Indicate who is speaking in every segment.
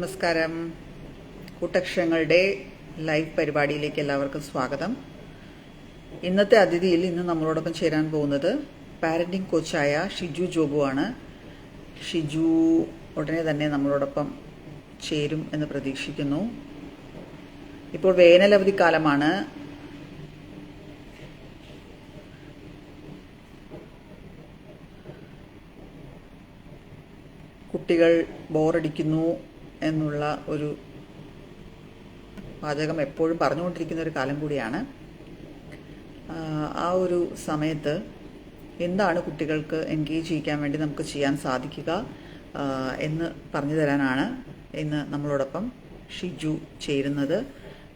Speaker 1: നമസ്കാരം. കൂട്ടക്ഷരങ്ങളുടെ ലൈവ് പരിപാടിയിലേക്ക് എല്ലാവർക്കും സ്വാഗതം. ഇന്നത്തെ അതിഥിയിൽ ഇന്ന് നമ്മളോടൊപ്പം ചേരാൻ പോകുന്നത് പാരന്റിംഗ് കോച്ചായ ഷിജു ജോബു ആണ്. ഷിജു ഉടനെ തന്നെ നമ്മളോടൊപ്പം ചേരും എന്ന് പ്രതീക്ഷിക്കുന്നു. ഇപ്പോൾ വേനലവധിക്കാലമാണ്. കുട്ടികൾ ബോറടിക്കുന്നു എന്നുള്ള ഒരു വാചകം എപ്പോഴും പറഞ്ഞുകൊണ്ടിരിക്കുന്ന ഒരു കാലം കൂടിയാണ്. ആ ഒരു സമയത്ത് എന്താണ് കുട്ടികൾക്ക് എൻഗേജ് ചെയ്യിക്കാൻ വേണ്ടി നമുക്ക് ചെയ്യാൻ സാധിക്കുക എന്ന് പറഞ്ഞു തരാനാണ് ഇന്ന് നമ്മളോടൊപ്പം ഷിജു ചേരുന്നത്.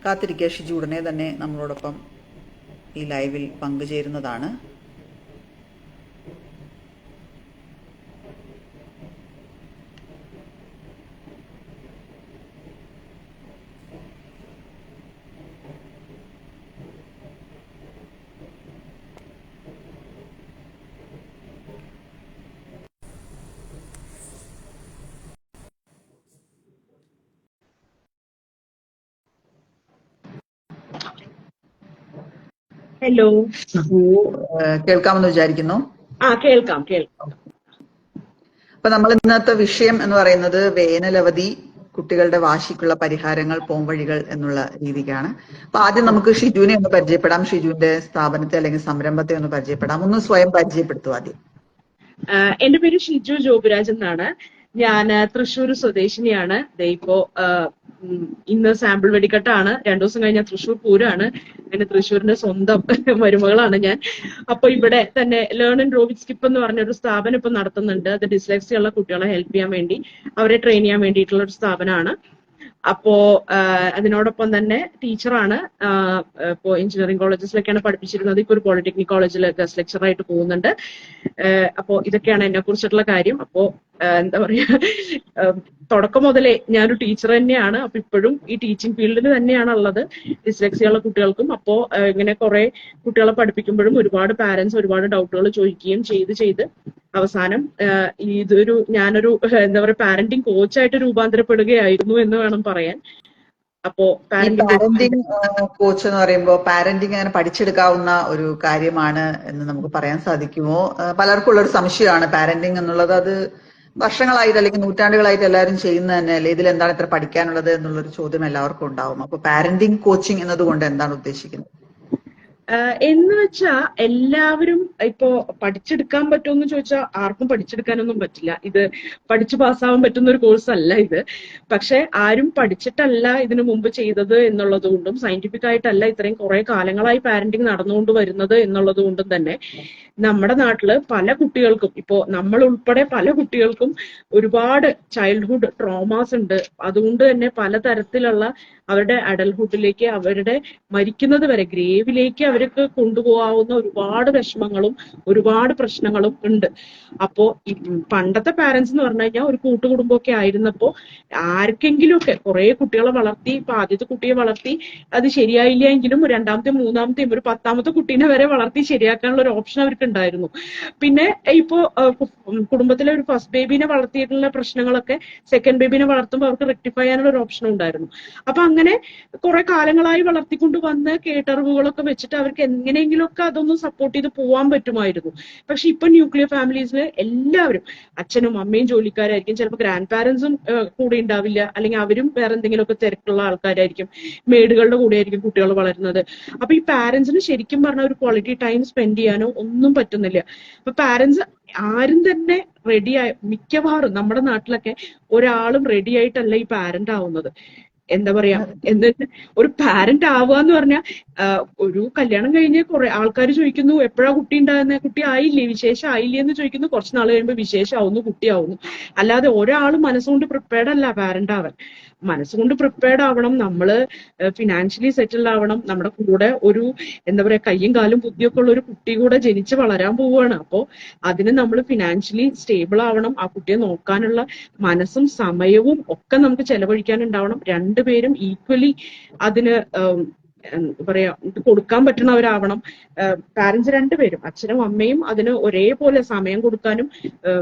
Speaker 1: കാത്തിരിക്കുക, ഷിജു ഉടനെ തന്നെ നമ്മളോടൊപ്പം ഈ ലൈവിൽ പങ്കുചേരുന്നതാണ്.
Speaker 2: ഹലോ,
Speaker 1: കേൾക്കാമെന്ന് വിചാരിക്കുന്നു.
Speaker 2: കേൾക്കാം.
Speaker 1: അപ്പൊ നമ്മൾ ഇന്നത്തെ വിഷയം എന്ന് പറയുന്നത് വേനലവധി, കുട്ടികളുടെ വാശിക്കുള്ള പരിഹാരങ്ങൾ, പോംവഴികൾ എന്നുള്ള രീതിക്കാണ്. അപ്പൊ ആദ്യം നമുക്ക് ഷിജുവിനെ ഒന്ന് പരിചയപ്പെടാം. ഷിജുവിന്റെ സ്ഥാപനത്തെ അല്ലെങ്കിൽ സംരംഭത്തെ ഒന്ന് പരിചയപ്പെടാം. ഒന്ന് സ്വയം പരിചയപ്പെടുത്തുക ആദ്യം.
Speaker 2: എന്റെ പേര് ഷിജു ജോബുരാജ് എന്നാണ്. ഞാൻ തൃശ്ശൂർ സ്വദേശിനിയാണ്. ഇപ്പോ ഇന്ന് സാമ്പിൾ വെടിക്കെട്ടാണ്. 2 ദിവസം കഴിഞ്ഞാൽ തൃശ്ശൂർ പൂരമാണ്. എന്റെ തൃശ്ശൂരിന്റെ സ്വന്തം മരുമകളാണ് ഞാൻ. അപ്പൊ ഇവിടെ തന്നെ learn and grow with skip എന്ന് പറഞ്ഞ ഒരു സ്ഥാപനം ഇപ്പൊ നടത്തുന്നുണ്ട്. അത് ഡിസ്ലെക്സിയ ഉള്ള കുട്ടികളെ ഹെൽപ്പ് ചെയ്യാൻ വേണ്ടി, അവരെ ട്രെയിൻ ചെയ്യാൻ വേണ്ടിയിട്ടുള്ള ഒരു സ്ഥാപനമാണ്. അപ്പോ അതിനോടൊപ്പം തന്നെ ടീച്ചറാണ്. ഇപ്പോ എഞ്ചിനീയറിംഗ് കോളേജസിലൊക്കെയാണ് പഠിപ്പിച്ചിരുന്നത്. ഇപ്പൊ ഒരു പോളിടെക്നിക് കോളേജിൽ ഗസ്റ്റ് ലെക്ചറായിട്ട് പോകുന്നുണ്ട്. അപ്പോ ഇതൊക്കെയാണ് എന്നെ കുറിച്ചിട്ടുള്ള കാര്യം. അപ്പോ എന്താ പറയാ, തുടക്കം മുതലേ ഞാനൊരു ടീച്ചർ തന്നെയാണ്. അപ്പൊ ഇപ്പോഴും ഈ ടീച്ചിങ് ഫീൽഡിൽ തന്നെയാണ് ഉള്ളത്, ഡിസ്ലെക്സിയ ഉള്ള കുട്ടികൾക്കും. അപ്പോ ഇങ്ങനെ കുറെ കുട്ടികളെ പഠിപ്പിക്കുമ്പോഴും ഒരുപാട് പാരന്റ്സ് ഒരുപാട് ഡൗട്ടുകൾ ചോദിക്കുകയും ചെയ്ത് അവസാനം ഞാനൊരു എന്താ പറയുക, പാരന്റിങ് കോച്ചായിട്ട് രൂപാന്തരപ്പെടുകയായിരുന്നു എന്ന് വേണം പറയാൻ. അപ്പോ
Speaker 1: പാരന്റിങ് കോച്ച് എന്ന് പറയുമ്പോൾ പാരന്റിങ് അങ്ങനെ പഠിച്ചെടുക്കാവുന്ന ഒരു കാര്യമാണ് എന്ന് നമുക്ക് പറയാൻ സാധിക്കുമോ? പലർക്കും ഉള്ളൊരു സംശയമാണ് പാരന്റിങ് എന്നുള്ളത്. അത് വർഷങ്ങളായിട്ട് അല്ലെങ്കിൽ നൂറ്റാണ്ടുകളായിട്ട് എല്ലാവരും ചെയ്യുന്നത് തന്നെയല്ലേ, ഇതിൽ എന്താണ് ഇത്ര പഠിക്കാനുള്ളത് എന്നുള്ളൊരു ചോദ്യം എല്ലാവർക്കും ഉണ്ടാവും. അപ്പൊ പാരന്റിങ് കോച്ചിങ് എന്നതുകൊണ്ട് എന്താണ് ഉദ്ദേശിക്കുന്നത്?
Speaker 2: എന്ന് വെച്ചാ എല്ലാവരും ഇപ്പോ പഠിച്ചെടുക്കാൻ പറ്റുമെന്ന് ചോദിച്ചാൽ ആർക്കും പഠിച്ചെടുക്കാനൊന്നും പറ്റില്ല. ഇത് പഠിച്ചു പാസ്സാവാൻ പറ്റുന്ന ഒരു കോഴ്സ് അല്ല ഇത്. പക്ഷെ ആരും പഠിച്ചിട്ടല്ല ഇതിനു മുമ്പ് ചെയ്തത് എന്നുള്ളത് കൊണ്ടും, സയന്റിഫിക് ആയിട്ടല്ല ഇത്രയും കുറെ കാലങ്ങളായി പാരന്റിങ് നടന്നുകൊണ്ട് വരുന്നത് എന്നുള്ളത് കൊണ്ടും തന്നെ നമ്മുടെ നാട്ടില് പല കുട്ടികൾക്കും, ഇപ്പോ നമ്മൾ ഉൾപ്പെടെ പല കുട്ടികൾക്കും ഒരുപാട് ചൈൽഡ്ഹുഡ് ട്രോമാസ് ഉണ്ട്. അതുകൊണ്ട് തന്നെ പലതരത്തിലുള്ള അവരുടെ അഡൽഹുഡിലേക്ക്, അവരുടെ മരിക്കുന്നത് വരെ ഗ്രേവിലേക്ക് അവർക്ക് കൊണ്ടുപോകാവുന്ന ഒരുപാട് വിഷമങ്ങളും ഒരുപാട് പ്രശ്നങ്ങളും ഉണ്ട്. അപ്പോ പണ്ടത്തെ പാരന്റ്സ് എന്ന് പറഞ്ഞു കഴിഞ്ഞാൽ ഒരു കൂട്ടുകുടുംബമൊക്കെ ആയിരുന്നപ്പോ ആർക്കെങ്കിലും ഒക്കെ കുറെ കുട്ടികളെ വളർത്തി, ഇപ്പൊ ആദ്യത്തെ കുട്ടിയെ വളർത്തി അത് ശരിയായില്ല എങ്കിലും രണ്ടാമത്തെയും മൂന്നാമത്തെയും ഒരു 10ാമത്തെ കുട്ടീനെ വരെ വളർത്തി ശരിയാക്കാനുള്ള ഒരു ഓപ്ഷൻ അവർക്ക് ഉണ്ടായിരുന്നു. പിന്നെ ഇപ്പോ കുടുംബത്തിലെ ഒരു ഫസ്റ്റ് ബേബീനെ വളർത്തിയിട്ടുള്ള പ്രശ്നങ്ങളൊക്കെ സെക്കൻഡ് ബേബീനെ വളർത്തുമ്പോൾ അവർക്ക് റെക്ടിഫൈ ചെയ്യാനുള്ള ഒരു ഓപ്ഷൻ ഉണ്ടായിരുന്നു. അപ്പൊ അങ്ങനെ കുറെ കാലങ്ങളായി വളർത്തിക്കൊണ്ട് വന്ന് കേട്ടറിവുകളൊക്കെ വെച്ചിട്ട് അവർക്ക് എങ്ങനെയെങ്കിലുമൊക്കെ അതൊന്നും സപ്പോർട്ട് ചെയ്ത് പോവാൻ പറ്റുമായിരുന്നു. പക്ഷെ ഇപ്പൊ ന്യൂക്ലിയർ ഫാമിലീസിൽ എല്ലാവരും അച്ഛനും അമ്മയും ജോലിക്കാരായിരിക്കും, ചിലപ്പോൾ ഗ്രാൻഡ് പാരന്റ്സും കൂടെ ഉണ്ടാവില്ല, അല്ലെങ്കിൽ അവരും വേറെ എന്തെങ്കിലുമൊക്കെ തിരക്കുള്ള ആൾക്കാരായിരിക്കും, മേടുകളുടെ കൂടെ ആയിരിക്കും കുട്ടികൾ വളരുന്നത്. അപ്പൊ ഈ പാരന്റ്സിന് ശരിക്കും പറഞ്ഞ ഒരു ക്വാളിറ്റി ടൈം സ്പെൻഡ് ചെയ്യാനോ ഒന്നും പറ്റുന്നില്ല. അപ്പൊ പാരന്റ്സ് ആരും തന്നെ റെഡിയായി, മിക്കവാറും നമ്മുടെ നാട്ടിലൊക്കെ ഒരാളും റെഡി ആയിട്ടല്ല ഈ പാരന്റ് ആവുന്നത്. എന്താ പറയാ, ഒരു പാരന്റ് ആവുക എന്ന് പറഞ്ഞാൽ ഒരു കല്യാണം കഴിഞ്ഞ് കുറെ ആൾക്കാർ ചോദിക്കുന്നു എപ്പോഴാ കുട്ടി ഉണ്ടാകുന്നത്, കുട്ടി ആയില്ലേ, വിശേഷം ആയില്ലേ എന്ന് ചോദിക്കുന്നു. കുറച്ച് നാൾ കഴിയുമ്പോൾ വിശേഷം ആവുന്നു, കുട്ടിയാവുന്നു. അല്ലാതെ ഒരാൾ മനസ്സുകൊണ്ട് പ്രിപ്പയർഡ് അല്ല പാരന്റ് ആവാൻ. മനസ്സുകൊണ്ട് പ്രിപ്പയർഡ് ആവണം, നമ്മള് ഫിനാൻഷ്യലി സെറ്റിൽഡ് ആവണം. നമ്മുടെ കൂടെ ഒരു എന്താ പറയാ കയ്യും കാലും ബുദ്ധിയൊക്കെ ഉള്ള ഒരു കുട്ടി കൂടെ ജനിച്ച് വളരാൻ പോവുകയാണ്. അപ്പോ അതിന് നമ്മൾ ഫിനാൻഷ്യലി സ്റ്റേബിൾ ആവണം. ആ കുട്ടിയെ നോക്കാനുള്ള മനസ്സും സമയവും ഒക്കെ നമുക്ക് ചെലവഴിക്കാനുണ്ടാവണം. രണ്ടുപേരും ഈക്വലി അതിന് പറയാ കൊടുക്കാൻ പറ്റുന്നവരാവണം. പാരന്റ്സ് രണ്ടുപേരും, അച്ഛനും അമ്മയും അതിന് ഒരേപോലെ സമയം കൊടുക്കാനും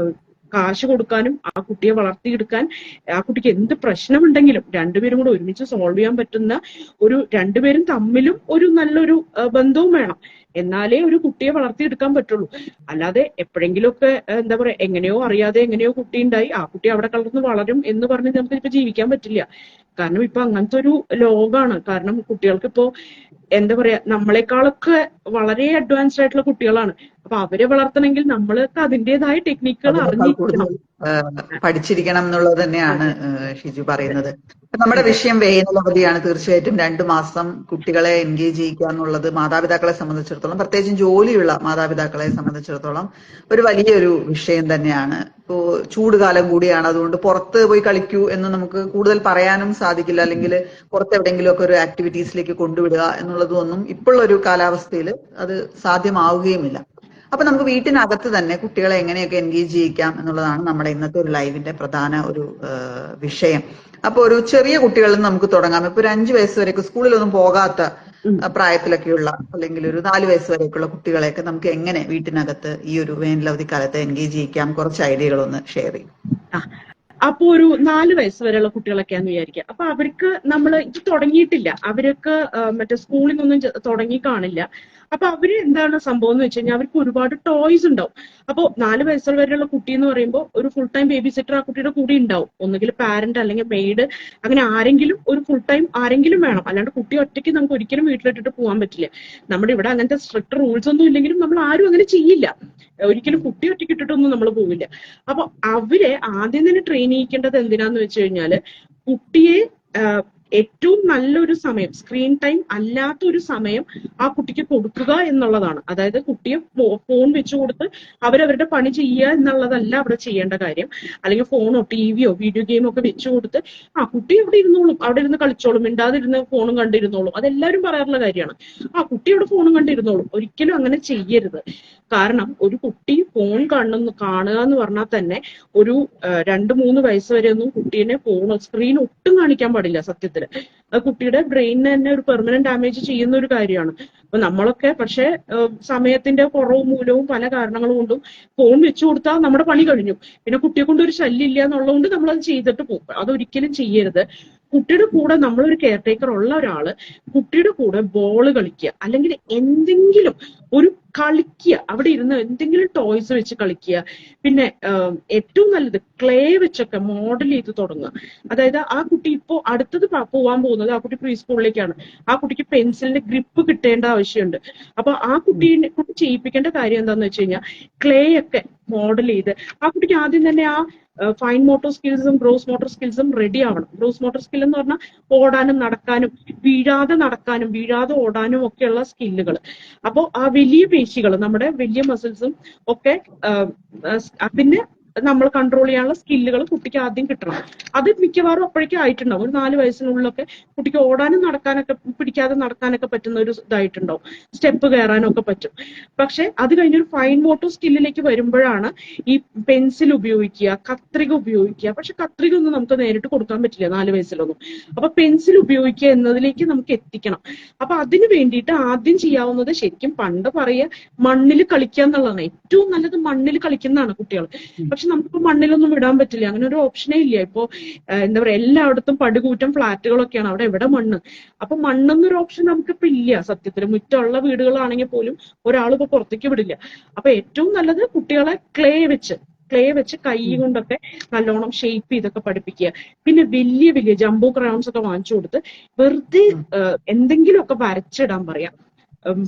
Speaker 2: കാശ് കൊടുക്കാനും ആ കുട്ടിയെ വളർത്തിയെടുക്കാൻ ആ കുട്ടിക്ക് എന്ത് പ്രശ്നമുണ്ടെങ്കിലും രണ്ടുപേരും കൂടെ ഒരുമിച്ച് സോൾവ് ചെയ്യാൻ പറ്റുന്ന രണ്ടുപേരും തമ്മിലും ഒരു നല്ലൊരു ബന്ധവും വേണം. എന്നാലേ ഒരു കുട്ടിയെ വളർത്തിയെടുക്കാൻ പറ്റുള്ളൂ. അല്ലാതെ എപ്പോഴെങ്കിലുമൊക്കെ എന്താ പറയാ എങ്ങനെയോ അറിയാതെ എങ്ങനെയോ കുട്ടി ഉണ്ടായി ആ കുട്ടി അവിടെ കളർന്ന് വളരും എന്ന് പറഞ്ഞ് നമുക്ക് ഇപ്പൊ ജീവിക്കാൻ പറ്റില്ല. കാരണം ഇപ്പൊ അങ്ങനത്തെ ഒരു ലോകമാണ്. കാരണം കുട്ടികൾക്ക് ഇപ്പോ എന്താ പറയാ നമ്മളെക്കാളൊക്കെ വളരെ അഡ്വാൻസ്ഡ് ആയിട്ടുള്ള കുട്ടികളാണ്. അപ്പൊ അവരെ വളർത്തണമെങ്കിൽ നമ്മൾക്ക് അതിൻ്റെതായ ടെക്നിക്കുകൾ
Speaker 1: അതിനേക്കാൾ കൂടുതൽ
Speaker 2: അറിഞ്ഞിരിക്കണം.
Speaker 1: പഠിച്ചിരിക്കണം എന്നുള്ളത് തന്നെയാണ്
Speaker 2: അതെ
Speaker 1: ഷിജു പറയുന്നത്. ഇപ്പൊ നമ്മുടെ
Speaker 2: അതെ
Speaker 1: വിഷയം വേനലവധിയാണ്. തീർച്ചയായിട്ടും 2 മാസം കുട്ടികളെ എൻഗേജ് ചെയ്യിക്കുക എന്നുള്ളത് മാതാപിതാക്കളെ സംബന്ധിച്ചിടത്തോളം, പ്രത്യേകിച്ചും ജോലിയുള്ള മാതാപിതാക്കളെ സംബന്ധിച്ചിടത്തോളം ഒരു വലിയൊരു വിഷയം തന്നെയാണ്. ഇപ്പോ ചൂട് കാലം കൂടിയാണ്. അതുകൊണ്ട് പുറത്ത് പോയി കളിക്കൂ എന്ന് നമുക്ക് കൂടുതൽ പറയാനും സാധിക്കില്ല. അല്ലെങ്കിൽ പുറത്ത് എവിടെയെങ്കിലും ഒക്കെ ഒരു ആക്ടിവിറ്റീസിലേക്ക് കൊണ്ടുവിടുക എന്നുള്ളതൊന്നും ഇപ്പോഴുള്ള ഒരു കാലാവസ്ഥയിൽ അത് സാധ്യമാവുകയുമില്ല. അപ്പൊ നമുക്ക് വീട്ടിനകത്ത് തന്നെ കുട്ടികളെ എങ്ങനെയൊക്കെ എൻഗേജ് ചെയ്യിക്കാം എന്നുള്ളതാണ് നമ്മുടെ ഇന്നത്തെ ഒരു ലൈവിന്റെ പ്രധാന ഒരു വിഷയം. അപ്പൊ ഒരു ചെറിയ കുട്ടികളിൽ നിന്ന് നമുക്ക് തുടങ്ങാം. ഇപ്പൊ ഒരു 5 വയസ്സ് വരെയൊക്കെ സ്കൂളിലൊന്നും പോകാത്ത പ്രായത്തിലൊക്കെയുള്ള, അല്ലെങ്കിൽ ഒരു 4 വയസ്സ് വരെയൊക്കെയുള്ള കുട്ടികളെയൊക്കെ നമുക്ക് എങ്ങനെ വീട്ടിനകത്ത് ഈ ഒരു വേനലവധി കാലത്ത് എൻഗേജ് ചെയ്യിക്കാം? കുറച്ച് ഐഡിയകളൊന്ന് ഷെയർ ചെയ്യും.
Speaker 2: അപ്പൊ ഒരു 4 വയസ്സ് വരെയുള്ള കുട്ടികളൊക്കെയാന്ന് വിചാരിക്കുക. അപ്പൊ അവർക്ക് നമ്മൾ ഇത് തുടങ്ങിയിട്ടില്ല, അവർക്ക് മറ്റേ സ്കൂളിൽ ഒന്നും തുടങ്ങി കാണില്ല. അപ്പൊ അവര് എന്താണ് സംഭവം എന്ന് വെച്ച് കഴിഞ്ഞാൽ അവർക്ക് ഒരുപാട് ടോയ്സ് ഉണ്ടാവും. അപ്പോൾ 4 വയസ്സ് വരെയുള്ള കുട്ടി എന്ന് പറയുമ്പോൾ ഒരു ഫുൾ ടൈം ബേബി സിറ്റർ ആ കുട്ടിയുടെ കൂടെ ഉണ്ടാവും. ഒന്നുകിൽ പാരന്റ് അല്ലെങ്കിൽ മെയ്ഡ്, അങ്ങനെ ആരെങ്കിലും ഒരു ഫുൾ ടൈം ആരെങ്കിലും വേണം. അല്ലാണ്ട് കുട്ടി ഒറ്റയ്ക്ക് നമുക്ക് ഒരിക്കലും വീട്ടിലിട്ടിട്ട് പോകാൻ പറ്റില്ല. നമ്മുടെ ഇവിടെ അങ്ങനത്തെ സ്ട്രിക്റ്റ് റൂൾസ് ഒന്നും ഇല്ലെങ്കിലും നമ്മൾ ആരും അങ്ങനെ ചെയ്യില്ല. ഒരിക്കലും കുട്ടി ഒറ്റയ്ക്ക് ഇട്ടിട്ടൊന്നും നമ്മൾ പോവില്ല. അപ്പൊ അവരെ ആദ്യം തന്നെ ട്രെയിൻ ചെയ്യിക്കേണ്ടത് എന്തിനാന്ന് വെച്ച് കഴിഞ്ഞാല് കുട്ടിയെ ഏറ്റവും നല്ലൊരു സമയം, സ്ക്രീൻ ടൈം അല്ലാത്ത ഒരു സമയം ആ കുട്ടിക്ക് കൊടുക്കുക എന്നുള്ളതാണ്. അതായത് കുട്ടിയെ ഫോൺ വെച്ചു കൊടുത്ത് അവരവരുടെ പണി ചെയ്യുക എന്നുള്ളതല്ല അവിടെ ചെയ്യേണ്ട കാര്യം. അല്ലെങ്കിൽ ഫോണോ ടിവിയോ വീഡിയോ ഗെയിമോ ഒക്കെ വെച്ചു കൊടുത്ത് കുട്ടി അവിടെ ഇരുന്നോളും, അവിടെ ഇരുന്ന് കളിച്ചോളും, മിണ്ടാതിരുന്ന് ഫോണും കണ്ടിരുന്നോളും. അതെല്ലാവരും പറയാറുള്ള കാര്യമാണ്. കുട്ടി അവിടെ ഫോണും കണ്ടിരുന്നോളും. ഒരിക്കലും അങ്ങനെ ചെയ്യരുത്. കാരണം ഒരു കുട്ടി ഫോൺ കാണുക എന്ന് പറഞ്ഞാൽ തന്നെ ഒരു 2-3 വയസ്സ് വരെ ഒന്നും കുട്ടീനെ സ്ക്രീൻ ഒട്ടും കാണിക്കാൻ പാടില്ല. സത്യത്തിൽ അത് കുട്ടിയുടെ ബ്രെയിനിന് തന്നെ ഒരു പെർമനന്റ് ഡാമേജ് ചെയ്യുന്ന ഒരു കാര്യമാണ്. അപ്പൊ നമ്മളൊക്കെ പക്ഷെ സമയത്തിന്റെ കുറവും മൂലവും പല കാരണങ്ങൾ കൊണ്ടും ഫോൺ വെച്ചു കൊടുത്താൽ നമ്മുടെ പണി കഴിഞ്ഞു. പിന്നെ കുട്ടിയെ കൊണ്ട് ഒരു ശല്യം ഇല്ല എന്നുള്ളതുകൊണ്ട് നമ്മളത് ചെയ്തിട്ട് പോകും. അതൊരിക്കലും ചെയ്യരുത്. കുട്ടിയുടെ കൂടെ നമ്മളൊരു കെയർ ടേക്കർ ഉള്ള ഒരാള് കുട്ടിയുടെ കൂടെ ബോൾ കളിക്കുക, അല്ലെങ്കിൽ എന്തെങ്കിലും ഒരു കളിക്കുക, അവിടെ ഇരുന്ന് എന്തെങ്കിലും ടോയ്സ് വെച്ച് കളിക്കുക. പിന്നെ ഏറ്റവും നല്ലത് ക്ലേ വെച്ചൊക്കെ മോഡൽ ചെയ്ത് തുടങ്ങുക. അതായത് ആ കുട്ടി ഇപ്പോ അടുത്തത് പോവാൻ പോകുന്നത് ആ കുട്ടി പ്രീ സ്കൂളിലേക്കാണ്. ആ കുട്ടിക്ക് പെൻസിലിന്റെ ഗ്രിപ്പ് കിട്ടേണ്ട ആവശ്യമുണ്ട്. അപ്പൊ ആ കുട്ടീനെ കുട്ടി ചെയ്യിപ്പിക്കേണ്ട കാര്യം എന്താന്ന് വെച്ച് കഴിഞ്ഞാൽ ക്ലേ ഒക്കെ മോഡൽ ചെയ്ത് ആ കുട്ടിക്ക് ആദ്യം തന്നെ ആ ഫൈൻ മോട്ടോർ സ്കിൽസും ഗ്രോസ് മോട്ടോർ സ്കിൽസും റെഡി ആവണം. ഗ്രോസ് മോട്ടോർ സ്കിൽ എന്ന് പറഞ്ഞാൽ ഓടാനും നടക്കാനും, വീഴാതെ നടക്കാനും വീഴാതെ ഓടാനും ഒക്കെയുള്ള സ്കില്ലുകൾ. അപ്പോൾ ആ വലിയ പേശികൾ, നമ്മുടെ വലിയ മസിൽസും ഒക്കെ അതിന് നമ്മൾ കൺട്രോൾ ചെയ്യാനുള്ള സ്കില്ലുകൾ കുട്ടിക്ക് ആദ്യം കിട്ടണം. അത് മിക്കവാറും അപ്പോഴേക്കും ആയിട്ടുണ്ടാവും. ഒരു 4 വയസ്സിനുള്ളിലൊക്കെ കുട്ടിക്ക് ഓടാനും നടക്കാനൊക്കെ, പിടിക്കാതെ നടക്കാനൊക്കെ പറ്റുന്ന ഒരു ഇതായിട്ടുണ്ടാവും. സ്റ്റെപ്പ് കയറാനും ഒക്കെ പറ്റും. പക്ഷെ അത് കഴിഞ്ഞൊരു ഫൈൻ മോട്ടോർ സ്കില്ലിലേക്ക് വരുമ്പോഴാണ് ഈ പെൻസിൽ ഉപയോഗിക്കുക, കത്രിക ഉപയോഗിക്കുക. പക്ഷെ കത്രിക ഒന്നും നമുക്ക് നേരിട്ട് കൊടുക്കാൻ പറ്റില്ല 4 വയസ്സിലൊന്നും. അപ്പൊ പെൻസിൽ ഉപയോഗിക്കുക എന്നതിലേക്ക് നമുക്ക് എത്തിക്കണം. അപ്പൊ അതിന് വേണ്ടിയിട്ട് ആദ്യം ചെയ്യാവുന്നത്, ശരിക്കും പണ്ട് പറയുക മണ്ണിൽ കളിക്കുക എന്നുള്ളതാണ്. ഏറ്റവും നല്ലത് മണ്ണിൽ കളിക്കുന്നതാണ് കുട്ടികൾ. പക്ഷെ നമുക്കിപ്പോ മണ്ണിലൊന്നും വിടാൻ പറ്റില്ല, അങ്ങനെ ഒരു ഓപ്ഷനേ ഇല്ല. ഇപ്പോ എന്താ പറയാ, എല്ലായിടത്തും പടുകൂറ്റം ഫ്ലാറ്റുകളൊക്കെയാണ്, അവിടെ എവിടെ മണ്ണ്. അപ്പൊ മണ്ണൊന്നൊരു ഓപ്ഷൻ നമുക്കിപ്പോ ഇല്ല സത്യത്തിൽ. മുറ്റമുള്ള വീടുകളാണെങ്കിൽ പോലും ഒരാൾ ഇപ്പൊ പുറത്തേക്ക് വിടില്ല. അപ്പൊ ഏറ്റവും നല്ലത് കുട്ടികളെ ക്ലേ വെച്ച് കൈ കൊണ്ടൊക്കെ നല്ലോണം ഷേപ്പ് ചെയ്തൊക്കെ പഠിപ്പിക്കുക. പിന്നെ വലിയ വലിയ ജംബോ ക്രയോൺസ് ഒക്കെ വാങ്ങിച്ചു കൊടുത്ത് വെറുതെ എന്തെങ്കിലുമൊക്കെ വരച്ചിടാൻ പറയാം.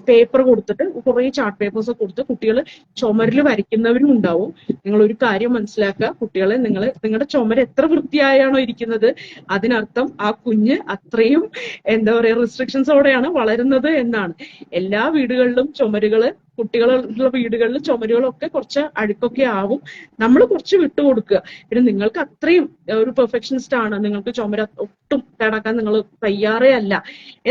Speaker 2: പേപ്പർ കൊടുത്തിട്ട് കുറെ ചാർട്ട് പേപ്പേഴ്സ് ഒക്കെ കൊടുത്ത് കുട്ടികൾ ചുമരിൽ വരയ്ക്കുന്നവരും ഉണ്ടാവും. നിങ്ങൾ ഒരു കാര്യം മനസ്സിലാക്കുക, കുട്ടികളെ നിങ്ങളുടെ ചുമര് എത്ര വൃത്തിയായാണോ ഇരിക്കുന്നത് അതിനർത്ഥം ആ കുഞ്ഞ് അത്രയും എന്താ പറയാ റെസ്ട്രിക്ഷൻസോടെയാണ് വളരുന്നത് എന്നാണ്. എല്ലാ വീടുകളിലും കുട്ടികളുള്ള വീടുകളിൽ ചുമരുകളൊക്കെ കുറച്ച് അഴുക്കൊക്കെ ആവും. നമ്മൾ കുറച്ച് വിട്ടുകൊടുക്കുക. പിന്നെ നിങ്ങൾക്ക് അത്രയും ഒരു പെർഫെക്ഷനിസ്റ്റ് ആണ്, നിങ്ങൾക്ക് ചുമര ഒട്ടും തടക്കാൻ നിങ്ങൾ തയ്യാറേ അല്ല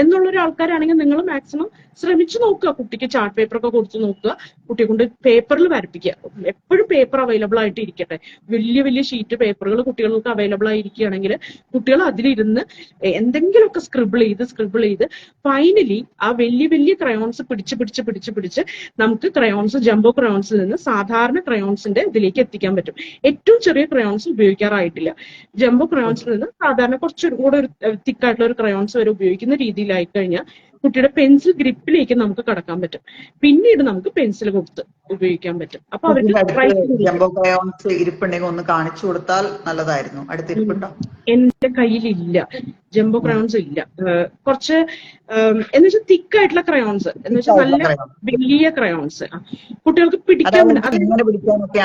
Speaker 2: എന്നുള്ളൊരു ആൾക്കാരാണെങ്കിൽ നിങ്ങൾ മാക്സിമം ശ്രമിക്കുക. ശ്രമിച്ചു നോക്കുക, കുട്ടിക്ക് ചാർട്ട് പേപ്പർ ഒക്കെ കൊടുത്തു നോക്കുക, കുട്ടിയെ കൊണ്ട് പേപ്പറിൽ വരപ്പിക്കുക. എപ്പോഴും പേപ്പർ അവൈലബിൾ ആയിട്ട് ഇരിക്കട്ടെ. വലിയ വലിയ ഷീറ്റ് പേപ്പറുകൾ കുട്ടികൾക്ക് അവൈലബിൾ ആയിരിക്കുകയാണെങ്കിൽ കുട്ടികൾ അതിലിരുന്ന് എന്തെങ്കിലുമൊക്കെ സ്ക്രിബിൾ ചെയ്ത് ഫൈനലി ആ വലിയ വലിയ ക്രയോൺസ് പിടിച്ച് നമുക്ക് ക്രയോൺസ്, ജംബോ ക്രയോൺസിൽ നിന്ന് സാധാരണ ക്രയോൺസിന്റെ ഇതിലേക്ക് എത്തിക്കാൻ പറ്റും. ഏറ്റവും ചെറിയ ക്രയോൺസ് ഉപയോഗിക്കാറായിട്ടില്ല. ജംബോ ക്രയോൺസിൽ നിന്ന് സാധാരണ കുറച്ചും കൂടെ ഒരു തിക്കായിട്ടുള്ള ഒരു ക്രയോൺസ് വരെ ഉപയോഗിക്കുന്ന രീതിയിലായി കഴിഞ്ഞാൽ കുട്ടിയുടെ പെൻസിൽ ഗ്രിപ്പിലേക്ക് നമുക്ക് കടക്കാൻ പറ്റും. പിന്നീട് നമുക്ക് പെൻസിൽ കൊടുത്ത് ഉപയോഗിക്കാൻ പറ്റും. അപ്പൊ അവർക്ക്
Speaker 1: ഇരിപ്പുണ്ടെങ്കിൽ ഒന്ന് കാണിച്ചു കൊടുത്താൽ നല്ലതായിരുന്നു. അടുത്തിരിപ്പുണ്ടോ?
Speaker 2: എന്റെ കയ്യിലില്ല, ജംബോ ക്രയോൺസ് ഇല്ല. കുറച്ച് എന്ന് വെച്ചാൽ തിക്കായിട്ടുള്ള ക്രയോൺസ്, എന്ന് വെച്ചാൽ നല്ല വലിയ ക്രയോൺസ് കുട്ടികൾക്ക് പിടിക്കാൻ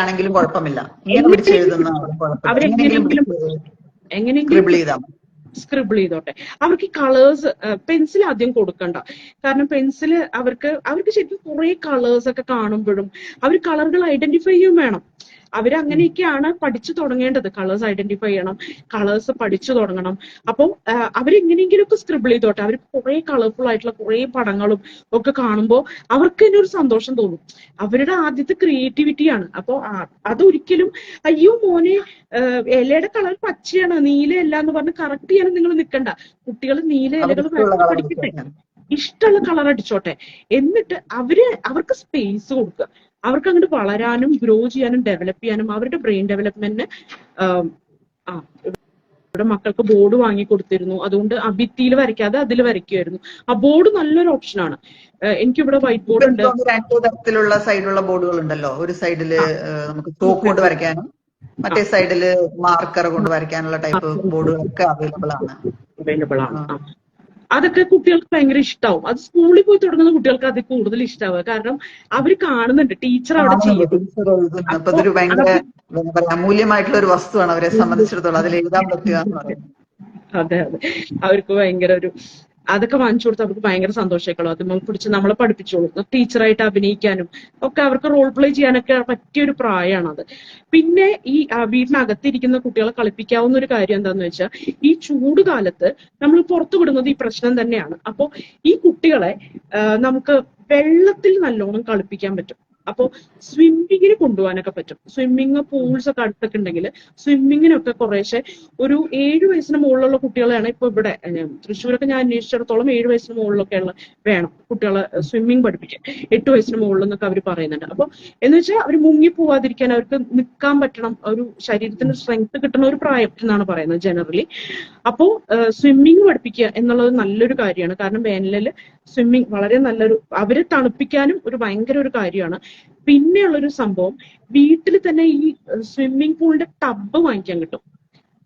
Speaker 1: ആണെങ്കിലും കുഴപ്പമില്ല.
Speaker 2: അവരെങ്ങനെയെങ്കിലും സ്ക്രിബിൾ ചെയ്തോട്ടെ. അവർക്ക് കളേഴ്സ് പെൻസിൽ ആദ്യം കൊടുക്കണ്ട. കാരണം പെൻസിൽ അവർക്ക് ശരിക്കും കുറെ കളേഴ്സ് ഒക്കെ കാണുമ്പോഴും അവർ കളറുകൾ ഐഡന്റിഫൈ ചെയ്യും വേണം. അവരങ്ങനെയൊക്കെയാണ് പഠിച്ചു തുടങ്ങേണ്ടത്. കളേഴ്സ് ഐഡന്റിഫൈ ചെയ്യണം, കളേഴ്സ് പഠിച്ചു തുടങ്ങണം. അപ്പം അവരെങ്ങനെയെങ്കിലുമൊക്കെ സ്ക്രിബിൾ ചെയ്തോട്ടെ. അവർക്ക് കുറെ കളർഫുൾ ആയിട്ടുള്ള കുറെ പടങ്ങളും ഒക്കെ കാണുമ്പോൾ അവർക്ക് തന്നെ ഒരു സന്തോഷം തോന്നും. അവരുടെ ആദ്യത്തെ ക്രിയേറ്റിവിറ്റിയാണ്. അപ്പൊ അതൊരിക്കലും അയ്യോ മോനെ ഇലയുടെ കളർ പച്ചയാണ് നീലയല്ല എന്ന് പറഞ്ഞ് കറക്റ്റ് ചെയ്യാനും നിങ്ങൾ നിൽക്കണ്ട. കുട്ടികൾ നീല ഇലകൾ പഠിക്കട്ടെ, ഇഷ്ടമുള്ള കളർ അടിച്ചോട്ടെ. എന്നിട്ട് അവർക്ക് സ്പേസ് കൊടുക്കുക. അവർക്ക് അങ്ങോട്ട് വളരാനും ഗ്രോ ചെയ്യാനും ഡെവലപ്പ് ചെയ്യാനും അവരുടെ ബ്രെയിൻ ഡെവലപ്മെന്റിന് ഇവിടെ മക്കൾക്ക് ബോർഡ് വാങ്ങി കൊടുത്തിരുന്നു. അതുകൊണ്ട് ഭിത്തിയിൽ വരയ്ക്കാതെ അതിൽ വരയ്ക്കുമായിരുന്നു. ആ ബോർഡ് നല്ലൊരു ഓപ്ഷനാണ്. എനിക്കിവിടെ വൈറ്റ് ബോർഡ് ഉണ്ട്.
Speaker 1: രണ്ട് തരത്തിലുള്ള സൈഡിലുള്ള ബോർഡുകൾ ഉണ്ടല്ലോ. ഒരു സൈഡില് നമുക്ക് ചോക്ക് കൊണ്ട് വരയ്ക്കാനും മറ്റേ സൈഡില് മാർക്കർ കൊണ്ട് വരയ്ക്കാനുള്ള ടൈപ്പ് ബോർഡുകളൊക്കെ അവൈലബിൾ ആണ്.
Speaker 2: അതൊക്കെ കുട്ടികൾക്ക് ഭയങ്കര ഇഷ്ടാവും. അത് സ്കൂളിൽ പോയി തുടങ്ങുന്ന കുട്ടികൾക്ക് അത് കൂടുതൽ ഇഷ്ടാവുക. കാരണം അവർ കാണുന്നുണ്ട് ടീച്ചർ അവിടെ ചെയ്യുന്നത്.
Speaker 1: അപ്പൊ അതൊരു ഭയങ്കര അമൂല്യമായിട്ടുള്ള ഒരു വസ്തുവാണ് അവരെ സംബന്ധിച്ചിടത്തോളം. അതിൽ എഴുതാൻ പറ്റുക എന്ന് പറയുന്നത്.
Speaker 2: അതെ അവർക്ക് ഭയങ്കര ഒരു അതൊക്കെ വാങ്ങിച്ചു കൊടുത്ത് അവർക്ക് ഭയങ്കര സന്തോഷമായിക്കോളും. അത് പിടിച്ച് നമ്മളെ പഠിപ്പിച്ചോളൂ. ടീച്ചറായിട്ട് അഭിനയിക്കാനും ഒക്കെ അവർക്ക് റോൾ പ്ലേ ചെയ്യാനൊക്കെ പറ്റിയൊരു പ്രായമാണത്. പിന്നെ ഈ വീടിനകത്തിരിക്കുന്ന കുട്ടികളെ കളിപ്പിക്കാവുന്ന ഒരു കാര്യം എന്താന്ന് വെച്ചാൽ ഈ ചൂട് കാലത്ത് നമ്മൾ പുറത്തു വിടുന്നത് ഈ പ്രശ്നം തന്നെയാണ്. അപ്പോ ഈ കുട്ടികളെ നമുക്ക് വെള്ളത്തിൽ നല്ലോണം കളിപ്പിക്കാൻ പറ്റും. അപ്പൊ സ്വിമ്മിങ്ങിന് കൊണ്ടുപോകാനൊക്കെ പറ്റും. സ്വിമ്മിങ് പൂൾസ് ഒക്കെ അടുത്തൊക്കെ ഉണ്ടെങ്കിൽ സ്വിമ്മിങ്ങിനൊക്കെ കുറേശ്ശെ ഒരു 7 വയസ്സിന് മുകളിലുള്ള കുട്ടികളെയാണ് ഇപ്പൊ ഇവിടെ തൃശ്ശൂരൊക്കെ ഞാൻ അന്വേഷിച്ചിടത്തോളം 7 വയസ്സിന് മുകളിലൊക്കെ ഉള്ള വേണം കുട്ടികളെ സ്വിമ്മിങ് പഠിപ്പിക്കാൻ. 8 വയസ്സിന് മുകളിൽ എന്നൊക്കെ അവർ പറയുന്നുണ്ട്. അപ്പൊ എന്ന് വെച്ചാൽ അവർ മുങ്ങി പോവാതിരിക്കാൻ അവർക്ക് നിൽക്കാൻ പറ്റണം, ഒരു ശരീരത്തിന് സ്ട്രെങ്ത് കിട്ടുന്ന ഒരു പ്രായം എന്നാണ് പറയുന്നത് ജനറലി. അപ്പോ സ്വിമ്മിങ് പഠിപ്പിക്കുക എന്നുള്ളത് നല്ലൊരു കാര്യമാണ്. കാരണം വേനലില് സ്വിമ്മിങ് വളരെ നല്ലൊരു അവരെ തണുപ്പിക്കാനും ഒരു ഭയങ്കര ഒരു കാര്യമാണ്. പിന്നെയുള്ളൊരു സംഭവം വീട്ടിൽ തന്നെ ഈ സ്വിമ്മിംഗ് പൂളിന്റെ ടബ് വാങ്ങിക്കാൻ കിട്ടും.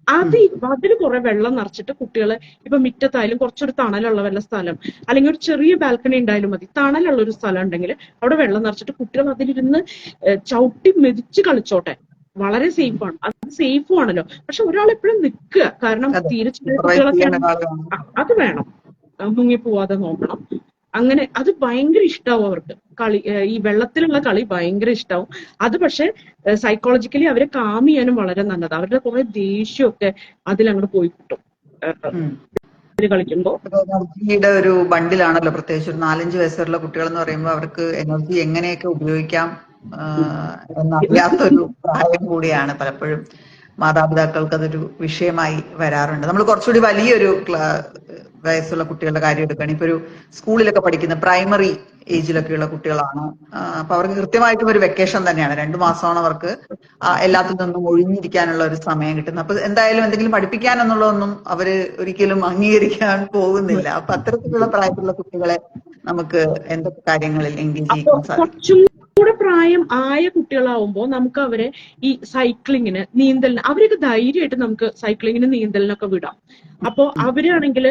Speaker 2: അതിൽ കുറെ വെള്ളം നിറച്ചിട്ട് കുട്ടികളെ ഇപ്പൊ മുറ്റത്തായാലും കുറച്ചൊരു തണലുള്ള വല്ല സ്ഥലം അല്ലെങ്കിൽ ഒരു ചെറിയ ബാൽക്കണി ഉണ്ടായാലും മതി, തണലുള്ള ഒരു സ്ഥലം ഉണ്ടെങ്കിൽ അവിടെ വെള്ളം നിറച്ചിട്ട് കുട്ടികൾ അതിലിരുന്ന് ചവിട്ടി മെതിച്ച് കളിച്ചോട്ടെ. വളരെ സേഫാണ്. അത് സേഫും ആണല്ലോ. പക്ഷെ ഒരാൾ എപ്പോഴും നിൽക്കുക. കാരണം തീരെ ചെറിയ കുട്ടികളൊക്കെ അത് വേണം, മുങ്ങി പോവാതെ നോക്കണം. അങ്ങനെ അത് ഭയങ്കര ഇഷ്ടാവും അവർക്ക്. കളി ഈ വെള്ളത്തിലുള്ള കളി ഭയങ്കര ഇഷ്ടാവും. അത് പക്ഷെ സൈക്കോളജിക്കലി അവരെ കാം ചെയ്യാനും വളരെ നല്ലതാണ്. അവരുടെ കുറെ ദേഷ്യമൊക്കെ അതിലങ്ങോട്ട് പോയി കിട്ടും കളിക്കുമ്പോ.
Speaker 1: എനർജിയുടെ ഒരു ബണ്ടിലാണല്ലോ, പ്രത്യേകിച്ച് ഒരു 4-5 വയസ്സുള്ള കുട്ടികൾ എന്ന് പറയുമ്പോൾ അവർക്ക് എനർജി എങ്ങനെയൊക്കെ ഉപയോഗിക്കാം എന്നറിയാത്തൊരു പ്രായം കൂടിയാണ്. പലപ്പോഴും മാതാപിതാക്കൾക്ക് അതൊരു വിഷയമായി വരാറുണ്ട്. നമ്മൾ കുറച്ചുകൂടി വലിയൊരു വയസ്സുള്ള കുട്ടികളുടെ കാര്യം എടുക്കുകയാണ്. ഇപ്പൊ ഒരു സ്കൂളിലൊക്കെ പഠിക്കുന്ന പ്രൈമറി ഏജിലൊക്കെയുള്ള കുട്ടികളാണ്. അപ്പൊ അവർക്ക് കൃത്യമായിട്ടും ഒരു വെക്കേഷൻ തന്നെയാണ്. 2 മാസമാണ് അവർക്ക് എല്ലാത്തിൽ നിന്നും ഒഴിഞ്ഞിരിക്കാനുള്ള ഒരു സമയം കിട്ടുന്നത്. അപ്പൊ എന്തായാലും എന്തെങ്കിലും പഠിപ്പിക്കാൻ എന്നുള്ളതൊന്നും അവര് ഒരിക്കലും അംഗീകരിക്കാൻ പോകുന്നില്ല. അപ്പൊ അത്തരത്തിലുള്ള പ്രായത്തിലുള്ള കുട്ടികളെ നമുക്ക് എന്തൊക്കെ കാര്യങ്ങളിൽ എൻഗേജ് ചെയ്യാൻ സാധിക്കും?
Speaker 2: കൂടെ പ്രായം ആയ കുട്ടികളാവുമ്പോൾ നമുക്ക് അവരെ ഈ സൈക്ലിങ്ങിന്, നീന്തലിന് അവരൊക്കെ ധൈര്യമായിട്ട് നമുക്ക് സൈക്ലിങ്ങിന് നീന്തലിനൊക്കെ വിടാം. അപ്പോ അവരാണെങ്കിൽ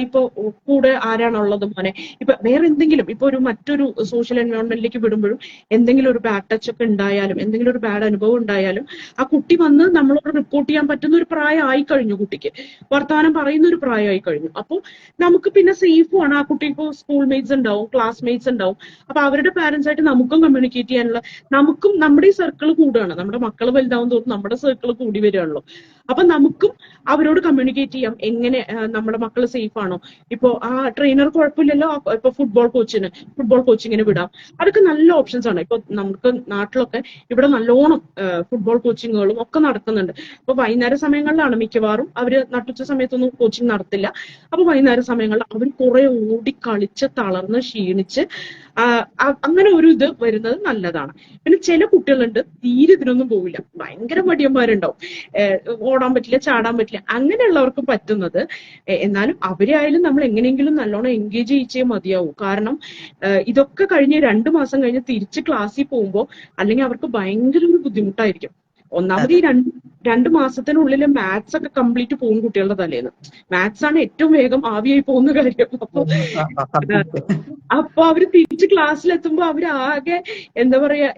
Speaker 2: ഇപ്പൊ കൂടെ ആരാണുള്ളത് മോനെ, ഇപ്പൊ വേറെ എന്തെങ്കിലും ഇപ്പൊ ഒരു മറ്റൊരു സോഷ്യൽ എൻവയോൺമെന്റിലേക്ക് വിടുമ്പോഴും എന്തെങ്കിലും ഒരു ബാഡ് ടച്ച് ഒക്കെ ഉണ്ടായാലും എന്തെങ്കിലും ഒരു ബാഡ് അനുഭവം ഉണ്ടായാലും ആ കുട്ടി വന്ന് നമ്മളോട് റിപ്പോർട്ട് ചെയ്യാൻ പറ്റുന്ന ഒരു പ്രായമായി കഴിഞ്ഞു. കുട്ടിക്ക് വർത്തമാനം പറയുന്ന ഒരു പ്രായമായി കഴിഞ്ഞു. അപ്പോൾ നമുക്ക് പിന്നെ സേഫുമാണ്. ആ കുട്ടി ഇപ്പോൾ സ്കൂൾ മേറ്റ്സ് ഉണ്ടാവും, ക്ലാസ്മേറ്റ്സ് ഉണ്ടാവും. അപ്പൊ അവരുടെ പാരന്റ്സ് ആയിട്ട് നമുക്കും കമ്മ്യൂണിക്കേറ്റ് കമ്മ്യൂണിക്കേറ്റ് ചെയ്യാനുള്ള നമുക്കും നമ്മുടെ ഈ സർക്കിൾ കൂടുകയാണ്. നമ്മുടെ മക്കൾ വലുതാവും തോറും നമ്മുടെ സർക്കിൾ കൂടി വരികയാണല്ലോ. അപ്പൊ നമുക്കും അവരോട് കമ്മ്യൂണിക്കേറ്റ് ചെയ്യാം എങ്ങനെ നമ്മുടെ മക്കൾ സേഫ് ആണോ. ഇപ്പൊ ആ ട്രെയിനർ കുഴപ്പമില്ലല്ലോ, ഇപ്പൊ ഫുട്ബോൾ കോച്ചിങ്ങിന് വിടാം. അതൊക്കെ നല്ല ഓപ്ഷൻസ് ആണ്. ഇപ്പൊ നമുക്ക് നാട്ടിലൊക്കെ ഇവിടെ നല്ലോണം ഫുട്ബോൾ കോച്ചിങ്ങുകളും ഒക്കെ നടക്കുന്നുണ്ട്. അപ്പൊ വൈകുന്നേര സമയങ്ങളിലാണ് മിക്കവാറും അവര് നട്ടുച്ച സമയത്തൊന്നും കോച്ചിങ് നടത്തില്ല. അപ്പൊ വൈകുന്നേര സമയങ്ങളിൽ അവർ കുറെ ഓടി കളിച്ച് തളർന്ന് ക്ഷീണിച്ച് അങ്ങനെ ഒരു ഇത് വരുന്നത് നല്ലതാണ്. പിന്നെ ചില കുട്ടികളുണ്ട് തീരെ ഇതിനൊന്നും പോവില്ല, ഭയങ്കര മടിയന്മാരുണ്ടാവും, ഓടാൻ പറ്റില്ല, ചാടാൻ പറ്റില്ല. അങ്ങനെയുള്ളവർക്ക് പറ്റുന്നത് എന്നാലും അവരെ ആയാലും നമ്മൾ എങ്ങനെയെങ്കിലും നല്ലോണം എൻഗേജ് ചെയ്യിച്ചേ മതിയാവും. കാരണം ഇതൊക്കെ കഴിഞ്ഞ് 2 മാസം കഴിഞ്ഞ് തിരിച്ച് ക്ലാസ്സിൽ പോകുമ്പോൾ അല്ലെങ്കിൽ അവർക്ക് ഭയങ്കര ഒരു ബുദ്ധിമുട്ടായിരിക്കും. ഒന്നാമത് ഈ 2 മാസത്തിനുള്ളിൽ മാത്സ് ഒക്കെ കംപ്ലീറ്റ് പോകും കുട്ടികളുടെ തലേന്ന്. മാത്സ് ആണ് ഏറ്റവും വേഗം ആവിയായി പോകുന്ന കാര്യം. അപ്പൊ അവര് തിരിച്ച് ക്ലാസ്സിലെത്തുമ്പോ അവരാകെ എന്താ പറയാ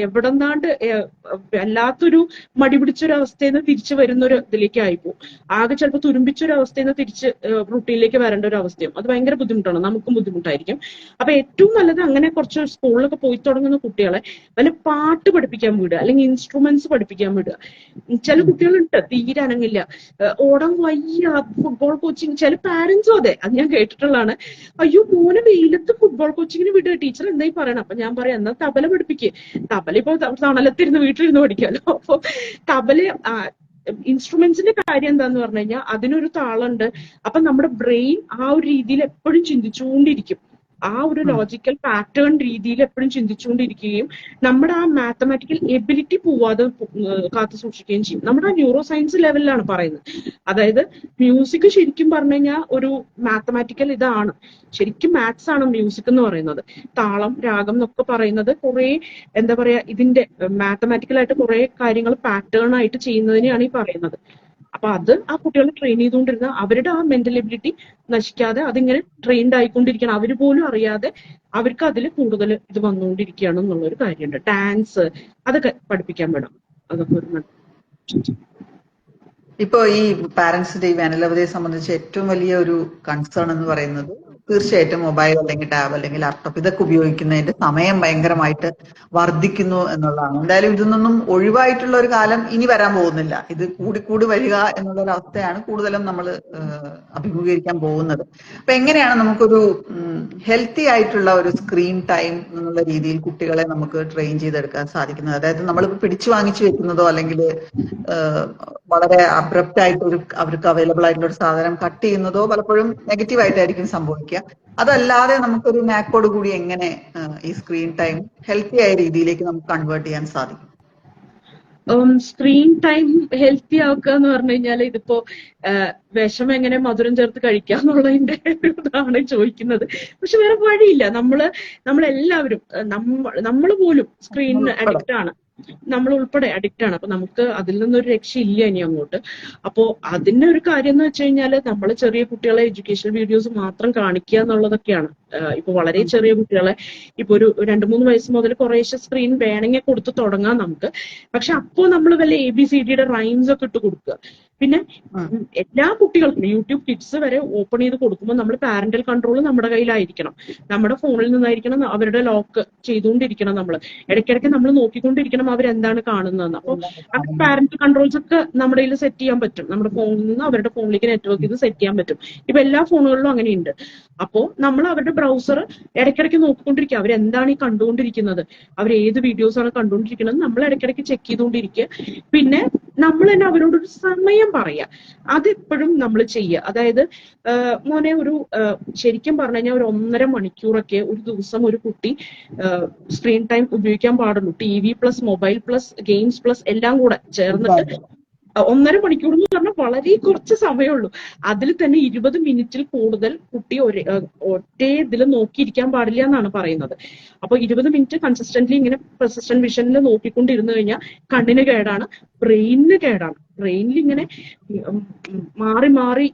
Speaker 2: എവിടെന്നാണ്ട് വല്ലാത്തൊരു മടി പിടിച്ചൊരു അവസ്ഥയിൽ നിന്ന് തിരിച്ചു വരുന്ന ഒരു ഇതിലേക്ക് ആയിപ്പോ. ആകെ ചിലപ്പോൾ തുരുമ്പിച്ചൊരു അവസ്ഥയിൽ നിന്ന് തിരിച്ച് റൂട്ടീനിലേക്ക് വരേണ്ട ഒരു അവസ്ഥയും. അത് ഭയങ്കര ബുദ്ധിമുട്ടാണ്, നമുക്കും ബുദ്ധിമുട്ടായിരിക്കും. അപ്പൊ ഏറ്റവും നല്ലത് അങ്ങനെ കുറച്ച് സ്കൂളിലൊക്കെ പോയി തുടങ്ങുന്ന കുട്ടികളെ വല്ല പാട്ട് പഠിപ്പിക്കാൻ വിടുക, അല്ലെങ്കിൽ ഇൻസ്ട്രുമെന്റ്സ് പഠിപ്പിക്കാൻ വിടുക. ചില കുട്ടികളുണ്ട് തീരെ അനങ്ങില്ല, ഓടാൻ വയ്യ, ഫുട്ബോൾ കോച്ചിങ്. ചില പാരന്റ്സും അതെ, അത് ഞാൻ കേട്ടിട്ടുള്ളതാണ്. അയ്യോ മോനെ വെയിലത്ത് ഫുട്ബോൾ കോച്ചിങ്ങിന് വിടുക, ടീച്ചർ എന്തായി പറയണം. അപ്പൊ ഞാൻ പറയാം എന്നാ തബല പഠിപ്പിക്കുക. തബല ഇപ്പൊ തണലത്തിരുന്ന് വീട്ടിലിരുന്ന് പഠിക്കാമല്ലോ. അപ്പൊ തബല ഇൻസ്ട്രുമെന്റ്സിന്റെ കാര്യം എന്താന്ന് പറഞ്ഞു കഴിഞ്ഞാൽ അതിനൊരു താളുണ്ട്. അപ്പൊ നമ്മുടെ ബ്രെയിൻ ആ ഒരു രീതിയിൽ എപ്പോഴും ചിന്തിച്ചുകൊണ്ടിരിക്കും. ആ ഒരു ലോജിക്കൽ പാറ്റേൺ രീതിയിൽ എപ്പോഴും ചിന്തിച്ചുകൊണ്ടിരിക്കുകയും നമ്മുടെ ആ മാത്തമാറ്റിക്കൽ എബിലിറ്റി പോവാതെ കാത്തു സൂക്ഷിക്കുകയും ചെയ്യും. നമ്മുടെ ആ ന്യൂറോ സയൻസ് ലെവലിലാണ് പറയുന്നത്. അതായത് മ്യൂസിക് ശരിക്കും പറഞ്ഞു കഴിഞ്ഞാൽ ഒരു മാത്തമാറ്റിക്കൽ ഇതാണ്. ശരിക്കും മാത്സ് ആണ് മ്യൂസിക് എന്ന് പറയുന്നത്. താളം, രാഗം എന്നൊക്കെ പറയുന്നത് കുറെ എന്താ പറയാ ഇതിന്റെ മാത്തമാറ്റിക്കലായിട്ട് കുറെ കാര്യങ്ങൾ പാറ്റേൺ ആയിട്ട് ചെയ്യുന്നതിനെയാണ് ഈ പറയുന്നത്. അപ്പൊ അത് ആ കുട്ടികളെ ട്രെയിൻ ചെയ്തുകൊണ്ടിരുന്ന അവരുടെ ആ മെന്റൽ എബിലിറ്റി നശിക്കാതെ അതിങ്ങനെ ട്രെയിൻഡ് ആയിക്കൊണ്ടിരിക്കണം. അവര് പോലും അറിയാതെ അവർക്ക് അതിൽ കൂടുതൽ ഇത് വന്നുകൊണ്ടിരിക്കുകയാണ് എന്നുള്ളൊരു കാര്യമുണ്ട്. ഡാൻസ് അതൊക്കെ പഠിപ്പിക്കാൻ വേണം. അതൊക്കെ ഒരു
Speaker 1: ഇപ്പൊ ഈ പാരന്റ്സിന്റെ ഈ വേനലവധിയെ സംബന്ധിച്ച് ഏറ്റവും വലിയ ഒരു കൺസേൺ എന്ന് പറയുന്നത് തീർച്ചയായിട്ടും മൊബൈൽ അല്ലെങ്കിൽ ടാബ് അല്ലെങ്കിൽ ലാപ്ടോപ്പ് ഇതൊക്കെ ഉപയോഗിക്കുന്നതിന്റെ സമയം ഭയങ്കരമായിട്ട് വർദ്ധിക്കുന്നു എന്നുള്ളതാണ്. എന്തായാലും ഇതൊന്നും ഒഴിവായിട്ടുള്ള ഒരു കാലം ഇനി വരാൻ പോകുന്നില്ല. ഇത് കൂടി വരിക എന്നുള്ള ഒരു അവസ്ഥയാണ് കൂടുതലും നമ്മൾ അഭിമുഖീകരിക്കാൻ പോകുന്നത്. അപ്പൊ എങ്ങനെയാണ് നമുക്കൊരു ഹെൽത്തി ആയിട്ടുള്ള ഒരു സ്ക്രീൻ ടൈം എന്നുള്ള രീതിയിൽ കുട്ടികളെ നമുക്ക് ട്രെയിൻ ചെയ്തെടുക്കാൻ സാധിക്കുന്നത്? അതായത് നമ്മളിപ്പോ പിടിച്ചു വാങ്ങിച്ചു വെക്കുന്നതോ അല്ലെങ്കിൽ വളരെ അബ്രപ്റ്റ് ആയിട്ട് അവർക്ക് അവൈലബിൾ ആയിട്ടുള്ള ഒരു സാധനം കട്ട് ചെയ്യുന്നതോ പലപ്പോഴും നെഗറ്റീവ് ആയിട്ടായിരിക്കും സംഭവിക്കുക. അതല്ലാതെ നമുക്കൊരു നാക്കോട് കൂടി എങ്ങനെ ഈ സ്ക്രീൻ ടൈം ഹെൽത്തി ആയ രീതിയിലേക്ക് നമുക്ക് കൺവേർട്ട് ചെയ്യാൻ സാധിക്കും?
Speaker 2: സ്ക്രീൻ ടൈം ഹെൽത്തി ആക്കുക എന്ന് പറഞ്ഞു കഴിഞ്ഞാൽ ഇതിപ്പോ വിഷം എങ്ങനെ മധുരം ചേർത്ത് കഴിക്കാന്നുള്ളതിന്റെ ഇതാണ് ചോദിക്കുന്നത്. പക്ഷെ വേറെ വഴിയില്ല. നമ്മളെല്ലാവരും നമ്മൾ പോലും സ്ക്രീൻ അഡിക്റ്റ് ആണ്. നമ്മൾ ഉൾപ്പെടെ അഡിക്റ്റ് ആണ്. അപ്പൊ നമുക്ക് അതിൽ നിന്നൊരു രക്ഷയില്ല ഇനി അങ്ങോട്ട്. അപ്പോ അതിന്റെ ഒരു കാര്യം എന്ന് വെച്ച് കഴിഞ്ഞാല് നമ്മൾ ചെറിയ കുട്ടികളെ എഡ്യൂക്കേഷണൽ വീഡിയോസ് മാത്രം കാണിക്കുക എന്നുള്ളതൊക്കെയാണ്. ഇപ്പൊ വളരെ ചെറിയ കുട്ടികളെ ഇപ്പൊ ഒരു 2-3 വയസ്സ് മുതൽ കുറേശ്ശെ സ്ക്രീൻ വേണമെങ്കിൽ കൊടുത്ത് തുടങ്ങാം നമുക്ക്. പക്ഷെ അപ്പോ നമ്മൾ വല്ല ABCDയുടെ റൈംസ് ഒക്കെ ഇട്ട് കൊടുക്കുക. പിന്നെ എല്ലാ കുട്ടികൾക്കും യൂട്യൂബ് കിഡ്സ് വരെ ഓപ്പൺ ചെയ്ത് കൊടുക്കുമ്പോൾ നമ്മൾ പാരന്റൽ കൺട്രോൾ നമ്മുടെ കയ്യിലായിരിക്കണം. നമ്മുടെ ഫോണിൽ നിന്നായിരിക്കണം അവരുടെ ലോക്ക് ചെയ്തുകൊണ്ടിരിക്കണം. നമ്മൾ ഇടയ്ക്കിടയ്ക്ക് നമ്മൾ നോക്കിക്കൊണ്ടിരിക്കണം അവരെന്താണ് കാണുന്നതെന്ന്. അപ്പോൾ പാരന്റൽ കൺട്രോൾസ് ഒക്കെ നമ്മുടെ കയ്യിൽ സെറ്റ് ചെയ്യാൻ പറ്റും. നമ്മുടെ ഫോണിൽ നിന്ന് അവരുടെ ഫോണിലേക്ക് നെറ്റ്വർക്ക് ചെയ്ത് സെറ്റ് ചെയ്യാൻ പറ്റും. ഇപ്പൊ എല്ലാ ഫോണുകളിലും അങ്ങനെയുണ്ട്. അപ്പോ നമ്മൾ അവരുടെ ബ്രൗസർ ഇടയ്ക്കിടയ്ക്ക് നോക്കിക്കൊണ്ടിരിക്കുക. അവരെന്താണ് ഈ കണ്ടുകൊണ്ടിരിക്കുന്നത്, അവർ ഏത് വീഡിയോസ് ആണ് കണ്ടുകൊണ്ടിരിക്കുന്നത് നമ്മൾ ഇടയ്ക്കിടയ്ക്ക് ചെക്ക് ചെയ്തുകൊണ്ടിരിക്കുക. പിന്നെ നമ്മൾ തന്നെ അവരോടൊരു സമയം പറയുക. അതെപ്പോഴും നമ്മൾ ചെയ്യുക. അതായത് മോനെ ഒരു ശരിക്കും പറഞ്ഞു കഴിഞ്ഞാൽ ഒരു 1.5 മണിക്കൂറൊക്കെ ഒരു ദിവസം ഒരു കുട്ടി സ്ക്രീൻ ടൈം ഉപയോഗിക്കാൻ പാടുള്ളൂ. TV plus mobile plus games plus എല്ലാം കൂടെ ചേർന്നിട്ട് 1.5 മണിക്കൂർ എന്ന് പറഞ്ഞാൽ വളരെ കുറച്ച് സമയമുള്ളൂ. അതിൽ തന്നെ 20 മിനിറ്റിൽ കൂടുതൽ കുട്ടി ഒറ്റ ഇതിൽ നോക്കിയിരിക്കാൻ പാടില്ല എന്നാണ് പറയുന്നത്. അപ്പൊ 20 മിനിറ്റ് കൺസിസ്റ്റന്റ്ലി ഇങ്ങനെ പെർസിസ്റ്റന്റ് വിഷനിൽ നോക്കിക്കൊണ്ടിരുന്നു കഴിഞ്ഞാൽ കണ്ണിന് കേടാണ്, ബ്രെയിനിന് കേടാണ്. ബ്രെയിനിൽ ഇങ്ങനെ മാറി മാറി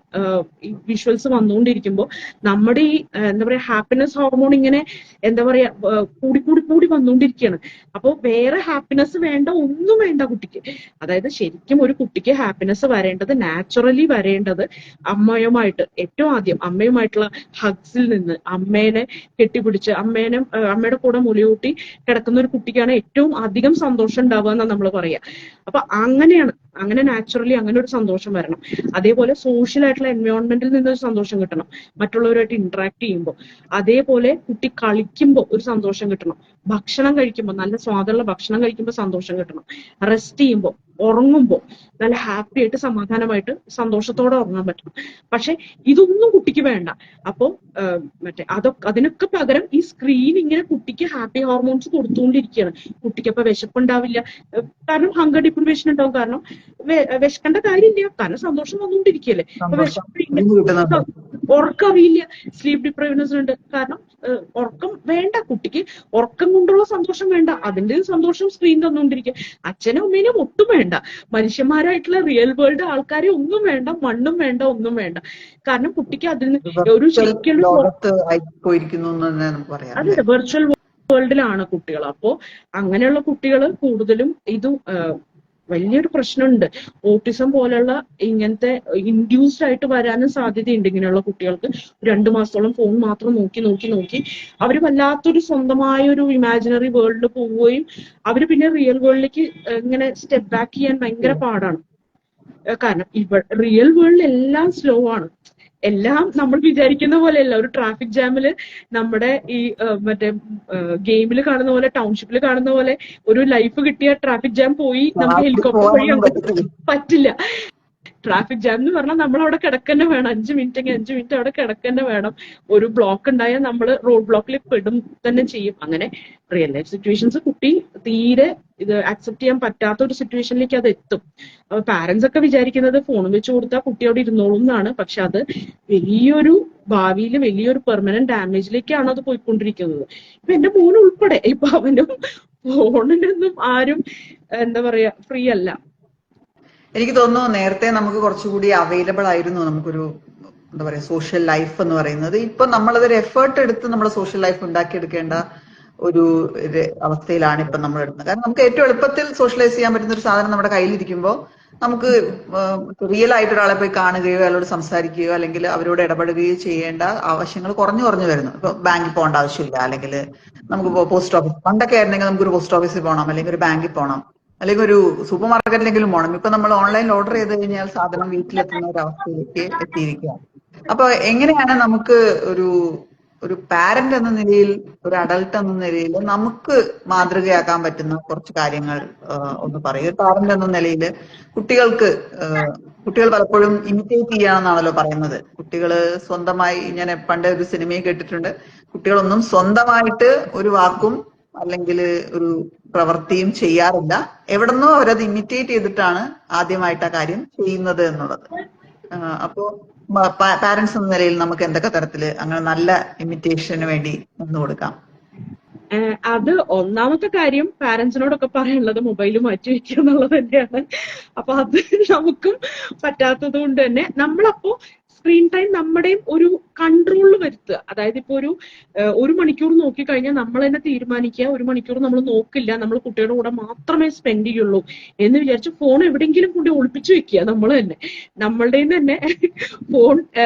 Speaker 2: ഈ വിഷ്വൽസ് വന്നുകൊണ്ടിരിക്കുമ്പോൾ നമ്മുടെ ഈ എന്താ പറയാ ഹാപ്പിനെസ് ഹോർമോൺ ഇങ്ങനെ എന്താ പറയാ കൂടി കൂടി കൂടി വന്നുകൊണ്ടിരിക്കുകയാണ്. അപ്പോൾ വേറെ ഹാപ്പിനെസ് വേണ്ട, ഒന്നും വേണ്ട കുട്ടിക്ക്. അതായത് ശരിക്കും ഒരു കുട്ടിക്ക് ഹാപ്പിനെസ് വരേണ്ടത്, നാച്ചുറലി വരേണ്ടത് അമ്മയുമായിട്ട്, ഏറ്റവും ആദ്യം അമ്മയുമായിട്ടുള്ള ഹഗ്സിൽ നിന്ന്, അമ്മേനെ കെട്ടിപ്പിടിച്ച് അമ്മയുടെ കൂടെ മുലയൂട്ടി കിടക്കുന്ന ഒരു കുട്ടിക്കാണ് ഏറ്റവും അധികം സന്തോഷം ഉണ്ടാവുക എന്നാണ് നമ്മൾ പറയുക. അപ്പൊ അങ്ങനെയാണ്, അങ്ങനെ നാച്ചുറലി അങ്ങനെ ഒരു സന്തോഷം വരണം. അതേപോലെ സോഷ്യൽ ആയിട്ടുള്ള എൻവയോൺമെന്റിൽ നിന്ന് ഒരു സന്തോഷം കിട്ടണം, മറ്റുള്ളവരുമായിട്ട് ഇന്ററാക്ട് ചെയ്യുമ്പോൾ. അതേപോലെ കുട്ടി കളിക്കുമ്പോൾ ഒരു സന്തോഷം കിട്ടണം, ഭക്ഷണം കഴിക്കുമ്പോൾ, നല്ല സ്വാദുള്ള ഭക്ഷണം കഴിക്കുമ്പോൾ സന്തോഷം കിട്ടണം, റെസ്റ്റ് ചെയ്യുമ്പോൾ, ഉറങ്ങുമ്പോൾ നല്ല ഹാപ്പി ആയിട്ട് സമാധാനമായിട്ട് സന്തോഷത്തോടെ ഉറങ്ങാൻ പറ്റണം. പക്ഷെ ഇതൊന്നും കുട്ടിക്ക് വേണ്ട. അപ്പോ അതിനൊക്കെ പകരം ഈ സ്ക്രീൻ ഇങ്ങനെ കുട്ടിക്ക് ഹാപ്പി ഹോർമോൺസ് കൊടുത്തുകൊണ്ടിരിക്കുകയാണ്. കുട്ടിക്ക് അപ്പൊ വിശപ്പുണ്ടാവില്ല, കാരണം ഹങ്കർ ഡിപ്രിവേഷൻ ഉണ്ടാവും. കാരണം വിശക്കേണ്ട കാര്യമില്ല, കാരണം സന്തോഷം വന്നുകൊണ്ടിരിക്കുകയല്ലേ. അപ്പൊ വിശപ്പ്, ഉറക്കറിയില്ല, സ്ലീപ്പ് ഡിപ്രൈവ്നെസ് ഉണ്ട്. കാരണം ഉറക്കം വേണ്ട കുട്ടിക്ക്, ഉറക്കം കൊണ്ടുള്ള സന്തോഷം വേണ്ട, അതിന്റെ സന്തോഷം സ്ക്രീൻ തന്നുകൊണ്ടിരിക്കുക. അച്ഛനും അമ്മേനും ഒട്ടും വേണ്ട, മനുഷ്യന്മാരായിട്ടുള്ള റിയൽ വേൾഡ് ആൾക്കാരെ ഒന്നും വേണ്ട, മണ്ണും വേണ്ട, ഒന്നും വേണ്ട. കാരണം കുട്ടിക്ക് അതിന് ഒരു ശരിക്കും അതെ വെർച്വൽ വേൾഡിലാണ് കുട്ടികൾ. അപ്പോ അങ്ങനെയുള്ള കുട്ടികൾ കൂടുതലും ഇത് വലിയൊരു പ്രശ്നമുണ്ട്. ഓട്ടിസം പോലുള്ള ഇങ്ങനത്തെ ഇൻഡ്യൂസ്ഡ് ആയിട്ട് വരാനും സാധ്യതയുണ്ട്. ഇങ്ങനെയുള്ള കുട്ടികൾക്ക് 2 മാസത്തോളം ഫോൺ മാത്രം നോക്കി നോക്കി നോക്കി അവർ വല്ലാത്തൊരു സ്വന്തമായ ഒരു ഇമാജിനറി വേൾഡിൽ പോവുകയും അവർ പിന്നെ റിയൽ വേൾഡിലേക്ക് ഇങ്ങനെ സ്റ്റെപ്പ് ബാക്ക് ചെയ്യാൻ ഭയങ്കര പാടാണ്. കാരണം റിയൽ വേൾഡിൽ എല്ലാം സ്ലോ ആണ്, എല്ലാം നമ്മൾ വിചാരിക്കുന്ന പോലെയല്ല. ഒരു ട്രാഫിക് ജാമില് നമ്മുടെ ഈ മറ്റേ ഗെയിമിൽ കാണുന്ന പോലെ, ടൗൺഷിപ്പിൽ കാണുന്ന പോലെ ഒരു ലൈഫ് കിട്ടിയ ട്രാഫിക് ജാം പോയി നമുക്ക് ഹെലികോപ്റ്റർ വഴി പറ്റില്ല. ട്രാഫിക് ജാം എന്ന് പറഞ്ഞാൽ നമ്മൾ അവിടെ കിടക്കന്നെ വേണം, 5 മിനിറ്റ് അവിടെ കിടക്കന്നെ വേണം. ഒരു ബ്ലോക്ക് ഉണ്ടായാൽ നമ്മൾ റോഡ് ബ്ലോക്കിൽ പെടും തന്നെ ചെയ്യും. അങ്ങനെ റിയൽ ലൈഫ് സിറ്റുവേഷൻസ് കുട്ടി തീരെ ഇത് അക്സെപ്റ്റ് ചെയ്യാൻ പറ്റാത്ത ഒരു സിറ്റുവേഷനിലേക്ക് അത് എത്തും. അപ്പൊ പാരന്റ്സ് ഒക്കെ വിചാരിക്കുന്നത് ഫോൺ വെച്ച് കൊടുത്താൽ കുട്ടി അവിടെ ഇരുന്നോളും എന്നാണ്. പക്ഷെ അത് വലിയൊരു ഭാവിയിൽ വലിയൊരു പെർമനന്റ് ഡാമേജിലേക്കാണ് അത് പോയിക്കൊണ്ടിരിക്കുന്നത്. ഇപ്പൊ എന്റെ മോൻ ഉൾപ്പെടെ ഇപ്പൊ അവനും ഫോണിനൊന്നും ആരും എന്താ പറയാ ഫ്രീ അല്ല.
Speaker 1: എനിക്ക് തോന്നുന്നു നേരത്തെ നമുക്ക് കുറച്ചുകൂടി അവൈലബിൾ ആയിരുന്നു നമുക്കൊരു എന്താ പറയാ സോഷ്യൽ ലൈഫ് എന്ന് പറയുന്നത്. ഇപ്പൊ നമ്മളതൊരു എഫേർട്ട് എടുത്ത് നമ്മുടെ സോഷ്യൽ ലൈഫ് ഉണ്ടാക്കിയെടുക്കേണ്ട ഒരു അവസ്ഥയിലാണ് ഇപ്പൊ നമ്മൾ എടുക്കുന്നത്. കാരണം നമുക്ക് ഏറ്റവും എളുപ്പത്തിൽ സോഷ്യലൈസ് ചെയ്യാൻ പറ്റുന്ന ഒരു സാധനം നമ്മുടെ കയ്യിലിരിക്കുമ്പോൾ നമുക്ക് റിയൽ ആയിട്ട് ഒരാളെ പോയി കാണുകയോ അയാളോട് സംസാരിക്കുകയോ അല്ലെങ്കിൽ അവരോട് ഇടപെടുകയോ ചെയ്യേണ്ട ആവശ്യങ്ങൾ കുറഞ്ഞു വരുന്നു. ഇപ്പൊ ബാങ്കിൽ പോകേണ്ട ആവശ്യമില്ല, അല്ലെങ്കിൽ നമുക്ക് പോസ്റ്റ് ഓഫീസ്, പണ്ടൊക്കെ ആയിരുന്നെങ്കിൽ നമുക്കൊരു പോസ്റ്റ് ഓഫീസിൽ പോകണം, അല്ലെങ്കിൽ ഒരു ബാങ്കിൽ പോകണം, അല്ലെങ്കിൽ ഒരു സൂപ്പർ മാർക്കറ്റിലെങ്കിലും പോകണം. ഇപ്പൊ നമ്മൾ ഓൺലൈനിൽ ഓർഡർ ചെയ്ത് കഴിഞ്ഞാൽ സാധനം വീട്ടിലെത്തുന്ന ഒരു അവസ്ഥയിലേക്ക് എത്തിയിരിക്കുകയാണ്. അപ്പൊ എങ്ങനെയാണ് നമുക്ക് ഒരു പാരന്റ് എന്ന നിലയിൽ, ഒരു അഡൾട്ട് എന്ന നിലയിൽ നമുക്ക് മാതൃകയാക്കാൻ പറ്റുന്ന കുറച്ച് കാര്യങ്ങൾ ഒന്ന് പറയും. ഒരു പാരന്റ് എന്ന നിലയിൽ കുട്ടികൾ പലപ്പോഴും ഇമിറ്റേറ്റ് ചെയ്യാണെന്നാണല്ലോ പറയുന്നത്. കുട്ടികള് സ്വന്തമായി, ഞാൻ പണ്ട് ഒരു സിനിമയിൽ കേട്ടിട്ടുണ്ട്, കുട്ടികളൊന്നും സ്വന്തമായിട്ട് ഒരു വാക്കും അല്ലെങ്കിൽ ഒരു പ്രവൃത്തിയും ചെയ്യാറില്ല, എവിടെന്നോ അവരത് ഇമിറ്റേറ്റ് ചെയ്തിട്ടാണ് ആദ്യമായിട്ട് ആ കാര്യം ചെയ്യുന്നത് എന്നുള്ളത്. അപ്പോ പാരന്റ്സ് എന്ന നിലയിൽ നമുക്ക് എന്തൊക്കെ തരത്തില് അങ്ങനെ നല്ല ഇമിറ്റേഷന് വേണ്ടി നിന്ന് കൊടുക്കാം?
Speaker 2: അത് ഒന്നാമത്തെ കാര്യം പാരന്റ്സിനോടൊക്കെ പറയാനുള്ളത് മൊബൈൽ മാറ്റി വെക്കുക എന്നുള്ളത് തന്നെയാണ്. അപ്പൊ അത് നമുക്കും പറ്റാത്തത് കൊണ്ട് തന്നെ നമ്മളപ്പോ സ്ക്രീൻ ടൈം നമ്മുടെയും ഒരു കൺട്രോളിൽ വരുത്തുക. അതായത് ഇപ്പൊ ഒരു മണിക്കൂർ നോക്കിക്കഴിഞ്ഞാൽ നമ്മൾ തന്നെ തീരുമാനിക്കുക 1 മണിക്കൂർ നമ്മൾ നോക്കില്ല, നമ്മൾ കുട്ടികളുടെ കൂടെ മാത്രമേ സ്പെൻഡ് ചെയ്യുള്ളൂ എന്ന് വിചാരിച്ച് ഫോൺ എവിടെയെങ്കിലും കൊണ്ട് ഒളിപ്പിച്ചു വെക്കുക. നമ്മൾ തന്നെ നമ്മളുടെ തന്നെ ഫോൺ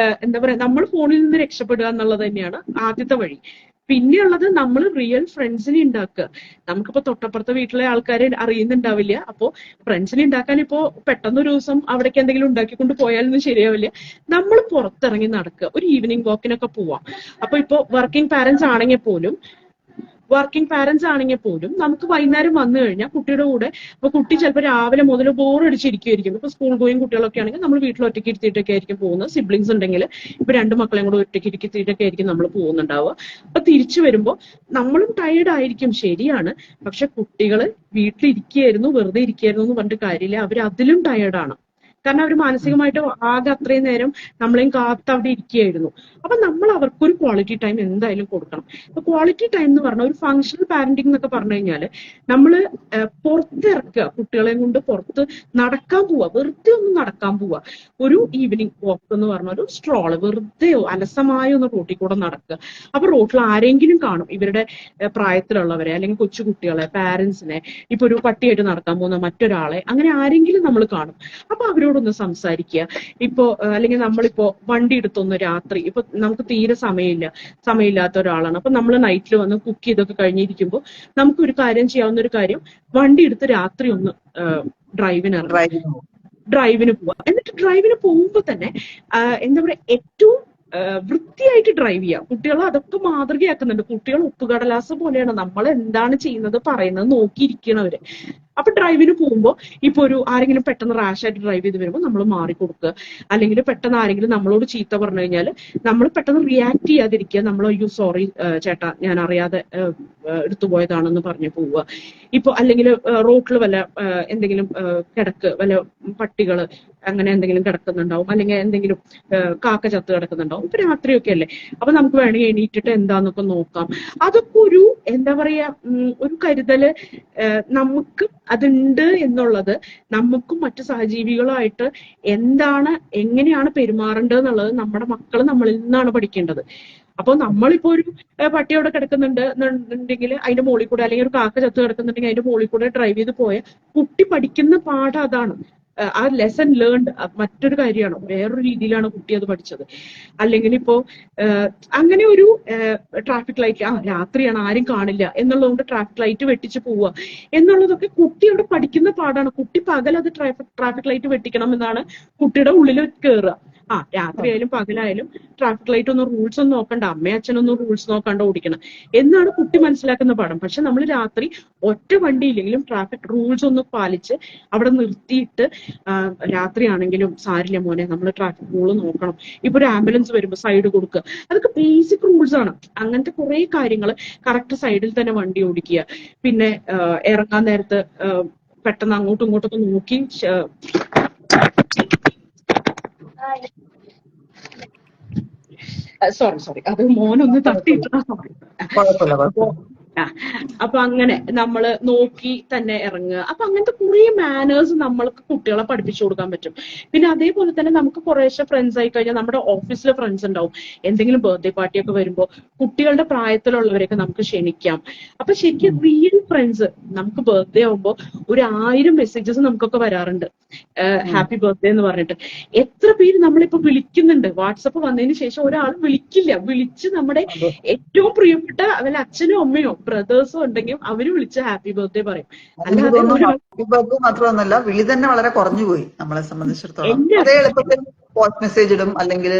Speaker 2: എന്താ പറയാ, നമ്മൾ ഫോണിൽ നിന്ന് രക്ഷപ്പെടുക എന്നുള്ളത് തന്നെയാണ് ആദ്യത്തെ വഴി. പിന്നെയുള്ളത് നമ്മൾ റിയൽ ഫ്രണ്ട്സിനെ ഉണ്ടാക്കുക. നമുക്കിപ്പോ തൊട്ടപ്പുറത്തെ വീട്ടിലെ ആൾക്കാരെ അറിയുന്നുണ്ടാവില്ല. അപ്പോ ഫ്രണ്ട്സിനെ ഉണ്ടാക്കാൻ ഇപ്പോ പെട്ടെന്നൊരു ദിവസം അവിടേക്ക് എന്തെങ്കിലും ഉണ്ടാക്കിക്കൊണ്ട് പോയാലൊന്നും ശരിയാവില്ല. നമ്മൾ പുറത്തിറങ്ങി നടക്കുക, ഒരു ഈവനിങ് വാക്കിനൊക്കെ പോവാം. അപ്പൊ ഇപ്പോ വർക്കിംഗ് പാരന്റ്സ് ആണെങ്കിൽ പോലും നമുക്ക് വൈകുന്നേരം വന്നു കഴിഞ്ഞാൽ കുട്ടിയുടെ കൂടെ, ഇപ്പൊ കുട്ടി ചിലപ്പോൾ രാവിലെ മുതൽ ബോറടിച്ചിരിക്കുമായിരിക്കും. ഇപ്പൊ സ്കൂൾ ഗോയിങ് കുട്ടികളൊക്കെ ആണെങ്കിൽ നമ്മൾ വീട്ടിൽ ഒറ്റയ്ക്ക് ഇരുത്തിയിട്ടൊക്കെ ആയിരിക്കും പോകുന്നത്. സിബ്ലിങ്സ് ഉണ്ടെങ്കിൽ ഇപ്പൊ 2 മക്കളെയും കൂടെ ഒറ്റയ്ക്ക് ഇരുത്തിയിട്ടൊക്കെ ആയിരിക്കും നമ്മൾ പോകുന്നുണ്ടാവുക. അപ്പൊ തിരിച്ചു വരുമ്പോൾ നമ്മളും ടയേർഡ് ആയിരിക്കും, ശരിയാണ്. പക്ഷെ കുട്ടികള് വീട്ടിലിരിക്കുകയായിരുന്നു, വെറുതെ ഇരിക്കുകയായിരുന്നു എന്ന് പറഞ്ഞിട്ട് കാര്യമില്ല, അവർ അതിലും ടയേർഡാണ്. കാരണം അവർ മാനസികമായിട്ട് ആകെ അത്രയും നേരം നമ്മളെയും കാത്ത് അവിടെ ഇരിക്കുകയായിരുന്നു. അപ്പൊ നമ്മൾ അവർക്കൊരു ക്വാളിറ്റി ടൈം എന്തായാലും കൊടുക്കണം. അപ്പൊ ക്വാളിറ്റി ടൈം എന്ന് പറഞ്ഞാൽ ഒരു ഫങ്ഷണൽ പാരന്റിംഗ് എന്നൊക്കെ പറഞ്ഞു കഴിഞ്ഞാൽ നമ്മള് പുറത്തിറക്കുക, കുട്ടികളെയും കൊണ്ട് പുറത്ത് നടക്കാൻ പോവുക, വെറുതെ ഒന്ന് നടക്കാൻ പോവുക. ഒരു ഈവനിങ് വാക്ക് എന്ന് പറഞ്ഞ ഒരു സ്ട്രോള്, വെറുതെയോ അലസമായോ ഒന്ന് റോട്ടിൽ കൂടെ നടക്കുക. അപ്പൊ റോട്ടിൽ ആരെങ്കിലും കാണും, ഇവരുടെ പ്രായത്തിലുള്ളവരെ അല്ലെങ്കിൽ കൊച്ചു കുട്ടികളെ, പാരന്റ്സിനെ, ഇപ്പൊ ഒരു പട്ടിയായിട്ട് നടക്കാൻ പോകുന്ന മറ്റൊരാളെ, അങ്ങനെ ആരെങ്കിലും നമ്മൾ കാണും. അപ്പൊ അവരോടൊന്ന് സംസാരിക്കുക. ഇപ്പോ അല്ലെങ്കിൽ നമ്മളിപ്പോ വണ്ടി എടുത്തൊന്ന് രാത്രി, ഇപ്പൊ നമുക്ക് തീരെ സമയമില്ലാത്ത ഒരാളാണ്, അപ്പൊ നമ്മൾ നൈറ്റിൽ വന്ന് കുക്ക് ചെയ്തൊക്കെ കഴിഞ്ഞിരിക്കുമ്പോൾ നമുക്ക് ഒരു കാര്യം ചെയ്യാവുന്ന ഒരു കാര്യം, വണ്ടി എടുത്ത് രാത്രി ഒന്ന് ഡ്രൈവിന് പോവാ. എന്നിട്ട് ഡ്രൈവിന് പോകുമ്പോ തന്നെ എന്താ പറയാ, ഏറ്റവും വൃത്തിയായിട്ട് ഡ്രൈവ് ചെയ്യാം. കുട്ടികൾ അതൊക്കെ മാതൃകയാക്കുന്നുണ്ട്. കുട്ടികൾ ഉപ്പുകടലാസ് പോലെയാണ്, നമ്മൾ എന്താണ് ചെയ്യുന്നത് പറയുന്നത് നോക്കിയിരിക്കണവര്. അപ്പൊ ഡ്രൈവിന് പോകുമ്പോൾ ഇപ്പൊ ഒരു ആരെങ്കിലും പെട്ടെന്ന് റാഷായിട്ട് ഡ്രൈവ് ചെയ്ത് വരുമ്പോൾ നമ്മൾ മാറിക്കൊടുക്കുക. അല്ലെങ്കിൽ പെട്ടെന്ന് ആരെങ്കിലും നമ്മളോട് ചീത്ത പറഞ്ഞു കഴിഞ്ഞാൽ നമ്മൾ പെട്ടെന്ന് റിയാക്ട് ചെയ്യാതിരിക്കുക. നമ്മൾ അയ്യോ സോറി ചേട്ടാ ഞാൻ അറിയാതെ എടുത്തുപോയതാണെന്ന് പറഞ്ഞു പോവുക. ഇപ്പൊ അല്ലെങ്കിൽ റോട്ടിൽ വല്ല എന്തെങ്കിലും വല്ല പട്ടികള് അങ്ങനെ എന്തെങ്കിലും കിടക്കുന്നുണ്ടാവും, അല്ലെങ്കിൽ എന്തെങ്കിലും കാക്ക ചത്ത് കിടക്കുന്നുണ്ടാവും. ഇപ്പൊ രാത്രിയൊക്കെ അല്ലേ, അപ്പൊ നമുക്ക് വേണമെങ്കിൽ എണീറ്റിട്ട് എന്താന്നൊക്കെ നോക്കാം. അതൊക്കെ ഒരു എന്താ പറയാ, ഒരു കരുതല് നമുക്ക് അതുണ്ട് എന്നുള്ളത്, നമുക്കും മറ്റു സഹജീവികളുമായിട്ട് എങ്ങനെയാണ് പെരുമാറേണ്ടത് എന്നുള്ളത് നമ്മുടെ മക്കൾ നമ്മളിൽ നിന്നാണ് പഠിക്കേണ്ടത്. അപ്പൊ നമ്മളിപ്പോ ഒരു പട്ടി അവിടെ കിടക്കുന്നുണ്ടെങ്കിൽ അതിന്റെ മുകളിൽ കൂടെ, അല്ലെങ്കിൽ ഒരു കാക്ക ചത്ത് കിടക്കുന്നുണ്ടെങ്കിൽ അതിന്റെ മുകളിൽ കൂടെ ഡ്രൈവ് ചെയ്ത് പോയ കുട്ടി പഠിക്കുന്ന പാഠം അതാണ്. ആ ലെസൺ ലേൺഡ് മറ്റൊരു കാര്യമാണ്, വേറൊരു രീതിയിലാണ് കുട്ടി അത് പഠിച്ചത്. അല്ലെങ്കിൽ ഇപ്പോ അങ്ങനെ ഒരു ട്രാഫിക് ലൈറ്റ്, രാത്രിയാണ് ആരും കാണില്ല എന്നുള്ളതുകൊണ്ട് ട്രാഫിക് ലൈറ്റ് വെട്ടിച്ച് പോവുക എന്നുള്ളതൊക്കെ കുട്ടി അവിടെ പഠിക്കുന്ന പാടാണ്. കുട്ടി പകൽ അത് ട്രാഫിക് ലൈറ്റ് വെട്ടിക്കണം എന്നാണ് കുട്ടിയുടെ ഉള്ളിൽ കയറുക. രാത്രിയായാലും പകലായാലും ട്രാഫിക് ലൈറ്റ് ഒന്നും റൂൾസ് ഒന്നും നോക്കണ്ട, അമ്മയും അച്ഛനൊന്നും റൂൾസ് നോക്കാണ്ട് ഓടിക്കണം എന്നാണ് കുട്ടി മനസ്സിലാക്കുന്ന പാഠം. പക്ഷെ നമ്മൾ രാത്രി ഒറ്റ വണ്ടിയില്ലെങ്കിലും ട്രാഫിക് റൂൾസ് ഒന്ന് പാലിച്ച് അവിടെ നിർത്തിയിട്ട്, രാത്രിയാണെങ്കിലും സാരില്ല മോനെ നമ്മൾ ട്രാഫിക് റൂള് നോക്കണം, ഇപ്പൊ ഒരു ആംബുലൻസ് വരുമ്പോൾ സൈഡ് കൊടുക്കുക, അതൊക്കെ ബേസിക് റൂൾസ് ആണ്. അങ്ങനത്തെ കുറെ കാര്യങ്ങൾ കറക്റ്റ് സൈഡിൽ തന്നെ വണ്ടി ഓടിക്കുക. പിന്നെ ഇറങ്ങാൻ നേരത്ത് പെട്ടെന്ന് അങ്ങോട്ടും ഇങ്ങോട്ടൊക്കെ നോക്കി സോറി അത് മോനൊന്ന് തട്ടിയിട്ടാ. അപ്പൊ അങ്ങനെ നമ്മൾ നോക്കി തന്നെ ഇറങ്ങുക. അപ്പൊ അങ്ങനത്തെ കുറെ മാനേഴ്സ് നമ്മൾക്ക് കുട്ടികളെ പഠിപ്പിച്ചു കൊടുക്കാൻ പറ്റും. പിന്നെ അതേപോലെ തന്നെ നമുക്ക് കുറേശ്ശെ ഫ്രണ്ട്സ് ആയി കഴിഞ്ഞാൽ നമ്മുടെ ഓഫീസിലെ ഫ്രണ്ട്സ് ഉണ്ടാവും. എന്തെങ്കിലും ബർത്ത്ഡേ പാർട്ടിയൊക്കെ വരുമ്പോൾ കുട്ടികളുടെ പ്രായത്തിലുള്ളവരെയൊക്കെ നമുക്ക് ക്ഷണിക്കാം. അപ്പൊ ശരിക്കും റിയൽ ഫ്രണ്ട്സ്, നമുക്ക് ബർത്ത്ഡേ ആവുമ്പോൾ 1000 മെസ്സേജസ് നമുക്കൊക്കെ വരാറുണ്ട്, ഹാപ്പി ബർത്ത്ഡേ എന്ന് പറഞ്ഞിട്ട്. എത്ര പേര് നമ്മളിപ്പോ വിളിക്കുന്നുണ്ട്. വാട്സപ്പ് വന്നതിന് ശേഷം ഒരാൾ വിളിക്കില്ല, വിളിച്ച് നമ്മുടെ ഏറ്റവും പ്രിയപ്പെട്ട വല്ല അച്ഛനോ അമ്മയോ ബ്രദേഴ്സോ ഉണ്ടെങ്കിൽ അവര് വിളിച്ച് ഹാപ്പി ബർത്ത്ഡേ പറയും. അല്ലാതെ
Speaker 1: ഹാപ്പി ബർത്ത്ഡേ മാത്രമൊന്നുമല്ല, വിളി തന്നെ വളരെ കുറഞ്ഞു പോയി നമ്മളെ സംബന്ധിച്ചിടത്തോളം. അതേ എളുപ്പത്തിൽ വോയിസ് മെസ്സേജ് ഇടും, അല്ലെങ്കിൽ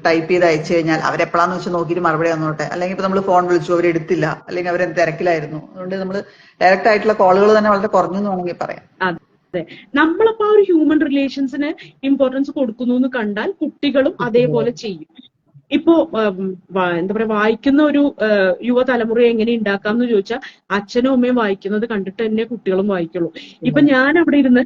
Speaker 1: ടൈപ്പ് ചെയ്ത് അയച്ചു കഴിഞ്ഞാൽ അവരെപ്പോഴാന്ന് വെച്ച് നോക്കിയിട്ട് മറുപടി വന്നോട്ടെ. അല്ലെങ്കിൽ ഇപ്പൊ നമ്മൾ ഫോൺ വിളിച്ചു അവരെടുത്തില്ല, അല്ലെങ്കിൽ അവരെ തിരക്കിലായിരുന്നു. അതുകൊണ്ട് നമ്മൾ ഡയറക്റ്റ് ആയിട്ടുള്ള കോളുകൾ തന്നെ വളരെ കുറഞ്ഞു എന്ന് വേണമെങ്കിൽ പറയാം.
Speaker 2: അതെ, നമ്മളപ്പോ ആ ഒരു ഹ്യൂമൻ റിലേഷൻസിന് ഇമ്പോർട്ടൻസ് കൊടുക്കുന്നു എന്ന് കണ്ടാൽ കുട്ടികളും അതേപോലെ ചെയ്യും. ഇപ്പോ എന്താ പറയാ, വായിക്കുന്ന ഒരു യുവതലമുറയെ എങ്ങനെ ഉണ്ടാക്കാം എന്ന് ചോദിച്ചാൽ അച്ഛനും അമ്മയും വായിക്കുന്നത് കണ്ടിട്ട് തന്നെ കുട്ടികളും വായിക്കുള്ളൂ. ഇപ്പൊ ഞാൻ അവിടെ ഇരുന്ന്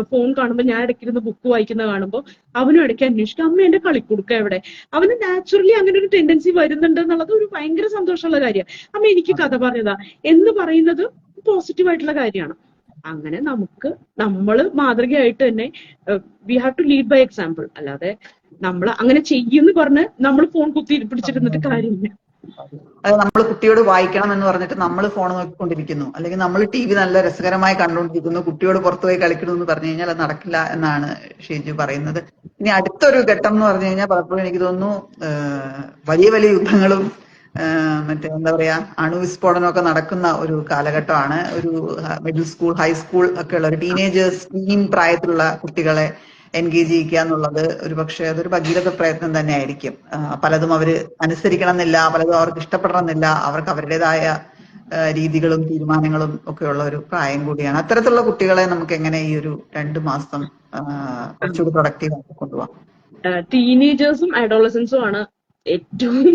Speaker 2: ഫോൺ കാണുമ്പോൾ, ഞാൻ ഇടയ്ക്കിരുന്ന് ബുക്ക് വായിക്കുന്ന കാണുമ്പോൾ അവനും ഇടയ്ക്ക് അന്വേഷിക്കും അമ്മ എന്റെ കളിക്കുടുക്ക എവിടെ. അവന് നാച്ചുറലി അങ്ങനെ ഒരു ടെൻഡൻസി വരുന്നുണ്ട് എന്നുള്ളത് ഒരു ഭയങ്കര സന്തോഷമുള്ള കാര്യമാണ്. അമ്മ എനിക്ക് കഥ പറഞ്ഞതാ എന്ന് പറയുന്നത് പോസിറ്റീവ് ആയിട്ടുള്ള കാര്യമാണ്. അങ്ങനെ നമ്മള് മാതൃകയായിട്ട് തന്നെ we have to lead by example. അല്ലാതെ നമ്മൾ അങ്ങനെ ചെയ്യുമെന്ന് പറഞ്ഞ് നമ്മൾ ഫോൺ കുത്തി പിടിച്ചിരുന്നിട്ട് കാര്യമില്ല.
Speaker 1: അത് നമ്മൾ കുട്ടിയോട് വായിക്കണം എന്ന് പറഞ്ഞിട്ട് നമ്മൾ ഫോൺ നോക്കിക്കൊണ്ടിരിക്കുന്നു, അല്ലെങ്കിൽ നമ്മൾ ടി വി നല്ല രസകരമായി കണ്ടുകൊണ്ടിരിക്കുന്നു, കുട്ടിയോട് പുറത്തുപോയി കളിക്കണമെന്ന് പറഞ്ഞു കഴിഞ്ഞാൽ അത് നടക്കില്ല എന്നാണ് ഷീജു പറയുന്നത്. ഇനി അടുത്തൊരു ഘട്ടം എന്ന് പറഞ്ഞു കഴിഞ്ഞാൽ പലപ്പോഴും എനിക്ക് തോന്നുന്നു വലിയ വലിയ യുദ്ധങ്ങളും എന്താ പറയാ, അണുവിസ്ഫോടനമൊക്കെ നടക്കുന്ന ഒരു കാലഘട്ടമാണ്. ഒരു മിഡിൽ സ്കൂൾ, ഹൈസ്കൂൾ ഒക്കെ ഉള്ള ഒരു ടീനേജേഴ്സ്, പ്രായത്തിലുള്ള കുട്ടികളെ എൻഗേജ് ചെയ്യിക്കുക എന്നുള്ളത് ഒരു പക്ഷേ അതൊരു ഭഗീരഥ പ്രയത്നം തന്നെ ആയിരിക്കും. പലതും അവര് അനുസരിക്കണം എന്നില്ല, പലതും അവർക്ക് ഇഷ്ടപ്പെടണം എന്നില്ല, അവർക്ക് അവരുടേതായ രീതികളും തീരുമാനങ്ങളും ഒക്കെ ഉള്ള ഒരു പ്രായം കൂടിയാണ്. അത്തരത്തിലുള്ള കുട്ടികളെ നമുക്ക് എങ്ങനെ ഈ ഒരു 2 മാസം കുറച്ചുകൂടി പ്രൊഡക്റ്റീവ് ആക്കി കൊണ്ടുപോകാം?
Speaker 2: ടീനേജേഴ്സും അഡോളസൻസും ആണ് ഏറ്റവും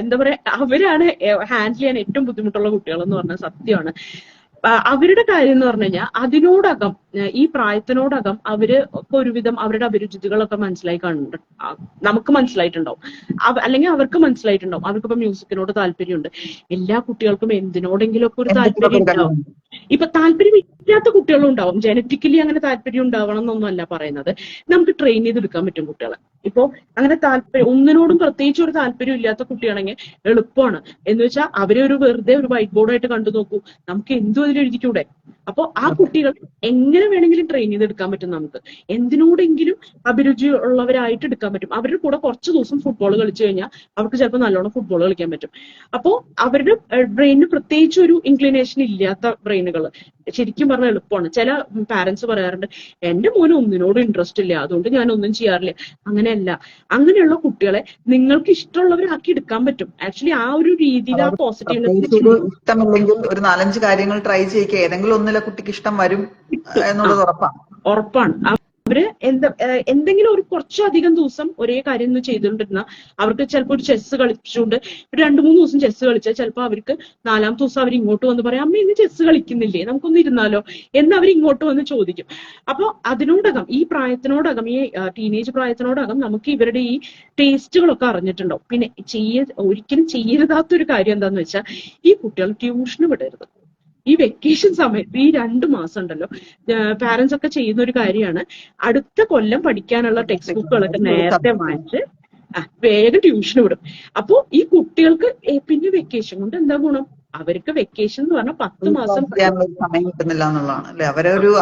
Speaker 2: എന്താ പറയാ, അവരാണ് ഹാൻഡിൽ ചെയ്യാൻ ഏറ്റവും ബുദ്ധിമുട്ടുള്ള കുട്ടികൾ എന്ന് പറഞ്ഞാൽ സത്യമാണ്. അവരുടെ കാര്യം എന്ന് പറഞ്ഞു കഴിഞ്ഞാൽ അതിനോടകം ഈ പ്രായത്തിനോടകം അവര് ഇപ്പൊ ഒരുവിധം അവരുടെ അഭിരുചികളൊക്കെ മനസ്സിലായി കാണുന്നുണ്ട്. നമുക്ക് മനസ്സിലായിട്ടുണ്ടാവും, അല്ലെങ്കിൽ അവർക്ക് മനസ്സിലായിട്ടുണ്ടാവും. അവർക്കിപ്പോ മ്യൂസിക്കിനോട് താല്പര്യമുണ്ട്. എല്ലാ കുട്ടികൾക്കും എന്തിനോടെങ്കിലും ഒക്കെ ഒരു താല്പര്യം ഉണ്ടാവും. ഇപ്പൊ താല്പര്യം ഇല്ലാത്ത കുട്ടികളും ഉണ്ടാവും. ജനറ്റിക്കലി അങ്ങനെ താല്പര്യം ഉണ്ടാവണം എന്നൊന്നുമല്ല പറയുന്നത്. നമുക്ക് ട്രെയിൻ ചെയ്തെടുക്കാൻ പറ്റും കുട്ടികളെ. ഇപ്പോ അങ്ങനെ ഒന്നിനോടും പ്രത്യേകിച്ച് ഒരു താല്പര്യം ഇല്ലാത്ത കുട്ടിയാണെങ്കിൽ എളുപ്പമാണ്. എന്ന് വെച്ചാൽ അവരെ വെറുതെ ഒരു വൈറ്റ് ബോർഡായിട്ട് കണ്ടു നോക്കൂ, നമുക്ക് എന്തും അതിൽ എഴുതിക്കൂടെ. അപ്പൊ ആ കുട്ടികൾ എങ്ങനെ വേണമെങ്കിലും ട്രെയിൻ ചെയ്തെടുക്കാൻ പറ്റും. നമുക്ക് എന്തിനോടെങ്കിലും അഭിരുചി ഉള്ളവരായിട്ട് എടുക്കാൻ പറ്റും. അവരുടെ കൂടെ കുറച്ച് ദിവസം ഫുട്ബോൾ കളിച്ചു കഴിഞ്ഞാൽ അവർക്ക് ചിലപ്പോൾ നല്ലോണം ഫുട്ബോൾ കളിക്കാൻ പറ്റും. അപ്പോ അവരുടെ ബ്രെയിനിന് പ്രത്യേകിച്ച് ഒരു ഇൻക്ലിനേഷൻ ഇല്ലാത്ത ബ്രെയിനുകൾ ശരിക്കും പറഞ്ഞാൽ എളുപ്പമാണ്. ചില പാരന്റ്സ് പറയാറുണ്ട്, എന്റെ മോന് ഒന്നിനോടും ഇൻട്രസ്റ്റ് ഇല്ല, അതുകൊണ്ട് ഞാൻ ഒന്നും ചെയ്യാറില്ല. അങ്ങനെയല്ല. അങ്ങനെയുള്ള കുട്ടികളെ നിങ്ങൾക്ക് ഇഷ്ടമുള്ളവരാക്കി എടുക്കാൻ പറ്റും. ആക്ച്വലി ആ ഒരു രീതിയിൽ ആ പോസിറ്റീവ്നെസ്
Speaker 1: ഇഷ്ടമില്ലെങ്കിൽ ഒരു 4-5 കാര്യങ്ങൾ ട്രൈ ചെയ്യിക്കുക, ഏതെങ്കിലും ഒന്നിലെ കുട്ടിക്ക് ഇഷ്ടം വരും എന്നുള്ളത്
Speaker 2: ഉറപ്പാണ്. അവര് എന്തെങ്കിലും ഒരു കുറച്ചധികം ദിവസം ഒരേ കാര്യം ചെയ്തുകൊണ്ടിരുന്ന അവർക്ക് ചിലപ്പോൾ ഒരു ചെസ് കളിച്ചുകൊണ്ട് ഒരു 2-3 ദിവസം ചെസ് കളിച്ചാൽ ചിലപ്പോൾ അവർക്ക് 4ാമത്തെ ദിവസം അവർ ഇങ്ങോട്ട് വന്ന് പറയാം, അമ്മ ഇന്ന് ചെസ് കളിക്കുന്നില്ലേ, നമുക്കൊന്ന് ഇരുന്നാലോ എന്ന് അവർ ഇങ്ങോട്ട് വന്ന് ചോദിക്കും. അപ്പൊ അതിനോടകം ഈ പ്രായത്തിനോടകം ഈ ടീനേജ് പ്രായത്തിനോടകം നമുക്ക് ഇവരുടെ ഈ ടേസ്റ്റുകളൊക്കെ അറിഞ്ഞിട്ടുണ്ടാവും. പിന്നെ ഒരിക്കലും ചെയ്യരുതാത്തൊരു കാര്യം എന്താന്ന് വെച്ചാൽ ഈ കുട്ടികൾ ട്യൂഷന് വിടരുത്. ഈ വെക്കേഷൻ സമയത്ത് ഈ 2 മാസം ഉണ്ടല്ലോ, പാരന്റ്സ് ഒക്കെ ചെയ്യുന്ന ഒരു കാര്യമാണ്, അടുത്ത കൊല്ലം പഠിക്കാനുള്ള ടെക്സ്റ്റ് ബുക്കുകളൊക്കെ നേരത്തെ വാങ്ങിച്ച് വേഗം ട്യൂഷന് വിടും. അപ്പോ ഈ കുട്ടികൾക്ക് പിന്നെ വെക്കേഷൻ കൊണ്ട് എന്താ ഗുണം? അവർക്ക് വെക്കേഷൻ എന്ന് പറഞ്ഞാൽ 10 മാസം
Speaker 1: സമയം കിട്ടുന്നില്ല എന്നുള്ളതാണ് അല്ലെ.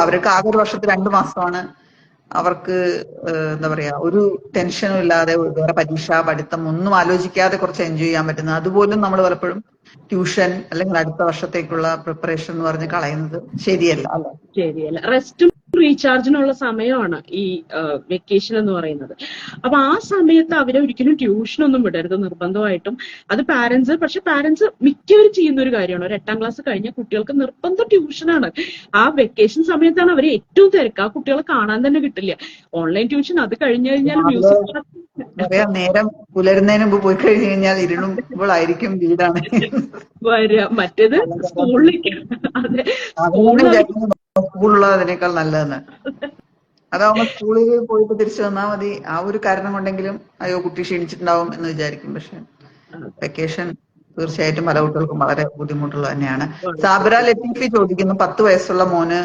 Speaker 1: അവർക്ക് ആകെ ഒരു വർഷത്തിൽ 2 മാസമാണ് അവർക്ക് എന്താ പറയാ ഒരു ടെൻഷനും ഇല്ലാതെ വേറെ പരീക്ഷ പഠിത്തം ഒന്നും ആലോചിക്കാതെ കുറച്ച് എൻജോയ് ചെയ്യാൻ പറ്റുന്നത്. അതുപോലും നമ്മൾ പലപ്പോഴും ട്യൂഷൻ അല്ലെങ്കിൽ അടുത്ത വർഷത്തേക്കുള്ള പ്രിപ്പറേഷൻ എന്ന് പറഞ്ഞ് കളയുന്നത് ശരിയല്ല അല്ലെ.
Speaker 2: ശരിയല്ല. റെസ്റ്റും റീചാർജിനുള്ള സമയമാണ് ഈ വെക്കേഷൻ എന്ന് പറയുന്നത്. അപ്പൊ ആ സമയത്ത് അവരെ ഒരിക്കലും ട്യൂഷനൊന്നും വിടരുത് നിർബന്ധമായിട്ടും. അത് പക്ഷെ പാരന്റ്സ് മിക്കവരും ചെയ്യുന്ന ഒരു കാര്യമാണ്. ഒരു 8ാം ക്ലാസ് കഴിഞ്ഞ കുട്ടികൾക്ക് നിർബന്ധ ട്യൂഷനാണ്. ആ വെക്കേഷൻ സമയത്താണ് അവരെ ഏറ്റവും തിരക്ക്. ആ കുട്ടികളെ കാണാൻ തന്നെ കിട്ടില്ല. ഓൺലൈൻ ട്യൂഷൻ അത് കഴിഞ്ഞു കഴിഞ്ഞാൽ മ്യൂസിക്
Speaker 1: നേരം പുലരുന്നതിന് മുമ്പ് പോയി കഴിഞ്ഞു കഴിഞ്ഞാൽ ഇരുളുമ്പോഴായിരിക്കും വീടാണ്
Speaker 2: വരിക. മറ്റേത് സ്കൂളിലേക്ക്
Speaker 1: സ്കൂളുള്ളതിനേക്കാൾ നല്ലതെന്ന്. അതാവുമ്പോ സ്കൂളിൽ പോയിട്ട് തിരിച്ചു വന്നാൽ മതി. ആ ഒരു കാരണം കൊണ്ടെങ്കിലും അയ്യോ കുട്ടി ക്ഷീണിച്ചിട്ടുണ്ടാവും എന്ന് വിചാരിക്കും. പക്ഷെ വെക്കേഷൻ തീർച്ചയായിട്ടും പല കുട്ടികൾക്കും വളരെ ബുദ്ധിമുട്ടുള്ളത് തന്നെയാണ്. സാബിറ ലത്തീഫി ചോദിക്കുന്നു, 10 വയസ്സുള്ള മോന്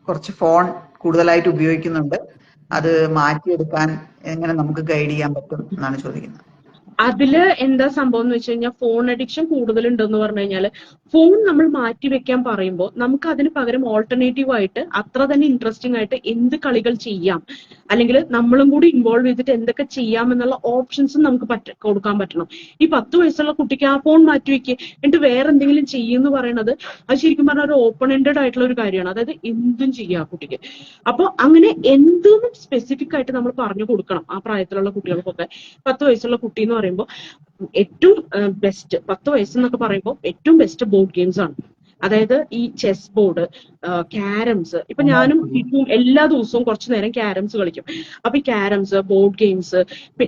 Speaker 1: കുറച്ച് ഫോൺ കൂടുതലായിട്ട് ഉപയോഗിക്കുന്നുണ്ട്, അത് മാറ്റിയെടുക്കാൻ എങ്ങനെ നമുക്ക് ഗൈഡ് ചെയ്യാൻ പറ്റും എന്നാണ് ചോദിക്കുന്നത്.
Speaker 2: അതില് എന്താ സംഭവം എന്ന് വെച്ച് കഴിഞ്ഞാൽ ഫോൺ അഡിക്ഷൻ കൂടുതലുണ്ടെന്ന് പറഞ്ഞു കഴിഞ്ഞാല് ഫോൺ നമ്മൾ മാറ്റി വെക്കാൻ പറയുമ്പോൾ നമുക്ക് അതിന് പകരം ഓൾട്ടർനേറ്റീവ് ആയിട്ട് അത്ര തന്നെ ഇൻട്രസ്റ്റിംഗ് ആയിട്ട് എന്ത് കളികൾ ചെയ്യാം, അല്ലെങ്കിൽ നമ്മളും കൂടി ഇൻവോൾവ് ചെയ്തിട്ട് എന്തൊക്കെ ചെയ്യാം എന്നുള്ള ഓപ്ഷൻസും നമുക്ക് കൊടുക്കാൻ പറ്റണം. ഈ 10 വയസ്സുള്ള കുട്ടിക്ക് ആ ഫോൺ മാറ്റി വെക്കുക എന്നിട്ട് വേറെ എന്തെങ്കിലും ചെയ്യുമെന്ന് പറയുന്നത് അത് ശരിക്കും പറഞ്ഞാൽ ഒരു ഓപ്പൺ എൻഡഡ് ആയിട്ടുള്ള ഒരു കാര്യമാണ്. അതായത് എന്തും ചെയ്യാം കുട്ടിക്ക്. അപ്പൊ അങ്ങനെ എന്തും സ്പെസിഫിക് ആയിട്ട് നമ്മൾ പറഞ്ഞു കൊടുക്കണം ആ പ്രായത്തിലുള്ള കുട്ടികൾക്കൊക്കെ. 10 വയസ്സുള്ള കുട്ടി എന്ന് പറയുമ്പോൾ ഏറ്റവും ബെസ്റ്റ് 10 വയസ്സെന്നൊക്കെ പറയുമ്പോൾ ഏറ്റവും ബെസ്റ്റ് ബോർഡ് ഗെയിംസ് ആണ്. അതായത് ഈ ചെസ് ബോർഡ്, ക്യാരംസ്. ഇപ്പൊ ഞാനും എല്ലാ ദിവസവും കുറച്ചു നേരം ക്യാരംസ് കളിക്കും. അപ്പൊ ഈ ക്യാരംസ്, ബോർഡ് ഗെയിംസ്,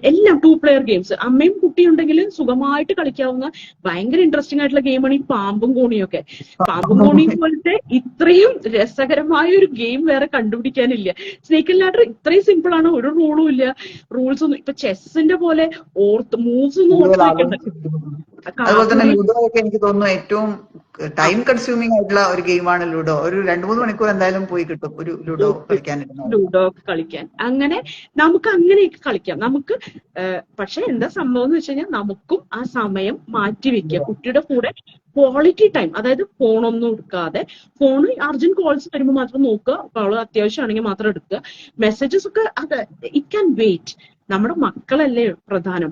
Speaker 2: എല്ലാം 2 പ്ലെയർ ഗെയിംസ് അമ്മയും കുട്ടിയുണ്ടെങ്കിൽ സുഖമായിട്ട് കളിക്കാവുന്ന ഭയങ്കര ഇൻട്രസ്റ്റിംഗ് ആയിട്ടുള്ള ഗെയിമാണ് ഈ പാമ്പും കോണിയൊക്കെ. പാമ്പും കോണിയും പോലത്തെ ഇത്രയും രസകരമായ ഒരു ഗെയിം വേറെ കണ്ടുപിടിക്കാനില്ല. സ്നേക്ക് ആൻഡ് ലാഡർ ഇത്രയും സിമ്പിൾ ആണ്, ഒരു റൂളും ഇല്ല. റൂൾസ് ഒന്നും ഇപ്പൊ ചെസ്സിന്റെ പോലെ മൂവ്സ് ഒന്നും ഓർത്ത് വെക്കണ്ട.
Speaker 1: അതുപോലെ തന്നെ ലുഡോ ഒക്കെ എനിക്ക് തോന്നുന്നു ഏറ്റവും ടൈം കൺസ്യൂമിംഗ് ആയിട്ടുള്ള ഒരു ഗെയിമാണ് ലുഡോ. ഒരു 2-3 മണിക്കൂർ എന്തായാലും പോയി കിട്ടും ഒരു ലുഡോ
Speaker 2: കളിക്കാൻ. അങ്ങനെ നമുക്ക് അങ്ങനെയൊക്കെ കളിക്കാം. നമുക്ക് പക്ഷെ എന്താ സംഭവം എന്ന് വെച്ച് കഴിഞ്ഞാൽ നമുക്കും ആ സമയം മാറ്റിവെക്കുക. കുട്ടിയുടെ കൂടെ ക്വാളിറ്റി ടൈം, അതായത് ഫോണൊന്നും എടുക്കാതെ, ഫോൺ അർജന്റ് കോൾസ് വരുമ്പോൾ മാത്രം നോക്കുക, കോള് അത്യാവശ്യമാണെങ്കിൽ മാത്രം എടുക്കുക. മെസ്സേജസ് ഒക്കെ അത് ഇറ്റ് ക്യാൻ വെയിറ്റ്. നമ്മുടെ മക്കളല്ലേ പ്രധാനം.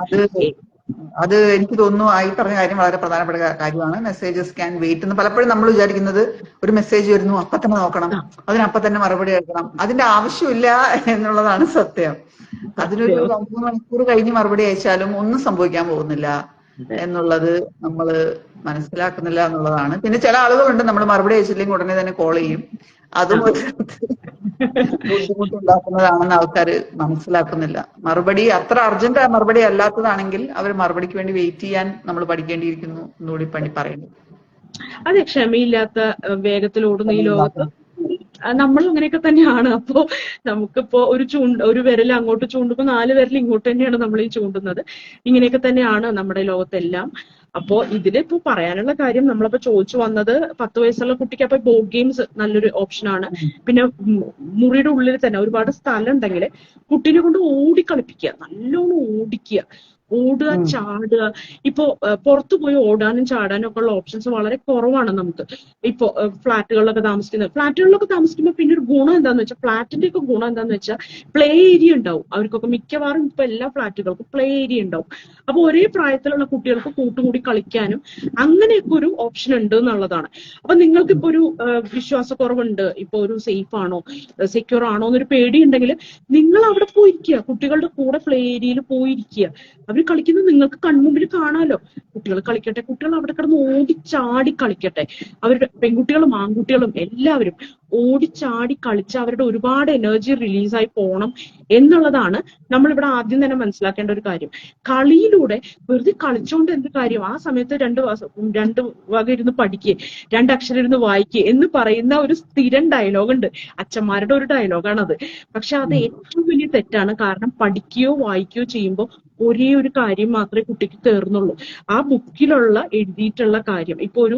Speaker 1: അത് എനിക്ക് തോന്നുന്നു ഈ പറഞ്ഞ കാര്യം വളരെ പ്രധാനപ്പെട്ട കാര്യമാണ്. മെസ്സേജസ് ക്യാൻ വെയിറ്റ് എന്ന് പലപ്പോഴും നമ്മൾ വിചാരിക്കുന്നത് ഒരു മെസ്സേജ് വരുന്നു അപ്പൊ തന്നെ നോക്കണം, അതിനപ്പം തന്നെ മറുപടി കേൾക്കണം. അതിന്റെ ആവശ്യമില്ല എന്നുള്ളതാണ് സത്യം. അതിനൊരു 2-3 മണിക്കൂർ കഴിഞ്ഞ് മറുപടി അയച്ചാലും ഒന്നും സംഭവിക്കാൻ പോകുന്നില്ല എന്നുള്ളത് നമ്മൾ മനസ്സിലാക്കുന്നില്ല എന്നുള്ളതാണ്. പിന്നെ ചില ആളുകളുണ്ട് നമ്മൾ മറുപടി അയച്ചില്ലെങ്കിൽ ഉടനെ തന്നെ കോൾ ചെയ്യും. അതും ബുദ്ധിമുട്ടുണ്ടാക്കുന്നതാണെന്ന് ആൾക്കാർ മനസ്സിലാക്കുന്നില്ല. മറുപടി അത്ര അർജന്റ് മറുപടി അല്ലാത്തതാണെങ്കിൽ അവർ മറുപടിക്ക് വേണ്ടി വെയിറ്റ് ചെയ്യാൻ നമ്മൾ പഠിക്കേണ്ടിയിരിക്കുന്നു എന്നുകൂടി പറയുന്നു.
Speaker 2: അതെ, ക്ഷമയില്ലാത്ത വേഗത്തിൽ ഓടുന്ന ഈ ലോകത്ത് നമ്മൾ അങ്ങനെയൊക്കെ തന്നെയാണ്. അപ്പോ നമുക്കിപ്പോ ഒരു വിരൽ അങ്ങോട്ട് ചൂണ്ടുമ്പോ 4 വിരൽ ഇങ്ങോട്ട് തന്നെയാണ് നമ്മൾ ഈ ചൂണ്ടുന്നത്. ഇങ്ങനെയൊക്കെ തന്നെയാണ് നമ്മുടെ ലോകത്തെല്ലാം. അപ്പോ ഇതിലിപ്പോ പറയാനുള്ള കാര്യം, നമ്മളിപ്പോ ചോദിച്ചു വന്നത് 10 വയസ്സുള്ള കുട്ടിക്ക് അപ്പൊ ബോർഡ് ഗെയിംസ് നല്ലൊരു ഓപ്ഷനാണ്. പിന്നെ മുറിയുടെ ഉള്ളിൽ തന്നെ ഒരുപാട് സ്ഥലം ഉണ്ടെങ്കിൽ കുട്ടീനെ കൊണ്ട് ഓടിക്കളിപ്പിക്കുക, നല്ലോണം ഓടിക്കുക, ഓടുക, ചാടുക. ഇപ്പോ പുറത്തു പോയി ഓടാനും ചാടാനും ഒക്കെ ഉള്ള ഓപ്ഷൻസ് വളരെ കുറവാണ് നമുക്ക്. ഇപ്പോ ഫ്ലാറ്റുകളിലൊക്കെ താമസിക്കുമ്പോൾ പിന്നെ ഒരു ഗുണം എന്താന്ന് വെച്ചാൽ, ഫ്ലാറ്റിന്റെ ഒക്കെ ഗുണം എന്താന്ന് വെച്ചാൽ പ്ലേ ഏരിയ ഉണ്ടാവും അവർക്കൊക്കെ. മിക്കവാറും ഇപ്പൊ എല്ലാ ഫ്ലാറ്റുകൾക്കും പ്ലേ ഏരിയ ഉണ്ടാവും. അപ്പൊ ഒരേ പ്രായത്തിലുള്ള കുട്ടികൾക്ക് കൂട്ടുകൂടി കളിക്കാനും അങ്ങനെയൊക്കെ ഒരു ഓപ്ഷൻ ഉണ്ട് എന്നുള്ളതാണ്. അപ്പൊ നിങ്ങൾക്ക് ഇപ്പൊ ഒരു വിശ്വാസക്കുറവുണ്ട്, ഇപ്പൊ ഒരു സേഫ് ആണോ സെക്യൂർ ആണോ എന്നൊരു പേടി ഉണ്ടെങ്കിൽ നിങ്ങൾ അവിടെ പോയിരിക്കുക, കുട്ടികളുടെ കൂടെ പ്ലേ ഏരിയയിൽ പോയിരിക്കുക. അവർ കളിക്കുന്നത് നിങ്ങൾക്ക് കൺമുമ്പിൽ കാണാലോ. കുട്ടികൾ കളിക്കട്ടെ, കുട്ടികൾ അവിടെ കിടന്ന് ഓടിച്ചാടി കളിക്കട്ടെ. അവരുടെ പെൺകുട്ടികളും ആൺകുട്ടികളും എല്ലാവരും ഓടിച്ചാടി കളിച്ച് അവരുടെ ഒരുപാട് എനർജി റിലീസായി പോകണം എന്നുള്ളതാണ് നമ്മളിവിടെ ആദ്യം തന്നെ മനസ്സിലാക്കേണ്ട ഒരു കാര്യം. കളിയിലൂടെ വെറുതെ കളിച്ചോണ്ട് എന്ത് കാര്യം? ആ സമയത്ത് 2 വക ഇരുന്ന് പഠിക്കുക, 2 അക്ഷരം ഇരുന്ന് വായിക്കുക എന്ന് പറയുന്ന ഒരു സ്ഥിരം ഡയലോഗ് ഉണ്ട്. അച്ഛന്മാരുടെ ഒരു ഡയലോഗാണത്. പക്ഷെ അത് ഏറ്റവും വലിയ തെറ്റാണ്. കാരണം പഠിക്കുകയോ വായിക്കുകയോ ചെയ്യുമ്പോൾ ഒരേ ഒരു കാര്യം മാത്രമേ കുട്ടിക്ക് കയറുന്നുള്ളൂ, ആ ബുക്കിലുള്ള എഴുതിയിട്ടുള്ള കാര്യം. ഇപ്പൊ ഒരു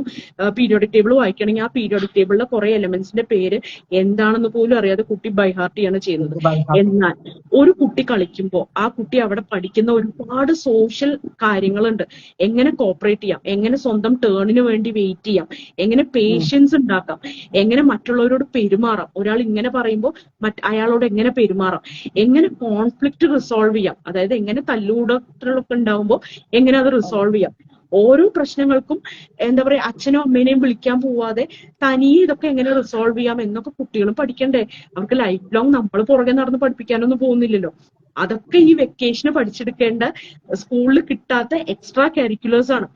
Speaker 2: പീരിയോഡിക് ടേബിൾ വായിക്കണമെങ്കിൽ ആ പീരിയോഡിക് ടേബിളിലെ കുറെ എലമെന്റ്സിന്റെ പേര് എന്താണെന്ന് പോലും അറിയാതെ കുട്ടി ബൈഹാർട്ട് ചെയ്യാണ് ചെയ്യുന്നത്. എന്നാൽ ഒരു കുട്ടി കളിക്കുമ്പോൾ ആ കുട്ടി അവിടെ പഠിക്കുന്ന ഒരുപാട് സോഷ്യൽ കാര്യങ്ങളുണ്ട്. എങ്ങനെ കോപ്പറേറ്റ് ചെയ്യാം, എങ്ങനെ സ്വന്തം ടേണിന് വേണ്ടി വെയിറ്റ് ചെയ്യാം, എങ്ങനെ പേഷ്യൻസ് ഉണ്ടാക്കാം, എങ്ങനെ മറ്റുള്ളവരോട് പെരുമാറാം, ഒരാൾ ഇങ്ങനെ പറയുമ്പോൾ അയാളോട് എങ്ങനെ പെരുമാറാം, എങ്ങനെ കോൺഫ്ലിക്റ്റ് റിസോൾവ് ചെയ്യാം, അതായത് എങ്ങനെ തല്ലുകൂടലൊക്കെ ഉണ്ടാവുമ്പോൾ എങ്ങനെ അത് റിസോൾവ് ചെയ്യാം. ഓരോ പ്രശ്നങ്ങൾക്കും എന്താ പറയാ, അച്ഛനോ അമ്മേനെയും വിളിക്കാൻ പോവാതെ തനിയെ ഇതൊക്കെ എങ്ങനെ റിസോൾവ് ചെയ്യാം എന്നൊക്കെ കുട്ടികളും പഠിക്കണ്ടേ. അവർക്ക് ലൈഫ് ലോങ് നമ്മൾ പുറകെ നടന്ന് പഠിപ്പിക്കാനൊന്നും പോകുന്നില്ലല്ലോ. അതൊക്കെ ഈ വെക്കേഷന് പഠിച്ചെടുക്കേണ്ട, സ്കൂളിൽ കിട്ടാത്ത എക്സ്ട്രാ കരിക്കുലേഴ്സ് ആണ്.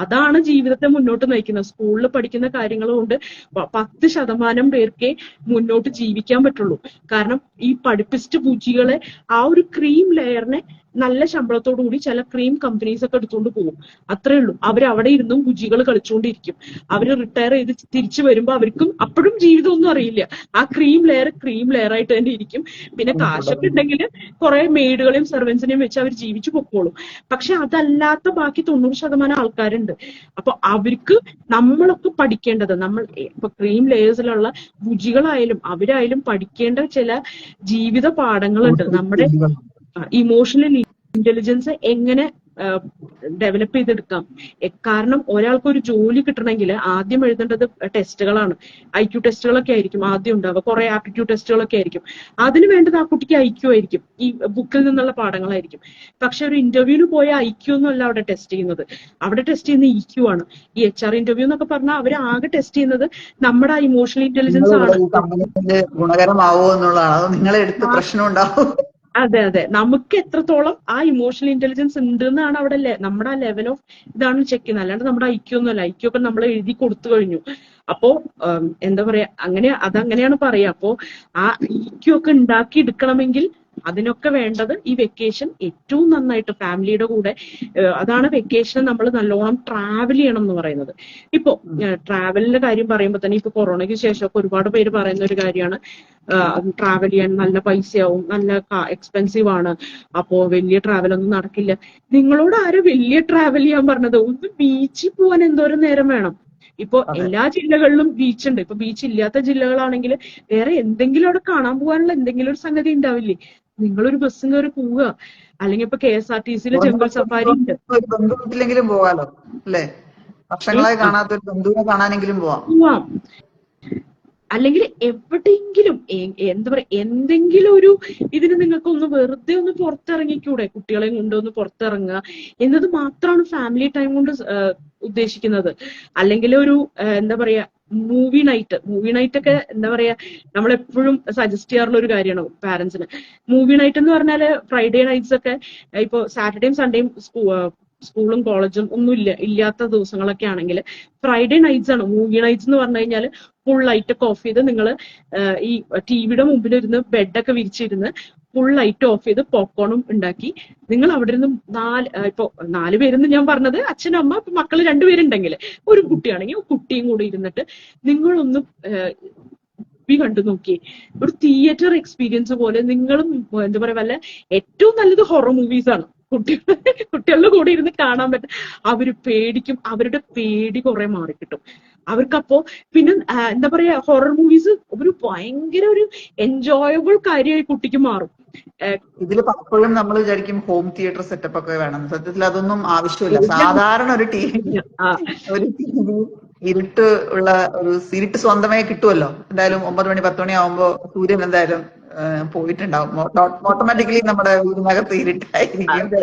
Speaker 2: അതാണ് ജീവിതത്തെ മുന്നോട്ട് നയിക്കുന്നത്. സ്കൂളിൽ പഠിക്കുന്ന കാര്യങ്ങൾ കൊണ്ട് 10% പേർക്കേ മുന്നോട്ട് ജീവിക്കാൻ പറ്റുള്ളൂ. കാരണം ഈ പഠിപ്പിസ്റ്റ് ബുജികളെ, ആ ഒരു ക്രീം ലെയറിനെ നല്ല ശമ്പളത്തോടു കൂടി ചില ക്രീം കമ്പനീസ് ഒക്കെ എടുത്തുകൊണ്ട് പോകും. അത്രേ ഉള്ളൂ. അവരവിടെ ഇരുന്നും ബുജികൾ കളിച്ചുകൊണ്ടിരിക്കും. അവര് റിട്ടയർ ചെയ്ത് തിരിച്ചു വരുമ്പോ അവർക്കും അപ്പോഴും ജീവിതമൊന്നും അറിയില്ല. ആ ക്രീം ലെയർ ആയിട്ട് തന്നെ ഇരിക്കും. പിന്നെ കാശൊക്കെ ഉണ്ടെങ്കിൽ കുറെ മെയ്ഡുകളെയും സെർവൻസിനെയും വെച്ച് അവർ ജീവിച്ചു പൊക്കോളും. പക്ഷെ അതല്ലാത്ത ബാക്കി 90% ആൾക്കാരുണ്ട്. അപ്പൊ അവർക്ക് നമ്മളൊക്കെ പഠിക്കേണ്ടത്, നമ്മൾ ഇപ്പൊ ക്രീം ലെയേഴ്സിലുള്ള ബുജികളായാലും അവരായാലും പഠിക്കേണ്ട ചില ജീവിത പാഠങ്ങളുണ്ട്. നമ്മുടെ ഇമോഷണൽ ഇന്റലിജൻസ് എങ്ങനെ ഡെവലപ്പ് ചെയ്തെടുക്കാം. കാരണം ഒരാൾക്ക് ഒരു ജോലി കിട്ടണമെങ്കിൽ ആദ്യം എഴുതേണ്ടത് ടെസ്റ്റുകളാണ്. IQ ടെസ്റ്റുകളൊക്കെ ആയിരിക്കും ആദ്യം ഉണ്ടാവുക, കുറെ ആപ്റ്റിറ്റ്യൂഡ് ടെസ്റ്റുകളൊക്കെ ആയിരിക്കും. അതിന് വേണ്ടത് ആ കുട്ടിക്ക് IQ ആയിരിക്കും, ഈ ബുക്കിൽ നിന്നുള്ള പാഠങ്ങളായിരിക്കും. പക്ഷെ ഒരു ഇന്റർവ്യൂവിന് പോയ IQ ഒന്നും അല്ല അവിടെ ടെസ്റ്റ് ചെയ്യുന്നത്, അവിടെ ടെസ്റ്റ് ചെയ്യുന്ന EQ ആണ്. ഈ HR ഇന്റർവ്യൂ എന്നൊക്കെ പറഞ്ഞാൽ അവർ ആകെ ടെസ്റ്റ് ചെയ്യുന്നത് നമ്മുടെ ഇമോഷണൽ ഇന്റലിജൻസ് ആണ്.
Speaker 1: ഗുണകരമാവോ എന്നുള്ളതാണ്. അത് നിങ്ങളെ എടുത്ത് പ്രശ്നം ഉണ്ടാവും.
Speaker 2: അതെ, നമുക്ക് എത്രത്തോളം ആ ഇമോഷണൽ ഇന്റലിജൻസ് ഉണ്ട് എന്നാണ് അവിടെ നമ്മുടെ ആ ലെവൽ ഓഫ് ഇതാണ് ചെക്ക് ചെയ്യുന്നത്. അല്ലാണ്ട് നമ്മുടെ IQ ഒന്നുമല്ല. IQ ഒക്കെ നമ്മൾ എഴുതി കൊടുത്തു കഴിഞ്ഞു. അപ്പോ എന്താ പറയാ, അതങ്ങനെയാണ് പറയാ. അപ്പോ ആ EQ ഒക്കെ ഉണ്ടാക്കി എടുക്കണമെങ്കിൽ അതിനൊക്കെ വേണ്ടത് ഈ വെക്കേഷൻ ഏറ്റവും നന്നായിട്ട് ഫാമിലിയുടെ കൂടെ, അതാണ് വെക്കേഷൻ നമ്മൾ നല്ലോണം ട്രാവൽ ചെയ്യണം എന്ന് പറയുന്നത്. ഇപ്പോ ട്രാവലിന്റെ കാര്യം പറയുമ്പോൾ തന്നെ ഇപ്പൊ കൊറോണയ്ക്ക് ശേഷമൊക്കെ ഒരുപാട് പേര് പറയുന്ന ഒരു കാര്യമാണ്, ട്രാവൽ ചെയ്യാൻ നല്ല പൈസയാവും, നല്ല എക്സ്പെൻസീവ് ആണ്, അപ്പോ വലിയ ട്രാവൽ ഒന്നും നടക്കില്ല. നിങ്ങളോട് ആരും വലിയ ട്രാവൽ ചെയ്യാൻ പറഞ്ഞത്? ഒന്ന് ബീച്ചിൽ പോകാൻ എന്തോരം നേരം വേണം? ഇപ്പൊ എല്ലാ ജില്ലകളിലും ബീച്ച് ഉണ്ട്. ഇപ്പൊ ബീച്ച് ഇല്ലാത്ത ജില്ലകളാണെങ്കിൽ വേറെ എന്തെങ്കിലും അവിടെ കാണാൻ പോകാനുള്ള എന്തെങ്കിലും ഒരു സംഗതി ഉണ്ടാവില്ലേ? നിങ്ങളൊരു ബസ്സും കയറി പോവുക, അല്ലെങ്കിൽ ഇപ്പൊ KSRTC ജംഗിൾ സഫാരി ഉണ്ട്.
Speaker 1: ബന്ധുവീട്ടിലെങ്കിലും പോവാലോ അല്ലേ? വർഷങ്ങളായി കാണാത്ത ഒരു ബന്ധുവിനെ കാണാനെങ്കിലും പോവാം.
Speaker 2: അല്ലെങ്കിൽ എവിടെയെങ്കിലും എന്താ പറയാ, എന്തെങ്കിലും ഒരു ഇതിന് നിങ്ങൾക്ക് ഒന്ന് വെറുതെ ഒന്ന് പുറത്തിറങ്ങിക്കൂടെ? കുട്ടികളെയും കൊണ്ടൊന്ന് പുറത്തിറങ്ങുക എന്നത് മാത്രമാണ് ഫാമിലി ടൈം കൊണ്ട് ഉദ്ദേശിക്കുന്നത്. അല്ലെങ്കിൽ ഒരു എന്താ പറയാ, മൂവി നൈറ്റ് ഒക്കെ എന്താ പറയാ, നമ്മളെപ്പോഴും സജസ്റ്റ് ചെയ്യാറുള്ള ഒരു കാര്യമാണ് പാരന്റ്സിന്. മൂവി നൈറ്റ് എന്ന് പറഞ്ഞാല് ഫ്രൈഡേ നൈറ്റ്സ് ഒക്കെ, ഇപ്പൊ സാറ്റർഡേയും സൺഡേയും സ്കൂളും കോളേജും ഒന്നും ഇല്ലാത്ത ദിവസങ്ങളൊക്കെ ആണെങ്കിൽ ഫ്രൈഡേ നൈറ്റ്സ് ആണ് മൂവി നൈറ്റ്സ് എന്ന് പറഞ്ഞു കഴിഞ്ഞാൽ. ഫുൾ ലൈറ്റ് ഒക്കെ ഓഫ് ചെയ്ത് നിങ്ങൾ ഈ ടിവിയുടെ മുമ്പിലിരുന്ന് ബെഡൊക്കെ വിരിച്ചിരുന്ന് ഫുൾ ലൈറ്റ് ഓഫ് ചെയ്ത് പോപ്കോണും ഉണ്ടാക്കി നിങ്ങൾ അവിടെ ഇരുന്ന് ഇപ്പൊ 4 പേരെന്ന് ഞാൻ പറഞ്ഞത് അച്ഛനും അമ്മ മക്കള് 2 പേരുണ്ടെങ്കിൽ ഒരു കുട്ടിയാണെങ്കിൽ കുട്ടിയും കൂടി ഇരുന്നിട്ട് നിങ്ങളൊന്ന് കണ്ടു നോക്കിയേ. ഒരു തിയേറ്റർ എക്സ്പീരിയൻസ് പോലെ നിങ്ങളും എന്താ പറയാ വല്ല ഏറ്റവും നല്ലത് ഹൊറർ മൂവീസ് ആണ്. കുട്ടികളുടെ കൂടെ ഇരുന്ന് കാണാൻ പറ്റും. അവര് പേടിക്കും, അവരുടെ പേടി കുറെ മാറിക്കിട്ടും അവർക്കപ്പോ. പിന്നെ എന്താ പറയാ ഹൊറർ മൂവീസ് ഒരു ഭയങ്കര ഒരു എൻജോയബിൾ കാര്യമായി കുട്ടിക്ക് മാറും.
Speaker 1: ഇതിൽ പലപ്പോഴും നമ്മൾ വിചാരിക്കും ഹോം തിയേറ്റർ സെറ്റപ്പ് ഒക്കെ വേണം. സത്യത്തിൽ അതൊന്നും ആവശ്യമില്ല. സാധാരണ ഒരു ടിവി ഇരുട്ട് ഉള്ള ഇരുട്ട് സ്വന്തമായി കിട്ടുമല്ലോ. എന്തായാലും 9 മണി 10 മണി ആവുമ്പോ സൂര്യൻ എന്തായാലും പോയിട്ടുണ്ടാവും. ഓട്ടോമാറ്റിക്കലി നമ്മുടെ വീടിനകത്ത് ഇരുട്ടായിരിക്കും.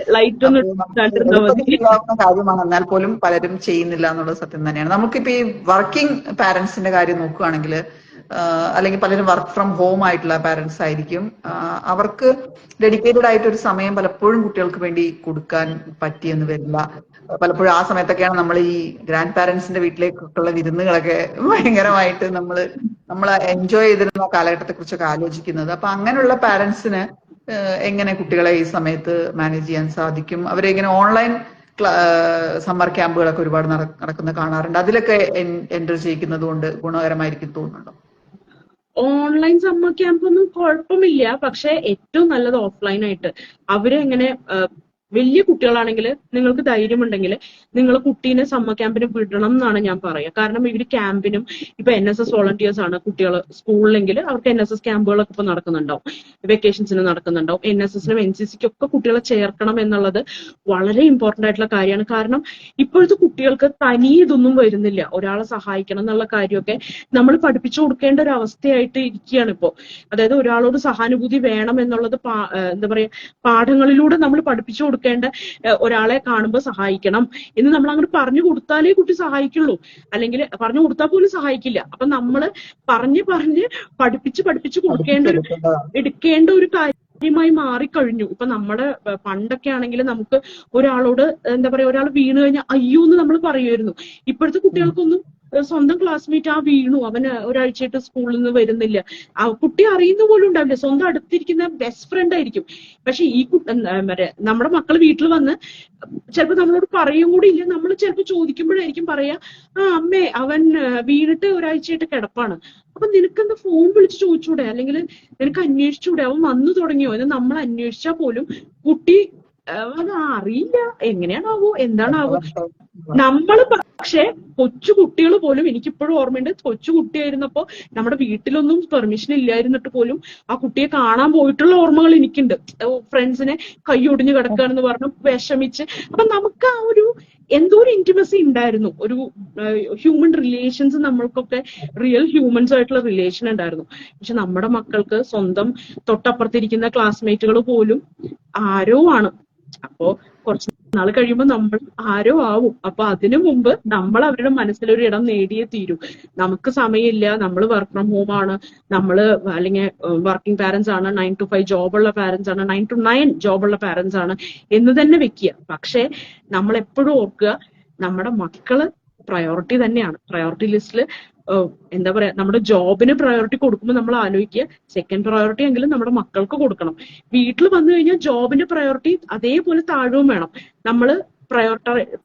Speaker 1: എളുപ്പത്തിലാവുന്ന കാര്യമാണ്, എന്നാൽ പോലും പലരും ചെയ്യുന്നില്ല എന്നുള്ളത് സത്യം തന്നെയാണ്. നമുക്കിപ്പോ ഈ വർക്കിംഗ് പാരന്റ്സിന്റെ കാര്യം നോക്കുകയാണെങ്കിൽ, അല്ലെങ്കിൽ പലരും വർക്ക് ഫ്രം ഹോം ആയിട്ടുള്ള പാരന്റ്സ് ആയിരിക്കും. അവർക്ക് ഡെഡിക്കേറ്റഡ് ആയിട്ട് ഒരു സമയം പലപ്പോഴും കുട്ടികൾക്ക് വേണ്ടി കൊടുക്കാൻ പറ്റിയെന്ന് വരില്ല. പലപ്പോഴും ആ സമയത്തൊക്കെയാണ് നമ്മൾ ഈ ഗ്രാൻഡ് പാരന്റ്സിന്റെ വീട്ടിലേക്കുള്ള വിരുന്നുകളൊക്കെ ഭയങ്കരമായിട്ട് നമ്മൾ എൻജോയ് ചെയ്തിരുന്ന കാലഘട്ടത്തെ കുറിച്ചൊക്കെ ആലോചിക്കുന്നത്. അപ്പൊ അങ്ങനെയുള്ള പാരന്റ്സിന് എങ്ങനെ കുട്ടികളെ ഈ സമയത്ത് മാനേജ് ചെയ്യാൻ സാധിക്കും? അവരെ ഇങ്ങനെ ഓൺലൈൻ സമ്മർ ക്യാമ്പുകളൊക്കെ ഒരുപാട് നടക്കുന്ന കാണാറുണ്ട്. അതിലൊക്കെ എൻറ്റർ ചെയ്യിക്കുന്നത് കൊണ്ട് ഗുണകരമായിരിക്കും തോന്നുന്നുണ്ടോ?
Speaker 2: ഓൺലൈൻ സമ്മർ ക്യാമ്പ് ഒന്നും കുഴപ്പമില്ല. പക്ഷെ ഏറ്റവും നല്ലത് ഓഫ്ലൈൻ ആയിട്ട് അവരെ എങ്ങനെ വലിയ കുട്ടികളാണെങ്കിൽ നിങ്ങൾക്ക് ധൈര്യമുണ്ടെങ്കിൽ നിങ്ങൾ കുട്ടീനെ സമ്മർ ക്യാമ്പിന് വിടണം എന്നാണ് ഞാൻ പറയുക. കാരണം ഇവര് ക്യാമ്പിനും ഇപ്പൊ NSS വോളണ്ടിയേഴ്സ് ആണ് കുട്ടികൾ സ്കൂളിലെങ്കിൽ അവർക്ക് NSS ക്യാമ്പുകളൊക്കെ ഇപ്പൊ നടക്കുന്നുണ്ടാവും, വെക്കേഷൻസിന് നടക്കുന്നുണ്ടാവും. NSSനും NCCക്കും ഒക്കെ കുട്ടികളെ ചേർക്കണം എന്നുള്ളത് വളരെ ഇമ്പോർട്ടന്റ് ആയിട്ടുള്ള കാര്യമാണ്. കാരണം ഇപ്പോഴത്തെ കുട്ടികൾക്ക് തനിയെ ഇതൊന്നും വരുന്നില്ല. ഒരാളെ സഹായിക്കണം എന്നുള്ള കാര്യമൊക്കെ നമ്മൾ പഠിപ്പിച്ചു കൊടുക്കേണ്ട ഒരു അവസ്ഥയായിട്ട് ഇരിക്കുകയാണ് ഇപ്പോ. അതായത് ഒരാളോട് സഹാനുഭൂതി വേണം എന്നുള്ളത് എന്താ പറയാ പാഠങ്ങളിലൂടെ നമ്മൾ പഠിപ്പിച്ചു കൊടുക്കേണ്ട, ഒരാളെ കാണുമ്പോൾ സഹായിക്കണം എന്ന് നമ്മൾ അങ്ങോട്ട് പറഞ്ഞു കൊടുത്താലേ കുട്ടി സഹായിക്കുള്ളൂ. അല്ലെങ്കിൽ പറഞ്ഞു കൊടുത്താൽ പോലും സഹായിക്കില്ല. അപ്പൊ നമ്മള് പറഞ്ഞ് പഠിപ്പിച്ച് എടുക്കേണ്ട ഒരു കാര്യമായി മാറിക്കഴിഞ്ഞു. ഇപ്പൊ നമ്മുടെ പണ്ടൊക്കെ ആണെങ്കിൽ നമുക്ക് ഒരാളോട് എന്താ പറയാ ഒരാൾ വീണ് കഴിഞ്ഞാൽ അയ്യോ എന്ന് നമ്മൾ പറയുമായിരുന്നു. ഇപ്പോഴത്തെ കുട്ടികൾക്കൊന്നും സ്വന്തം ക്ലാസ്മേറ്റ് വീണു, അവന് ഒരാഴ്ചയായിട്ട് സ്കൂളിൽ നിന്ന് വരുന്നില്ല, ആ കുട്ടി അറിയുന്ന പോലും ഉണ്ടാവില്ല. സ്വന്തം അടുത്തിരിക്കുന്ന ബെസ്റ്റ് ഫ്രണ്ട് ആയിരിക്കും. പക്ഷെ ഈ നമ്മുടെ മക്കൾ വീട്ടിൽ വന്ന് ചിലപ്പോൾ നമ്മളോട് പറയും കൂടി ഇല്ല. നമ്മൾ ചിലപ്പോൾ ചോദിക്കുമ്പോഴായിരിക്കും പറയാ അമ്മേ അവൻ വീണിട്ട് ഒരാഴ്ചയായിട്ട് കിടപ്പാണ്. അപ്പൊ നിനക്കെന്താ ഫോൺ വിളിച്ച് ചോദിച്ചൂടെ, അല്ലെങ്കിൽ നിനക്ക് അന്വേഷിച്ചൂടെ അവൻ വന്നു തുടങ്ങിയോ എന്ന് നമ്മൾ അന്വേഷിച്ചാൽ പോലും കുട്ടി അത് അറിയില്ല. എങ്ങനെയാണാവോ എന്താണാവോ നമ്മള്. പക്ഷെ കൊച്ചു കുട്ടികൾ പോലും, എനിക്കിപ്പോഴും ഓർമ്മയുണ്ട്, കൊച്ചു കുട്ടിയായിരുന്നപ്പോ നമ്മുടെ വീട്ടിലൊന്നും പെർമിഷൻ ഇല്ലായിരുന്നിട്ട് പോലും ആ കുട്ടിയെ കാണാൻ പോയിട്ടുള്ള ഓർമ്മകൾ എനിക്കുണ്ട്. ഫ്രണ്ട്സിനെ കൈയൊടിഞ്ഞു കിടക്കുകയാണെന്ന് പറഞ്ഞു വിഷമിച്ച്. അപ്പൊ നമുക്ക് ആ ഒരു എന്തോ ഒരു ഇന്റിമസി ഉണ്ടായിരുന്നു, ഒരു ഹ്യൂമൻ റിലേഷൻസ്, നമ്മൾക്കൊക്കെ റിയൽ ഹ്യൂമൻസ് ആയിട്ടുള്ള റിലേഷൻ ഉണ്ടായിരുന്നു. പക്ഷെ നമ്മുടെ മക്കൾക്ക് സ്വന്തം തൊട്ടപ്പുറത്തിരിക്കുന്ന ക്ലാസ്മേറ്റുകൾ പോലും ആരോ ആണ്. അപ്പോ കുറച്ച് നാൾ കഴിയുമ്പോൾ നമ്മൾ ആരോ ആവും. അപ്പൊ അതിനു മുമ്പ് നമ്മൾ അവരുടെ മനസ്സിലൊരു ഇടം നേടിയേ തീരൂ. നമുക്ക് സമയമില്ല, നമ്മൾ വർക്ക് ഫ്രം ഹോം ആണ്, നമ്മള് അല്ലെങ്കിൽ വർക്കിംഗ് പാരന്റ്സ് ആണ്, 9 to 5 ജോബുള്ള പാരന്റ്സ് ആണ്, 9 to 9 ജോബുള്ള പാരന്റ്സ് ആണ് എന്ന് തന്നെ വെക്കുക. പക്ഷെ നമ്മൾ എപ്പോഴും ഓർക്കുക നമ്മുടെ മക്കള് പ്രയോറിറ്റി തന്നെയാണ്. പ്രയോറിറ്റി ലിസ്റ്റില് എന്താ പറയാ നമ്മുടെ ജോബിന് പ്രയോറിറ്റി കൊടുക്കുമ്പോൾ നമ്മൾ ആലോചിക്കുക സെക്കൻഡ് പ്രയോറിറ്റി എങ്കിലും നമ്മുടെ മക്കൾക്ക് കൊടുക്കണം. വീട്ടിൽ വന്നു കഴിഞ്ഞാൽ ജോബിന്റെ പ്രയോറിറ്റി അതേപോലെ താഴവും വേണം. നമ്മൾ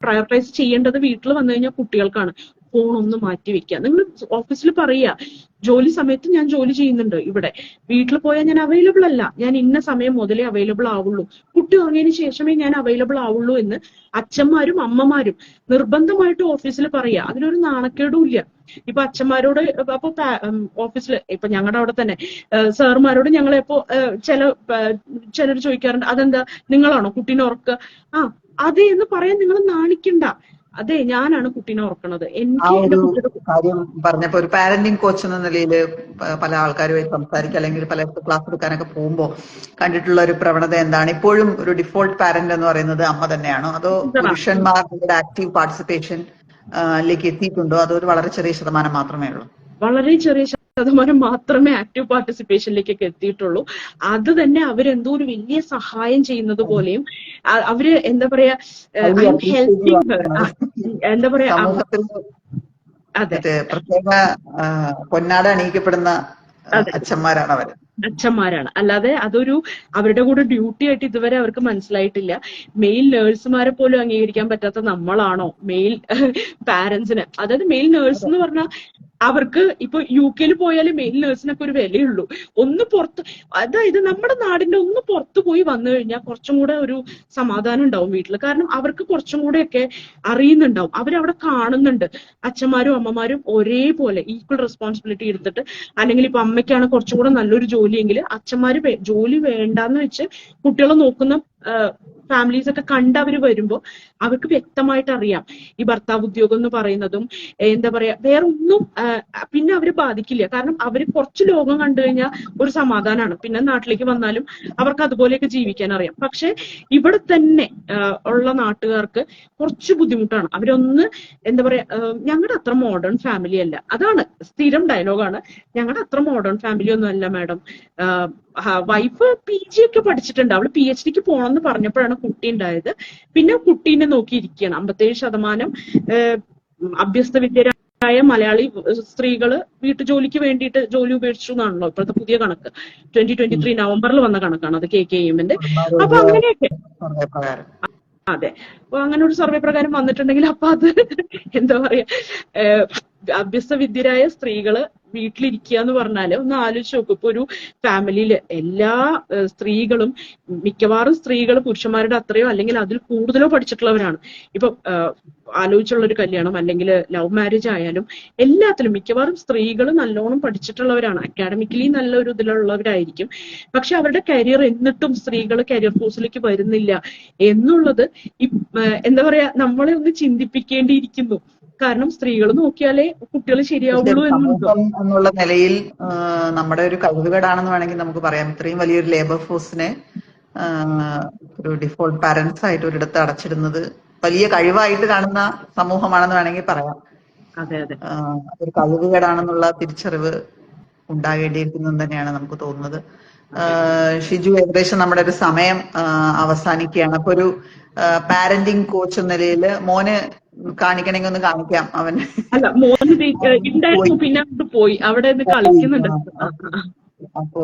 Speaker 2: പ്രയോറിറ്റൈസ് ചെയ്യേണ്ടത് വീട്ടിൽ വന്നു കഴിഞ്ഞാൽ കുട്ടികൾക്കാണ്. ഫോൺ ഒന്ന് മാറ്റി വെക്കുക. നിങ്ങൾ ഓഫീസിൽ പറയുക ജോലി സമയത്ത് ഞാൻ ജോലി ചെയ്യുന്നുണ്ട്, ഇവിടെ വീട്ടിൽ പോയാൽ ഞാൻ അവൈലബിൾ അല്ല, ഞാൻ ഇന്ന സമയം മുതലേ അവൈലബിൾ ആവുള്ളൂ, കുട്ടി ഉറങ്ങിയതിന് ശേഷമേ ഞാൻ അവൈലബിൾ ആവുള്ളൂ എന്ന് അച്ഛന്മാരും അമ്മമാരും നിർബന്ധമായിട്ട് ഓഫീസിൽ പറയുക. അതിനൊരു നാണക്കേടും ഇല്ല. ഇപ്പൊ അച്ഛന്മാരോട് അപ്പൊ ഓഫീസിൽ ഇപ്പൊ ഞങ്ങളുടെ അവിടെ തന്നെ സാറുമാരോട് ഞങ്ങളിപ്പോ ചിലർ ചോദിക്കാറുണ്ട് അതെന്താ നിങ്ങളാണോ കുട്ടീനെ ഉറക്കുക? അതെ എന്ന് പറയാൻ നിങ്ങൾ നാണിക്കണ്ട. അതെ ഞാനാണ് കുട്ടീനെ ഓർക്കണത്. എനിക്ക്
Speaker 1: കാര്യം പറഞ്ഞപ്പോ ഒരു പാരന്റിങ് കോച്ച് എന്ന നിലയിൽ പല ആൾക്കാരുമായി സംസാരിക്കുക അല്ലെങ്കിൽ പല ക്ലാസ് എടുക്കാനൊക്കെ പോകുമ്പോൾ കണ്ടിട്ടുള്ള ഒരു പ്രവണത എന്താണ്? ഇപ്പോഴും ഒരു ഡിഫോൾട്ട് പാരന്റ് എന്ന് പറയുന്നത് അമ്മ തന്നെയാണോ, അതോ പുരുഷന്മാരുടെ ആക്റ്റീവ് പാർട്ടിസിപ്പേഷൻ ലേക്ക് എത്തിയിട്ടുണ്ടോ, അതോ ഒരു വളരെ ചെറിയ ശതമാനം മാത്രമേ ഉള്ളൂ?
Speaker 2: വളരെ ചെറിയ ശതമാനം മാത്രമേ ആക്റ്റീവ് പാർട്ടിസിപ്പേഷനിലേക്കൊക്കെ എത്തിയിട്ടുള്ളൂ. അത് തന്നെ അവരെന്തോ ഒരു വലിയ സഹായം ചെയ്യുന്നത് പോലെയും അവര് എന്താ പറയാ എന്താ പറയാ അതെ
Speaker 1: മറ്റേ പ്രത്യേക പൊന്നാട അണിയിക്കപ്പെടുന്ന
Speaker 2: അതെ
Speaker 1: അച്ഛന്മാരാണ് അവര്.
Speaker 2: അച്ഛന്മാരാണ്. അല്ലാതെ അതൊരു അവരുടെ കൂടെ ഡ്യൂട്ടി ആയിട്ട് ഇതുവരെ അവർക്ക് മനസ്സിലായിട്ടില്ല. മെയിൽ നേഴ്സുമാരെ പോലും അംഗീകരിക്കാൻ പറ്റാത്ത നമ്മളാണോ മെയിൽ പാരന്റ്സിന്. അതായത് മെയിൽ നേഴ്സ് എന്ന് പറഞ്ഞാൽ അവർക്ക് ഇപ്പൊ UK പോയാലും മെയിൽ നേഴ്സിനൊക്കെ ഒരു വിലയുള്ളൂ. ഒന്ന് പുറത്ത്, അതായത് നമ്മുടെ നാടിന്റെ ഒന്ന് പുറത്തു പോയി വന്നു കഴിഞ്ഞാൽ കുറച്ചും കൂടെ ഒരു സമാധാനം ഉണ്ടാവും വീട്ടിൽ. കാരണം അവർക്ക് കുറച്ചും കൂടെയൊക്കെ അറിയുന്നുണ്ടാവും, അവരവിടെ കാണുന്നുണ്ട് അച്ഛന്മാരും അമ്മമാരും ഒരേപോലെ ഈക്വൽ റെസ്പോൺസിബിലിറ്റി എടുത്തിട്ട്. അല്ലെങ്കിൽ ഇപ്പൊ അമ്മയ്ക്കാണ് കുറച്ചും കൂടെ നല്ലൊരു ജോലിയെങ്കിൽ അച്ഛന്മാര് ജോലി വേണ്ടാന്ന് വെച്ച് കുട്ടികളെ നോക്കുന്ന ഫാമിലീസ് ഒക്കെ കണ്ട് അവര് വരുമ്പോ അവർക്ക് വ്യക്തമായിട്ട് അറിയാം ഈ ഭർത്താവ് ഉദ്യോഗം എന്ന് പറയുന്നതും എന്താ പറയാ വേറെ ഒന്നും പിന്നെ അവര് ബാധിക്കില്ല. കാരണം അവര് കുറച്ച് ലോകം കണ്ടു കഴിഞ്ഞാൽ ഒരു സമാധാനമാണ്. പിന്നെ നാട്ടിലേക്ക് വന്നാലും അവർക്ക് അതുപോലെയൊക്കെ ജീവിക്കാൻ അറിയാം. പക്ഷെ ഇവിടെ തന്നെ ഉള്ള നാട്ടുകാർക്ക് കുറച്ച് ബുദ്ധിമുട്ടാണ്. അവരൊന്ന് എന്താ പറയാ, ഞങ്ങളുടെ അത്ര മോഡേൺ ഫാമിലി അല്ല. അതാണ് സ്ഥിരം ഡയലോഗാണ്, ഞങ്ങളുടെ അത്ര മോഡേൺ ഫാമിലി ഒന്നും അല്ല മാഡം. വൈഫ് PG ഒക്കെ പഠിച്ചിട്ടുണ്ട്, അവള് PhDക്ക് പോണെന്ന് പറഞ്ഞപ്പോഴാണ് കുട്ടി ഉണ്ടായത്. പിന്നെ കുട്ടീനെ നോക്കിയിരിക്കുകയാണ്. 57% അഭ്യസ്ത വിദ്യരായ മലയാളി സ്ത്രീകള് വീട്ടുജോലിക്ക് വേണ്ടിയിട്ട് ജോലി ഉപേക്ഷിച്ചു എന്നാണല്ലോ ഇപ്പോഴത്തെ പുതിയ കണക്ക്. 2023 നവംബറിൽ വന്ന കണക്കാണ് അത്, KKEMന്റെ. അപ്പൊ അങ്ങനെയൊക്കെ അതെ, അപ്പൊ അങ്ങനെ ഒരു സർവേ പ്രകാരം വന്നിട്ടുണ്ടെങ്കിൽ അപ്പൊ അത് എന്താ പറയാ, അഭ്യസ്ത വിദ്യരായ സ്ത്രീകള് വീട്ടിലിരിക്കുക എന്ന് പറഞ്ഞാല് ഒന്ന് ആലോചിച്ച് നോക്കും. ഇപ്പൊ ഒരു ഫാമിലിയില് എല്ലാ സ്ത്രീകളും, മിക്കവാറും സ്ത്രീകൾ പുരുഷന്മാരുടെ അത്രയോ അല്ലെങ്കിൽ അതിൽ കൂടുതലോ പഠിച്ചിട്ടുള്ളവരാണ്. ഇപ്പൊ ആലോചിച്ചുള്ള ഒരു കല്യാണം അല്ലെങ്കിൽ ലവ് മാരേജ് ആയാലും എല്ലാത്തിലും മിക്കവാറും സ്ത്രീകൾ നല്ലോണം പഠിച്ചിട്ടുള്ളവരാണ്, അക്കാഡമിക്കലി നല്ലൊരു ഇതിലുള്ളവരായിരിക്കും. പക്ഷെ അവരുടെ കരിയർ എന്നിട്ടും സ്ത്രീകൾ കരിയർ ഫോഴ്സിലേക്ക് വരുന്നില്ല എന്നുള്ളത് എന്താ പറയാ നമ്മളെ ഒന്ന് ചിന്തിപ്പിക്കേണ്ടിയിരിക്കുന്നു. കാരണം സ്ത്രീകൾ നോക്കിയാലേ കുട്ടികൾ ശരിയാവുള്ളൂ എന്നുണ്ടോ
Speaker 1: എന്നുള്ള നിലയിൽ നമ്മുടെ ഒരു കഴിവുകേടാണെന്ന് വേണമെങ്കിൽ നമുക്ക് പറയാം. ഇത്രയും വലിയൊരു ലേബർ ഫോഴ്സിനെ ഒരു ഡിഫോൾട്ട് പാരന്റ്സ് ആയിട്ട് ഒരിടത്ത് അടച്ചിടുന്നത് വലിയ കഴിവായിട്ട് കാണുന്ന സമൂഹമാണെന്ന് വേണമെങ്കിൽ പറയാം.
Speaker 2: അതെ അതെ,
Speaker 1: ഒരു കഴിവുകേടാണെന്നുള്ള തിരിച്ചറിവ് ഉണ്ടാകേണ്ടിയിരിക്കുന്നു തന്നെയാണ് നമുക്ക് തോന്നുന്നത്. ഷിജു, ഏകദേശം നമ്മുടെ ഒരു സമയം അവസാനിക്കുകയാണ്. അപ്പൊ ഒരു പാരന്റിങ് കോച്ച് എന്ന നിലയിൽ മോന് കാണിക്കണമെങ്കിൽ ഒന്ന് കാണിക്കാം. അവൻ
Speaker 2: അല്ല മോന് ഉണ്ടായിരുന്നു, പിന്നെ അങ്ങോട്ട് പോയി, അവിടെ കളിക്കുന്നുണ്ട്.
Speaker 1: അപ്പോ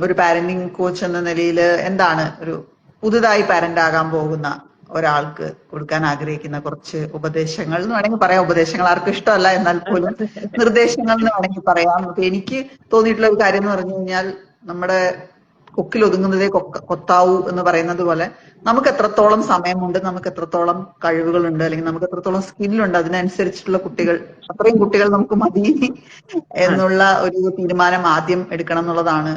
Speaker 1: ഒരു പാരന്റിങ് കോച്ച് എന്ന നിലയിൽ എന്താണ് ഒരു പുതുതായി പാരന്റ് ആകാൻ പോകുന്ന ഒരാൾക്ക് കൊടുക്കാൻ ആഗ്രഹിക്കുന്ന കുറച്ച് ഉപദേശങ്ങൾ എന്ന് വേണമെങ്കിൽ പറയാം. ഉപദേശങ്ങൾ ആർക്കും ഇഷ്ടമല്ല, എന്നാൽ പോലും നിർദ്ദേശങ്ങൾ എന്ന് വേണമെങ്കിൽ പറയാം. എനിക്ക് തോന്നിയിട്ടുള്ള ഒരു കാര്യം എന്ന് പറഞ്ഞു കഴിഞ്ഞാൽ, നമ്മുടെ കൊക്കിൽ ഒതുങ്ങുന്നതേ കൊത്താവൂ എന്ന് പറയുന്നത് പോലെ നമുക്ക് എത്രത്തോളം സമയമുണ്ട്, നമുക്ക് എത്രത്തോളം കഴിവുകളുണ്ട്, അല്ലെങ്കിൽ നമുക്ക് എത്രത്തോളം സ്കില്ലുണ്ട്, അതിനനുസരിച്ചിട്ടുള്ള കുട്ടികൾ, അത്രയും കുട്ടികൾ നമുക്ക് മതി എന്നുള്ള ഒരു തീരുമാനം ആദ്യം എടുക്കണം എന്നുള്ളതാണ്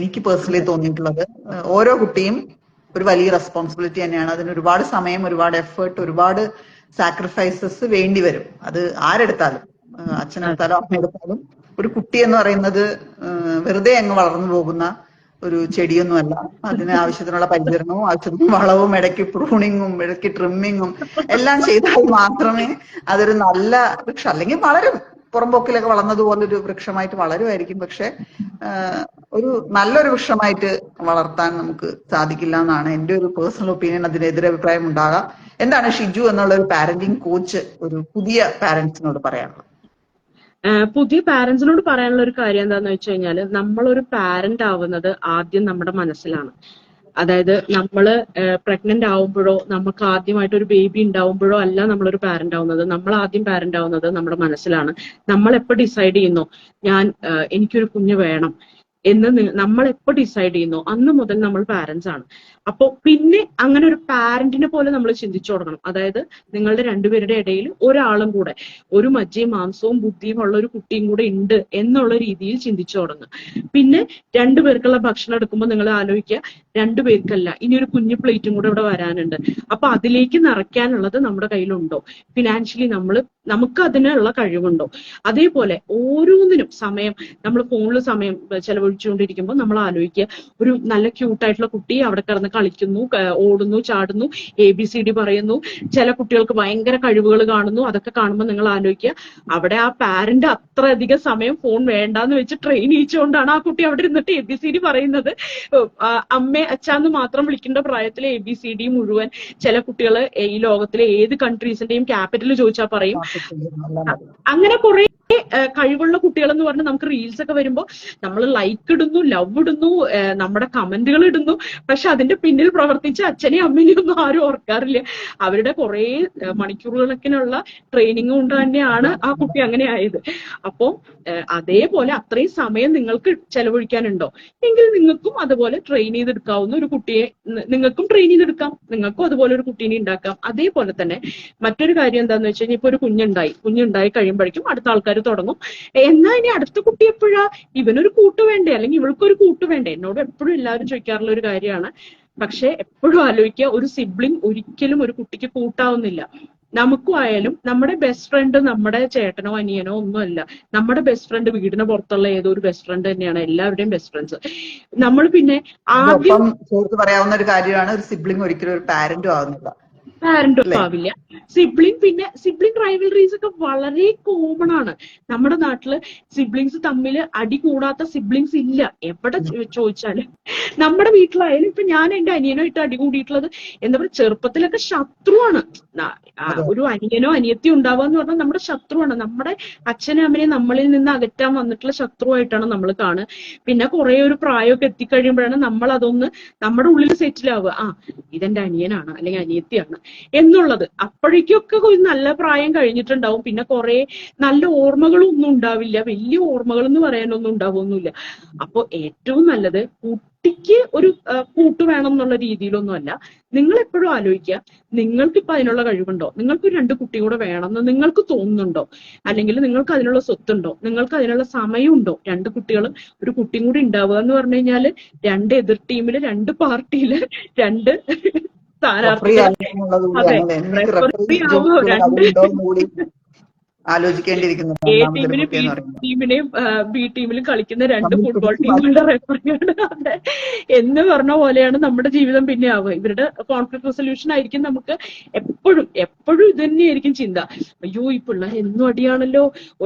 Speaker 1: എനിക്ക് പേഴ്സണലി തോന്നിയിട്ടുള്ളത്. ഓരോ കുട്ടിയും ഒരു വലിയ റെസ്പോൺസിബിലിറ്റി തന്നെയാണ്. അതിന് ഒരുപാട് സമയം, ഒരുപാട് എഫേർട്ട്, ഒരുപാട് സാക്രിഫൈസസ് വേണ്ടി വരും. അത് ആരെടുത്താലും, അച്ഛനെടുത്താലും അമ്മയെടുത്താലും, ഒരു കുട്ടി എന്ന് പറയുന്നത് വെറുതെ അങ്ങ് വളർന്നു പോകുന്ന ഒരു ചെടിയൊന്നുമല്ല. അതിന് ആവശ്യത്തിനുള്ള പരിചരണവും ആവശ്യത്തിന് വളവും ഇടയ്ക്ക് പ്രൂണിങ്ങും ഇടയ്ക്ക് ട്രിമ്മിങ്ങും എല്ലാം ചെയ്താൽ മാത്രമേ അതൊരു നല്ല വൃക്ഷം, അല്ലെങ്കിൽ വളരും, പുറംപോക്കിലൊക്കെ വളർന്നതുപോലൊരു വൃക്ഷമായിട്ട് വളരുമായിരിക്കും. പക്ഷെ ഒരു നല്ലൊരു വൃക്ഷമായിട്ട് വളർത്താൻ നമുക്ക് സാധിക്കില്ല എന്നാണ് എൻ്റെ ഒരു പേഴ്സണൽ ഒപ്പീനിയൻ. അതിനെതിരെ അഭിപ്രായം ഉണ്ടാകാം. എന്താണ് ഷിജു എന്നുള്ള ഒരു പാരന്റിങ് കോച്ച് ഒരു പുതിയ പാരന്റ്സിനോട് പറയാനുള്ളത്?
Speaker 2: പുതിയ പാരന്റ്സിനോട് പറയാനുള്ള ഒരു കാര്യം എന്താന്ന് വെച്ച് കഴിഞ്ഞാൽ, നമ്മളൊരു പാരന്റ് ആവുന്നത് ആദ്യം നമ്മുടെ മനസ്സിലാണ്. അതായത് നമ്മള് പ്രഗ്നന്റ് ആവുമ്പോഴോ നമുക്ക് ആദ്യമായിട്ട് ഒരു ബേബി ഉണ്ടാവുമ്പോഴോ അല്ല നമ്മളൊരു പാരന്റ് ആവുന്നത്. നമ്മൾ ആദ്യം പാരന്റ് ആവുന്നത് നമ്മുടെ മനസ്സിലാണ്. നമ്മൾ എപ്പോൾ ഡിസൈഡ് ചെയ്യുന്നു എനിക്കൊരു കുഞ്ഞ് വേണം എന്ന് നമ്മൾ എപ്പോൾ ഡിസൈഡ് ചെയ്യുന്നു അന്ന് മുതൽ നമ്മൾ പാരന്റ്സ് ആണ്. അപ്പോ പിന്നെ അങ്ങനെ ഒരു പാരന്റിനെ പോലെ നമ്മൾ ചിന്തിച്ചു തുടങ്ങണം. അതായത് നിങ്ങളുടെ രണ്ടുപേരുടെ ഇടയിൽ ഒരാളും കൂടെ, ഒരു മജ്ജയും മാംസവും ബുദ്ധിയും ഉള്ള ഒരു കുട്ടിയും കൂടെ ഉണ്ട് എന്നുള്ള രീതിയിൽ ചിന്തിച്ചു തുടങ്ങുക. പിന്നെ രണ്ടുപേർക്കുള്ള ഭക്ഷണം എടുക്കുമ്പോൾ നിങ്ങൾ ആലോചിക്കുക, രണ്ടുപേർക്കല്ല, ഇനി ഒരു കുഞ്ഞു പ്ലേറ്റും കൂടെ ഇവിടെ വരാനുണ്ട്. അപ്പൊ അതിലേക്ക് നിറയ്ക്കാനുള്ളത് നമ്മുടെ കയ്യിലുണ്ടോ? ഫിനാൻഷ്യലി നമുക്ക് അതിനുള്ള കഴിവുണ്ടോ? അതേപോലെ ഓരോന്നിനും സമയം, നമ്മൾ ഫോണിൽ സമയം ചെലവഴിക്കും, അനുഭവിച്ചുകൊണ്ടിരിക്കുമ്പോൾ നമ്മൾ ആലോചിക്കുക, ഒരു നല്ല ക്യൂട്ടായിട്ടുള്ള കുട്ടി അവിടെ കിടന്ന് കളിക്കുന്നു, ഓടുന്നു, ചാടുന്നു, ABCD പറയുന്നു, ചില കുട്ടികൾക്ക് ഭയങ്കര കഴിവുകൾ കാണുന്നു. അതൊക്കെ കാണുമ്പോൾ നിങ്ങൾ ആലോചിക്കുക, അവിടെ ആ പാരന്റ് അത്രയധികം സമയം ഫോൺ വേണ്ടാന്ന് വെച്ച് ട്രെയിൻ ചെയ്യിച്ചുകൊണ്ടാണ് ആ കുട്ടി അവിടെ ഇരുന്നിട്ട് ABCD പറയുന്നത്. അമ്മ അച്ഛന്ന് മാത്രം വിളിക്കേണ്ട പ്രായത്തിലെ ABCD മുഴുവൻ ചില കുട്ടികൾ ഈ ലോകത്തിലെ ഏത് കൺട്രീസിന്റെയും ക്യാപിറ്റൽ ചോദിച്ചാൽ പറയും. അങ്ങനെ കുറെ കഴിവുള്ള കുട്ടികൾ എന്ന് പറഞ്ഞ് നമുക്ക് റീൽസ് ഒക്കെ വരുമ്പോൾ നമ്മൾ ലൈക്ക് ഇടുന്നു, ലവ് ഇടുന്നു, നമ്മുടെ കമന്റുകൾ ഇടുന്നു. പക്ഷെ അതിന്റെ പിന്നിൽ പ്രവർത്തിച്ച അച്ഛനെയും അമ്മേനെയും ഒന്നും ആരും ഓർക്കാറില്ല. അവരുടെ കുറെ മണിക്കൂറുകണക്കിനുള്ള ട്രെയിനിങ് കൊണ്ട് തന്നെയാണ് ആ കുട്ടി അങ്ങനെ ആയത്. അപ്പോ അതേപോലെ അത്രയും സമയം നിങ്ങൾക്ക് ചെലവഴിക്കാനുണ്ടോ എങ്കിൽ നിങ്ങൾക്കും അതുപോലെ ട്രെയിൻ ചെയ്തെടുക്കാവുന്ന ഒരു കുട്ടിയെ നിങ്ങൾക്കും ട്രെയിൻ ചെയ്തെടുക്കാം, നിങ്ങൾക്കും അതുപോലെ ഒരു കുട്ടീനെ ഉണ്ടാക്കാം. അതേപോലെ തന്നെ മറ്റൊരു കാര്യം എന്താന്ന് വെച്ച് കഴിഞ്ഞാൽ, ഇപ്പൊ ഒരു കുഞ്ഞുണ്ടായി കഴിയുമ്പോഴേക്കും അടുത്ത ആൾക്കാർ തുടങ്ങും, എന്നാ ഇനി അടുത്ത കുട്ടി എപ്പോഴാ, ഇവനൊരു കൂട്ട് വേണ്ടേ, അല്ലെങ്കിൽ ഇവൾക്കൊരു കൂട്ട് വേണ്ടേ. എന്നോട് എപ്പോഴും എല്ലാവരും ചോദിക്കാറുള്ള ഒരു കാര്യമാണ്. പക്ഷെ എപ്പോഴും ആലോചിക്കുക, ഒരു സിബ്ലിംഗ് ഒരിക്കലും ഒരു കുട്ടിക്ക് കൂട്ടാവുന്നില്ല. നമുക്കും ആയാലും നമ്മുടെ ബെസ്റ്റ് ഫ്രണ്ട് നമ്മുടെ ചേട്ടനോ അനിയനോ ഒന്നുമല്ല. നമ്മുടെ ബെസ്റ്റ് ഫ്രണ്ട് വീടിന് പുറത്തുള്ള ഏതോ ഒരു ബെസ്റ്റ് ഫ്രണ്ട് തന്നെയാണ് എല്ലാവരുടെയും ബെസ്റ്റ് ഫ്രണ്ട്സ്. നമ്മൾ പിന്നെ ആദ്യം
Speaker 1: ചേർത്ത് പറയാവുന്ന ഒരു കാര്യമാണ്, ഒരു സിബ്ലിംഗ് ഒരിക്കലും ഒരു പാരന്റും ആവുന്നില്ല,
Speaker 2: പാരന്റും ആവില്ല. സിബ്ലിംഗ് റൈവലറീസ് ഒക്കെ വളരെ കോമൺ ആണ് നമ്മുടെ നാട്ടില്. സിബ്ലിങ്സ് തമ്മിൽ അടി കൂടാത്ത സിബ്ലിങ്സ് ഇല്ല എവിടെ ചോദിച്ചാലും. നമ്മുടെ വീട്ടിലായാലും ഇപ്പൊ ഞാൻ എന്റെ അനിയനായിട്ട് അടി കൂടിയിട്ടുള്ളത് എന്താ പറയുക, ചെറുപ്പത്തിലൊക്കെ ശത്രുവാണ്. ഒരു അനിയനോ അനിയത്തിയോ ഉണ്ടാവുക എന്ന് പറഞ്ഞാൽ നമ്മുടെ ശത്രുവാണ്. നമ്മുടെ അച്ഛനും അമ്മനെയും നമ്മളിൽ നിന്ന് അകറ്റാൻ വന്നിട്ടുള്ള ശത്രുവായിട്ടാണ് നമ്മൾ കാണുക. പിന്നെ കുറെ ഒരു പ്രായമൊക്കെ എത്തിക്കഴിയുമ്പോഴാണ് നമ്മൾ അതൊന്ന് നമ്മുടെ ഉള്ളിൽ സെറ്റിൽ ആവുക. ഇതെന്റെ അനിയനാണ് അല്ലെങ്കിൽ അനിയത്തിയാണ് എന്നുള്ളത്. അപ്പോഴേക്കൊക്കെ ഒരു നല്ല പ്രായം കഴിഞ്ഞിട്ടുണ്ടാവും. പിന്നെ കുറെ നല്ല ഓർമ്മകളും ഒന്നും ഉണ്ടാവില്ല, വലിയ ഓർമ്മകൾ എന്ന് പറയാനൊന്നും ഉണ്ടാവുമൊന്നുമില്ല. അപ്പൊ ഏറ്റവും നല്ലത് കുട്ടിക്ക് ഒരു കൂട്ട് വേണം എന്നുള്ള രീതിയിലൊന്നുമല്ല. നിങ്ങൾ എപ്പോഴും ആലോചിക്കുക, നിങ്ങൾക്കിപ്പോ അതിനുള്ള കഴിവുണ്ടോ, നിങ്ങൾക്ക് 2 കുട്ടി കൂടെ വേണമെന്ന് നിങ്ങൾക്ക് തോന്നുന്നുണ്ടോ, അല്ലെങ്കിൽ നിങ്ങൾക്ക് അതിനുള്ള സ്വത്തുണ്ടോ, നിങ്ങൾക്ക് അതിനുള്ള സമയമുണ്ടോ. 2 കുട്ടികളും ഒരു കുട്ടിയും കൂടി ഉണ്ടാവുക എന്ന് പറഞ്ഞു കഴിഞ്ഞാല് 2 എതിർ ടീമില് 2 പാർട്ടിയില് 2 സ്ഥാനാർത്ഥികൾ, അതെ, റെഫറി ആവോ 2
Speaker 1: ആലോചിക്കേണ്ടിയിരിക്കുന്നു.
Speaker 2: A ടീമിലും ടീമിനെയും B ടീമിലും കളിക്കുന്ന 2 ഫുട്ബോൾ ടീമുകളുടെ റെഫറിയാണ് അതെ എന്ന് പറഞ്ഞ പോലെയാണ് നമ്മുടെ ജീവിതം പിന്നെ ആവുക. ഇവരുടെ കോൺഫ്ലിക്ട് റെസൊല്യൂഷൻ ആയിരിക്കും നമുക്ക് എപ്പോഴും ഇത് തന്നെയായിരിക്കും ചിന്ത. അയ്യോ ഈ പിള്ളേർ എന്നും അടിയാണല്ലോ,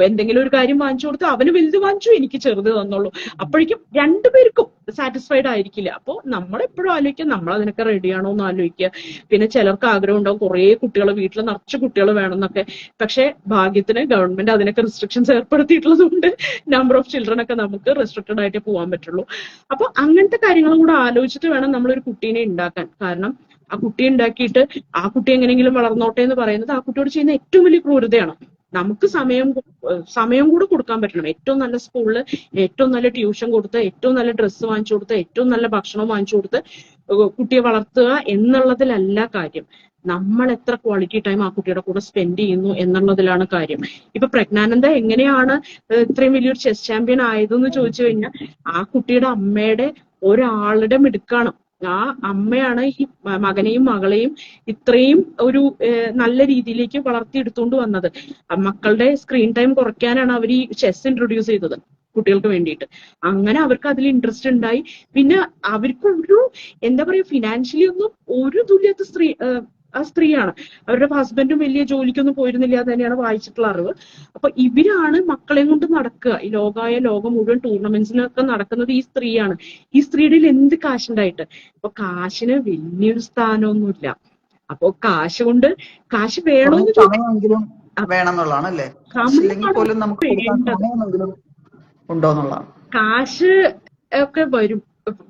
Speaker 2: എന്തെങ്കിലും ഒരു കാര്യം വാങ്ങിച്ചു കൊടുത്ത് അവന് വലുത് വാങ്ങിച്ചു എനിക്ക് ചെറുത് തന്നുള്ളൂ. അപ്പോഴേക്കും 2 പേർക്കും സാറ്റിസ്ഫൈഡ് ആയിരിക്കില്ല. അപ്പോൾ നമ്മളെപ്പോഴും ആലോചിക്കുക, നമ്മൾ അതിനൊക്കെ റെഡിയാണോ എന്ന് ആലോചിക്കുക. പിന്നെ ചിലർക്ക് ആഗ്രഹം ഉണ്ടാവും കുറെ കുട്ടികൾ, വീട്ടിൽ നിറച്ച് കുട്ടികൾ വേണമെന്നൊക്കെ. പക്ഷെ ഭാഗ്യത്തിന് ഗവൺമെന്റ് അതിനൊക്കെ റെസ്ട്രിക്ഷൻസ് ഏർപ്പെടുത്തിയിട്ടുള്ളത് കൊണ്ട് നമ്പർ ഓഫ് ചിൽഡ്രൻ ഒക്കെ നമുക്ക് റെസ്ട്രിക്റ്റഡ് ആയിട്ട് പോകാൻ പറ്റുള്ളൂ. അപ്പൊ അങ്ങനത്തെ കാര്യങ്ങളും കൂടെ ആലോചിച്ചിട്ട് വേണം നമ്മളൊരു കുട്ടീനെ ഉണ്ടാക്കാൻ. കാരണം ആ കുട്ടിയെ ഉണ്ടാക്കിയിട്ട് ആ കുട്ടി എങ്ങനെയെങ്കിലും വളർന്നോട്ടെ എന്ന് പറയുന്നത് ആ കുട്ടിയോട് ചെയ്യുന്ന ഏറ്റവും വലിയ ക്രൂരതയാണ്. നമുക്ക് സമയം കൂടെ കൊടുക്കാൻ പറ്റണം. ഏറ്റവും നല്ല സ്കൂളിൽ ഏറ്റവും നല്ല ട്യൂഷൻ കൊടുത്ത്, ഏറ്റവും നല്ല ഡ്രസ്സ് വാങ്ങിച്ചു കൊടുത്ത്, ഏറ്റവും നല്ല ഭക്ഷണം വാങ്ങിച്ചു കൊടുത്ത് കുട്ടിയെ വളർത്തുക എന്നുള്ളതിലല്ല കാര്യം. നമ്മൾ എത്ര ക്വാളിറ്റി ടൈം ആ കുട്ടിയുടെ കൂടെ സ്പെൻഡ് ചെയ്യുന്നു എന്നുള്ളതിലാണ് കാര്യം. ഇപ്പൊ പ്രജ്ഞാനന്ദ എങ്ങനെയാണ് ഇത്രയും വലിയൊരു ചെസ് ചാമ്പ്യൻ ആയതെന്ന് ചോദിച്ചു കഴിഞ്ഞാൽ ആ കുട്ടിയുടെ അമ്മയുടെ ഒരാളുടെ മിടുക്കാണ്. ആ അമ്മയാണ് ഈ മകനെയും മകളെയും ഇത്രയും ഒരു നല്ല രീതിയിലേക്ക് വളർത്തിയെടുത്തുകൊണ്ട് വന്നത്. മക്കളുടെ സ്ക്രീൻ ടൈം കുറയ്ക്കാനാണ് അവർ ഈ ചെസ് ഇൻട്രൊഡ്യൂസ് ചെയ്തത് കുട്ടികൾക്ക് വേണ്ടിയിട്ട്. അങ്ങനെ അവർക്ക് അതിൽ ഇൻട്രസ്റ്റ് ഉണ്ടായി. പിന്നെ അവർക്കൊരു എന്താ പറയാ, ഫിനാൻഷ്യലി ഒന്നും ഒരു തുല്യത്ത സ്ത്രീയാണ്. അവരുടെ ഹസ്ബൻഡും വലിയ ജോലിക്കൊന്നും പോയിരുന്നില്ല എന്ന് തന്നെയാണ് വായിച്ചിട്ടുള്ള അറിവ്. അപ്പൊ ഇവരാണ് മക്കളെയും കൊണ്ട് നടക്കുക. ഈ ലോകം മുഴുവൻ ടൂർണമെന്റ്സിനൊക്കെ നടക്കുന്നത് ഈ സ്ത്രീയാണ്. ഈ സ്ത്രീയുടെ എന്ത് കാശുണ്ടായിട്ട്. അപ്പൊ കാശിന് വലിയൊരു സ്ഥാനമൊന്നുമില്ല. അപ്പൊ കാശ് കൊണ്ട് കാശ് വേണമെന്ന്
Speaker 1: വേണമെന്നുള്ളതാണ് അല്ലേ,
Speaker 2: കാശ് ഒക്കെ വരും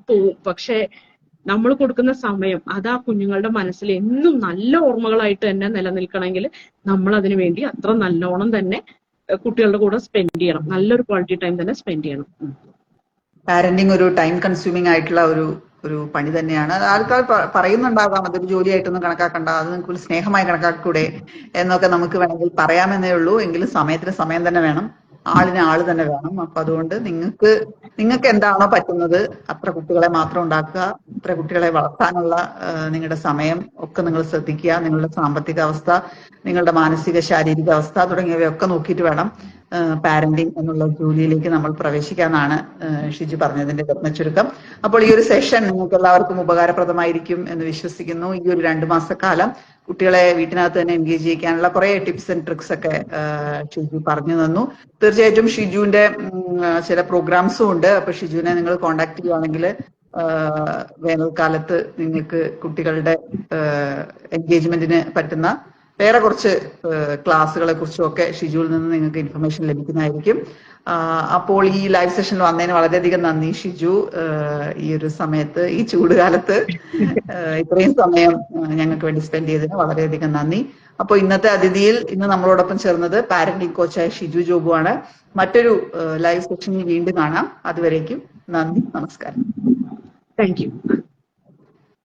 Speaker 2: പോവും. പക്ഷെ നമ്മൾ കൊടുക്കുന്ന സമയം അത് ആ കുഞ്ഞുങ്ങളുടെ മനസ്സിൽ എന്നും നല്ല ഓർമ്മകളായിട്ട് തന്നെ നിലനിൽക്കണമെങ്കിൽ നമ്മൾ അതിനു വേണ്ടി അത്ര നല്ലോണം തന്നെ കുട്ടികളുടെ കൂടെ സ്പെൻഡ് ചെയ്യണം. നല്ലൊരു ക്വാളിറ്റി ടൈം തന്നെ സ്പെൻഡ് ചെയ്യണം.
Speaker 1: പാരന്റിങ് ഒരു ടൈം കൺസ്യൂമിംഗ് ആയിട്ടുള്ള ഒരു പണി തന്നെയാണ്. ആൾക്കാർ പറയുന്നുണ്ടാകാം അതൊരു ജോലിയായിട്ടൊന്നും കണക്കാക്കണ്ട, അത് നിങ്ങൾക്ക് ഒരു സ്നേഹമായി കണക്കാക്കൂടെ എന്നൊക്കെ നമുക്ക് വേണമെങ്കിൽ പറയാമെന്നേ ഉള്ളൂ. എങ്കിലും സമയത്തിന് സമയം തന്നെ വേണം, ആളിന് ആള് തന്നെ വേണം. അപ്പൊ അതുകൊണ്ട് നിങ്ങൾക്ക് എന്താണോ പറ്റുന്നത് അത്ര കുട്ടികളെ മാത്രം ഉണ്ടാക്കുക. അത്ര കുട്ടികളെ വളർത്താനുള്ള നിങ്ങളുടെ സമയം ഒക്കെ നിങ്ങൾ ശ്രദ്ധിക്കുക. നിങ്ങളുടെ സാമ്പത്തിക അവസ്ഥ, നിങ്ങളുടെ മാനസിക ശാരീരിക അവസ്ഥ തുടങ്ങിയവയൊക്കെ നോക്കിയിട്ട് വേണം പാരന്റിങ് എന്നുള്ള ജോലിയിലേക്ക് നമ്മൾ പ്രവേശിക്കാന്നാണ് ഷിജു പറഞ്ഞതിന്റെ ചുരുക്കം. അപ്പോൾ ഈ ഒരു സെഷൻ നിങ്ങൾക്ക് എല്ലാവർക്കും ഉപകാരപ്രദമായിരിക്കും എന്ന് വിശ്വസിക്കുന്നു. ഈ ഒരു 2 മാസക്കാലം കുട്ടികളെ വീട്ടിനകത്ത് തന്നെ എൻഗേജ് ചെയ്യിക്കാനുള്ള കുറെ ടിപ്സ് ആൻഡ് ട്രിക്സ് ഒക്കെ ഷിജു പറഞ്ഞു തന്നു. തീർച്ചയായിട്ടും ഷിജുവിന്റെ ചില പ്രോഗ്രാംസും ഉണ്ട്. അപ്പൊ ഷിജുവിനെ നിങ്ങൾ കോണ്ടാക്ട് ചെയ്യുവാണെങ്കിൽ വേനൽക്കാലത്ത് നിങ്ങൾക്ക് കുട്ടികളുടെ എൻഗേജ്മെന്റിന് പറ്റുന്ന വേറെ കുറച്ച് ക്ലാസ്സുകളെ കുറിച്ചും ഒക്കെ ഷിജുവിൽ നിന്ന് നിങ്ങൾക്ക് ഇൻഫർമേഷൻ ലഭിക്കുന്നതായിരിക്കും. അപ്പോൾ ഈ ലൈവ് സെഷനിൽ വന്നതിന് വളരെയധികം നന്ദി ഷിജു. ഈ ഒരു സമയത്ത്, ഈ ചൂടുകാലത്ത് ഇത്രയും സമയം ഞങ്ങൾക്ക് വേണ്ടി സ്പെൻഡ് ചെയ്തതിന് വളരെയധികം നന്ദി. അപ്പോൾ ഇന്നത്തെ അതിഥിയിൽ ഇന്ന് നമ്മളോടൊപ്പം ചേർന്നത് പാരന്റിംഗ് കോച്ചായ ഷിജു ജോബു ആണ്. മറ്റൊരു ലൈവ് സെഷനിൽ വീണ്ടും കാണാം. അതുവരേക്കും നന്ദി, നമസ്കാരം.
Speaker 2: Thank you.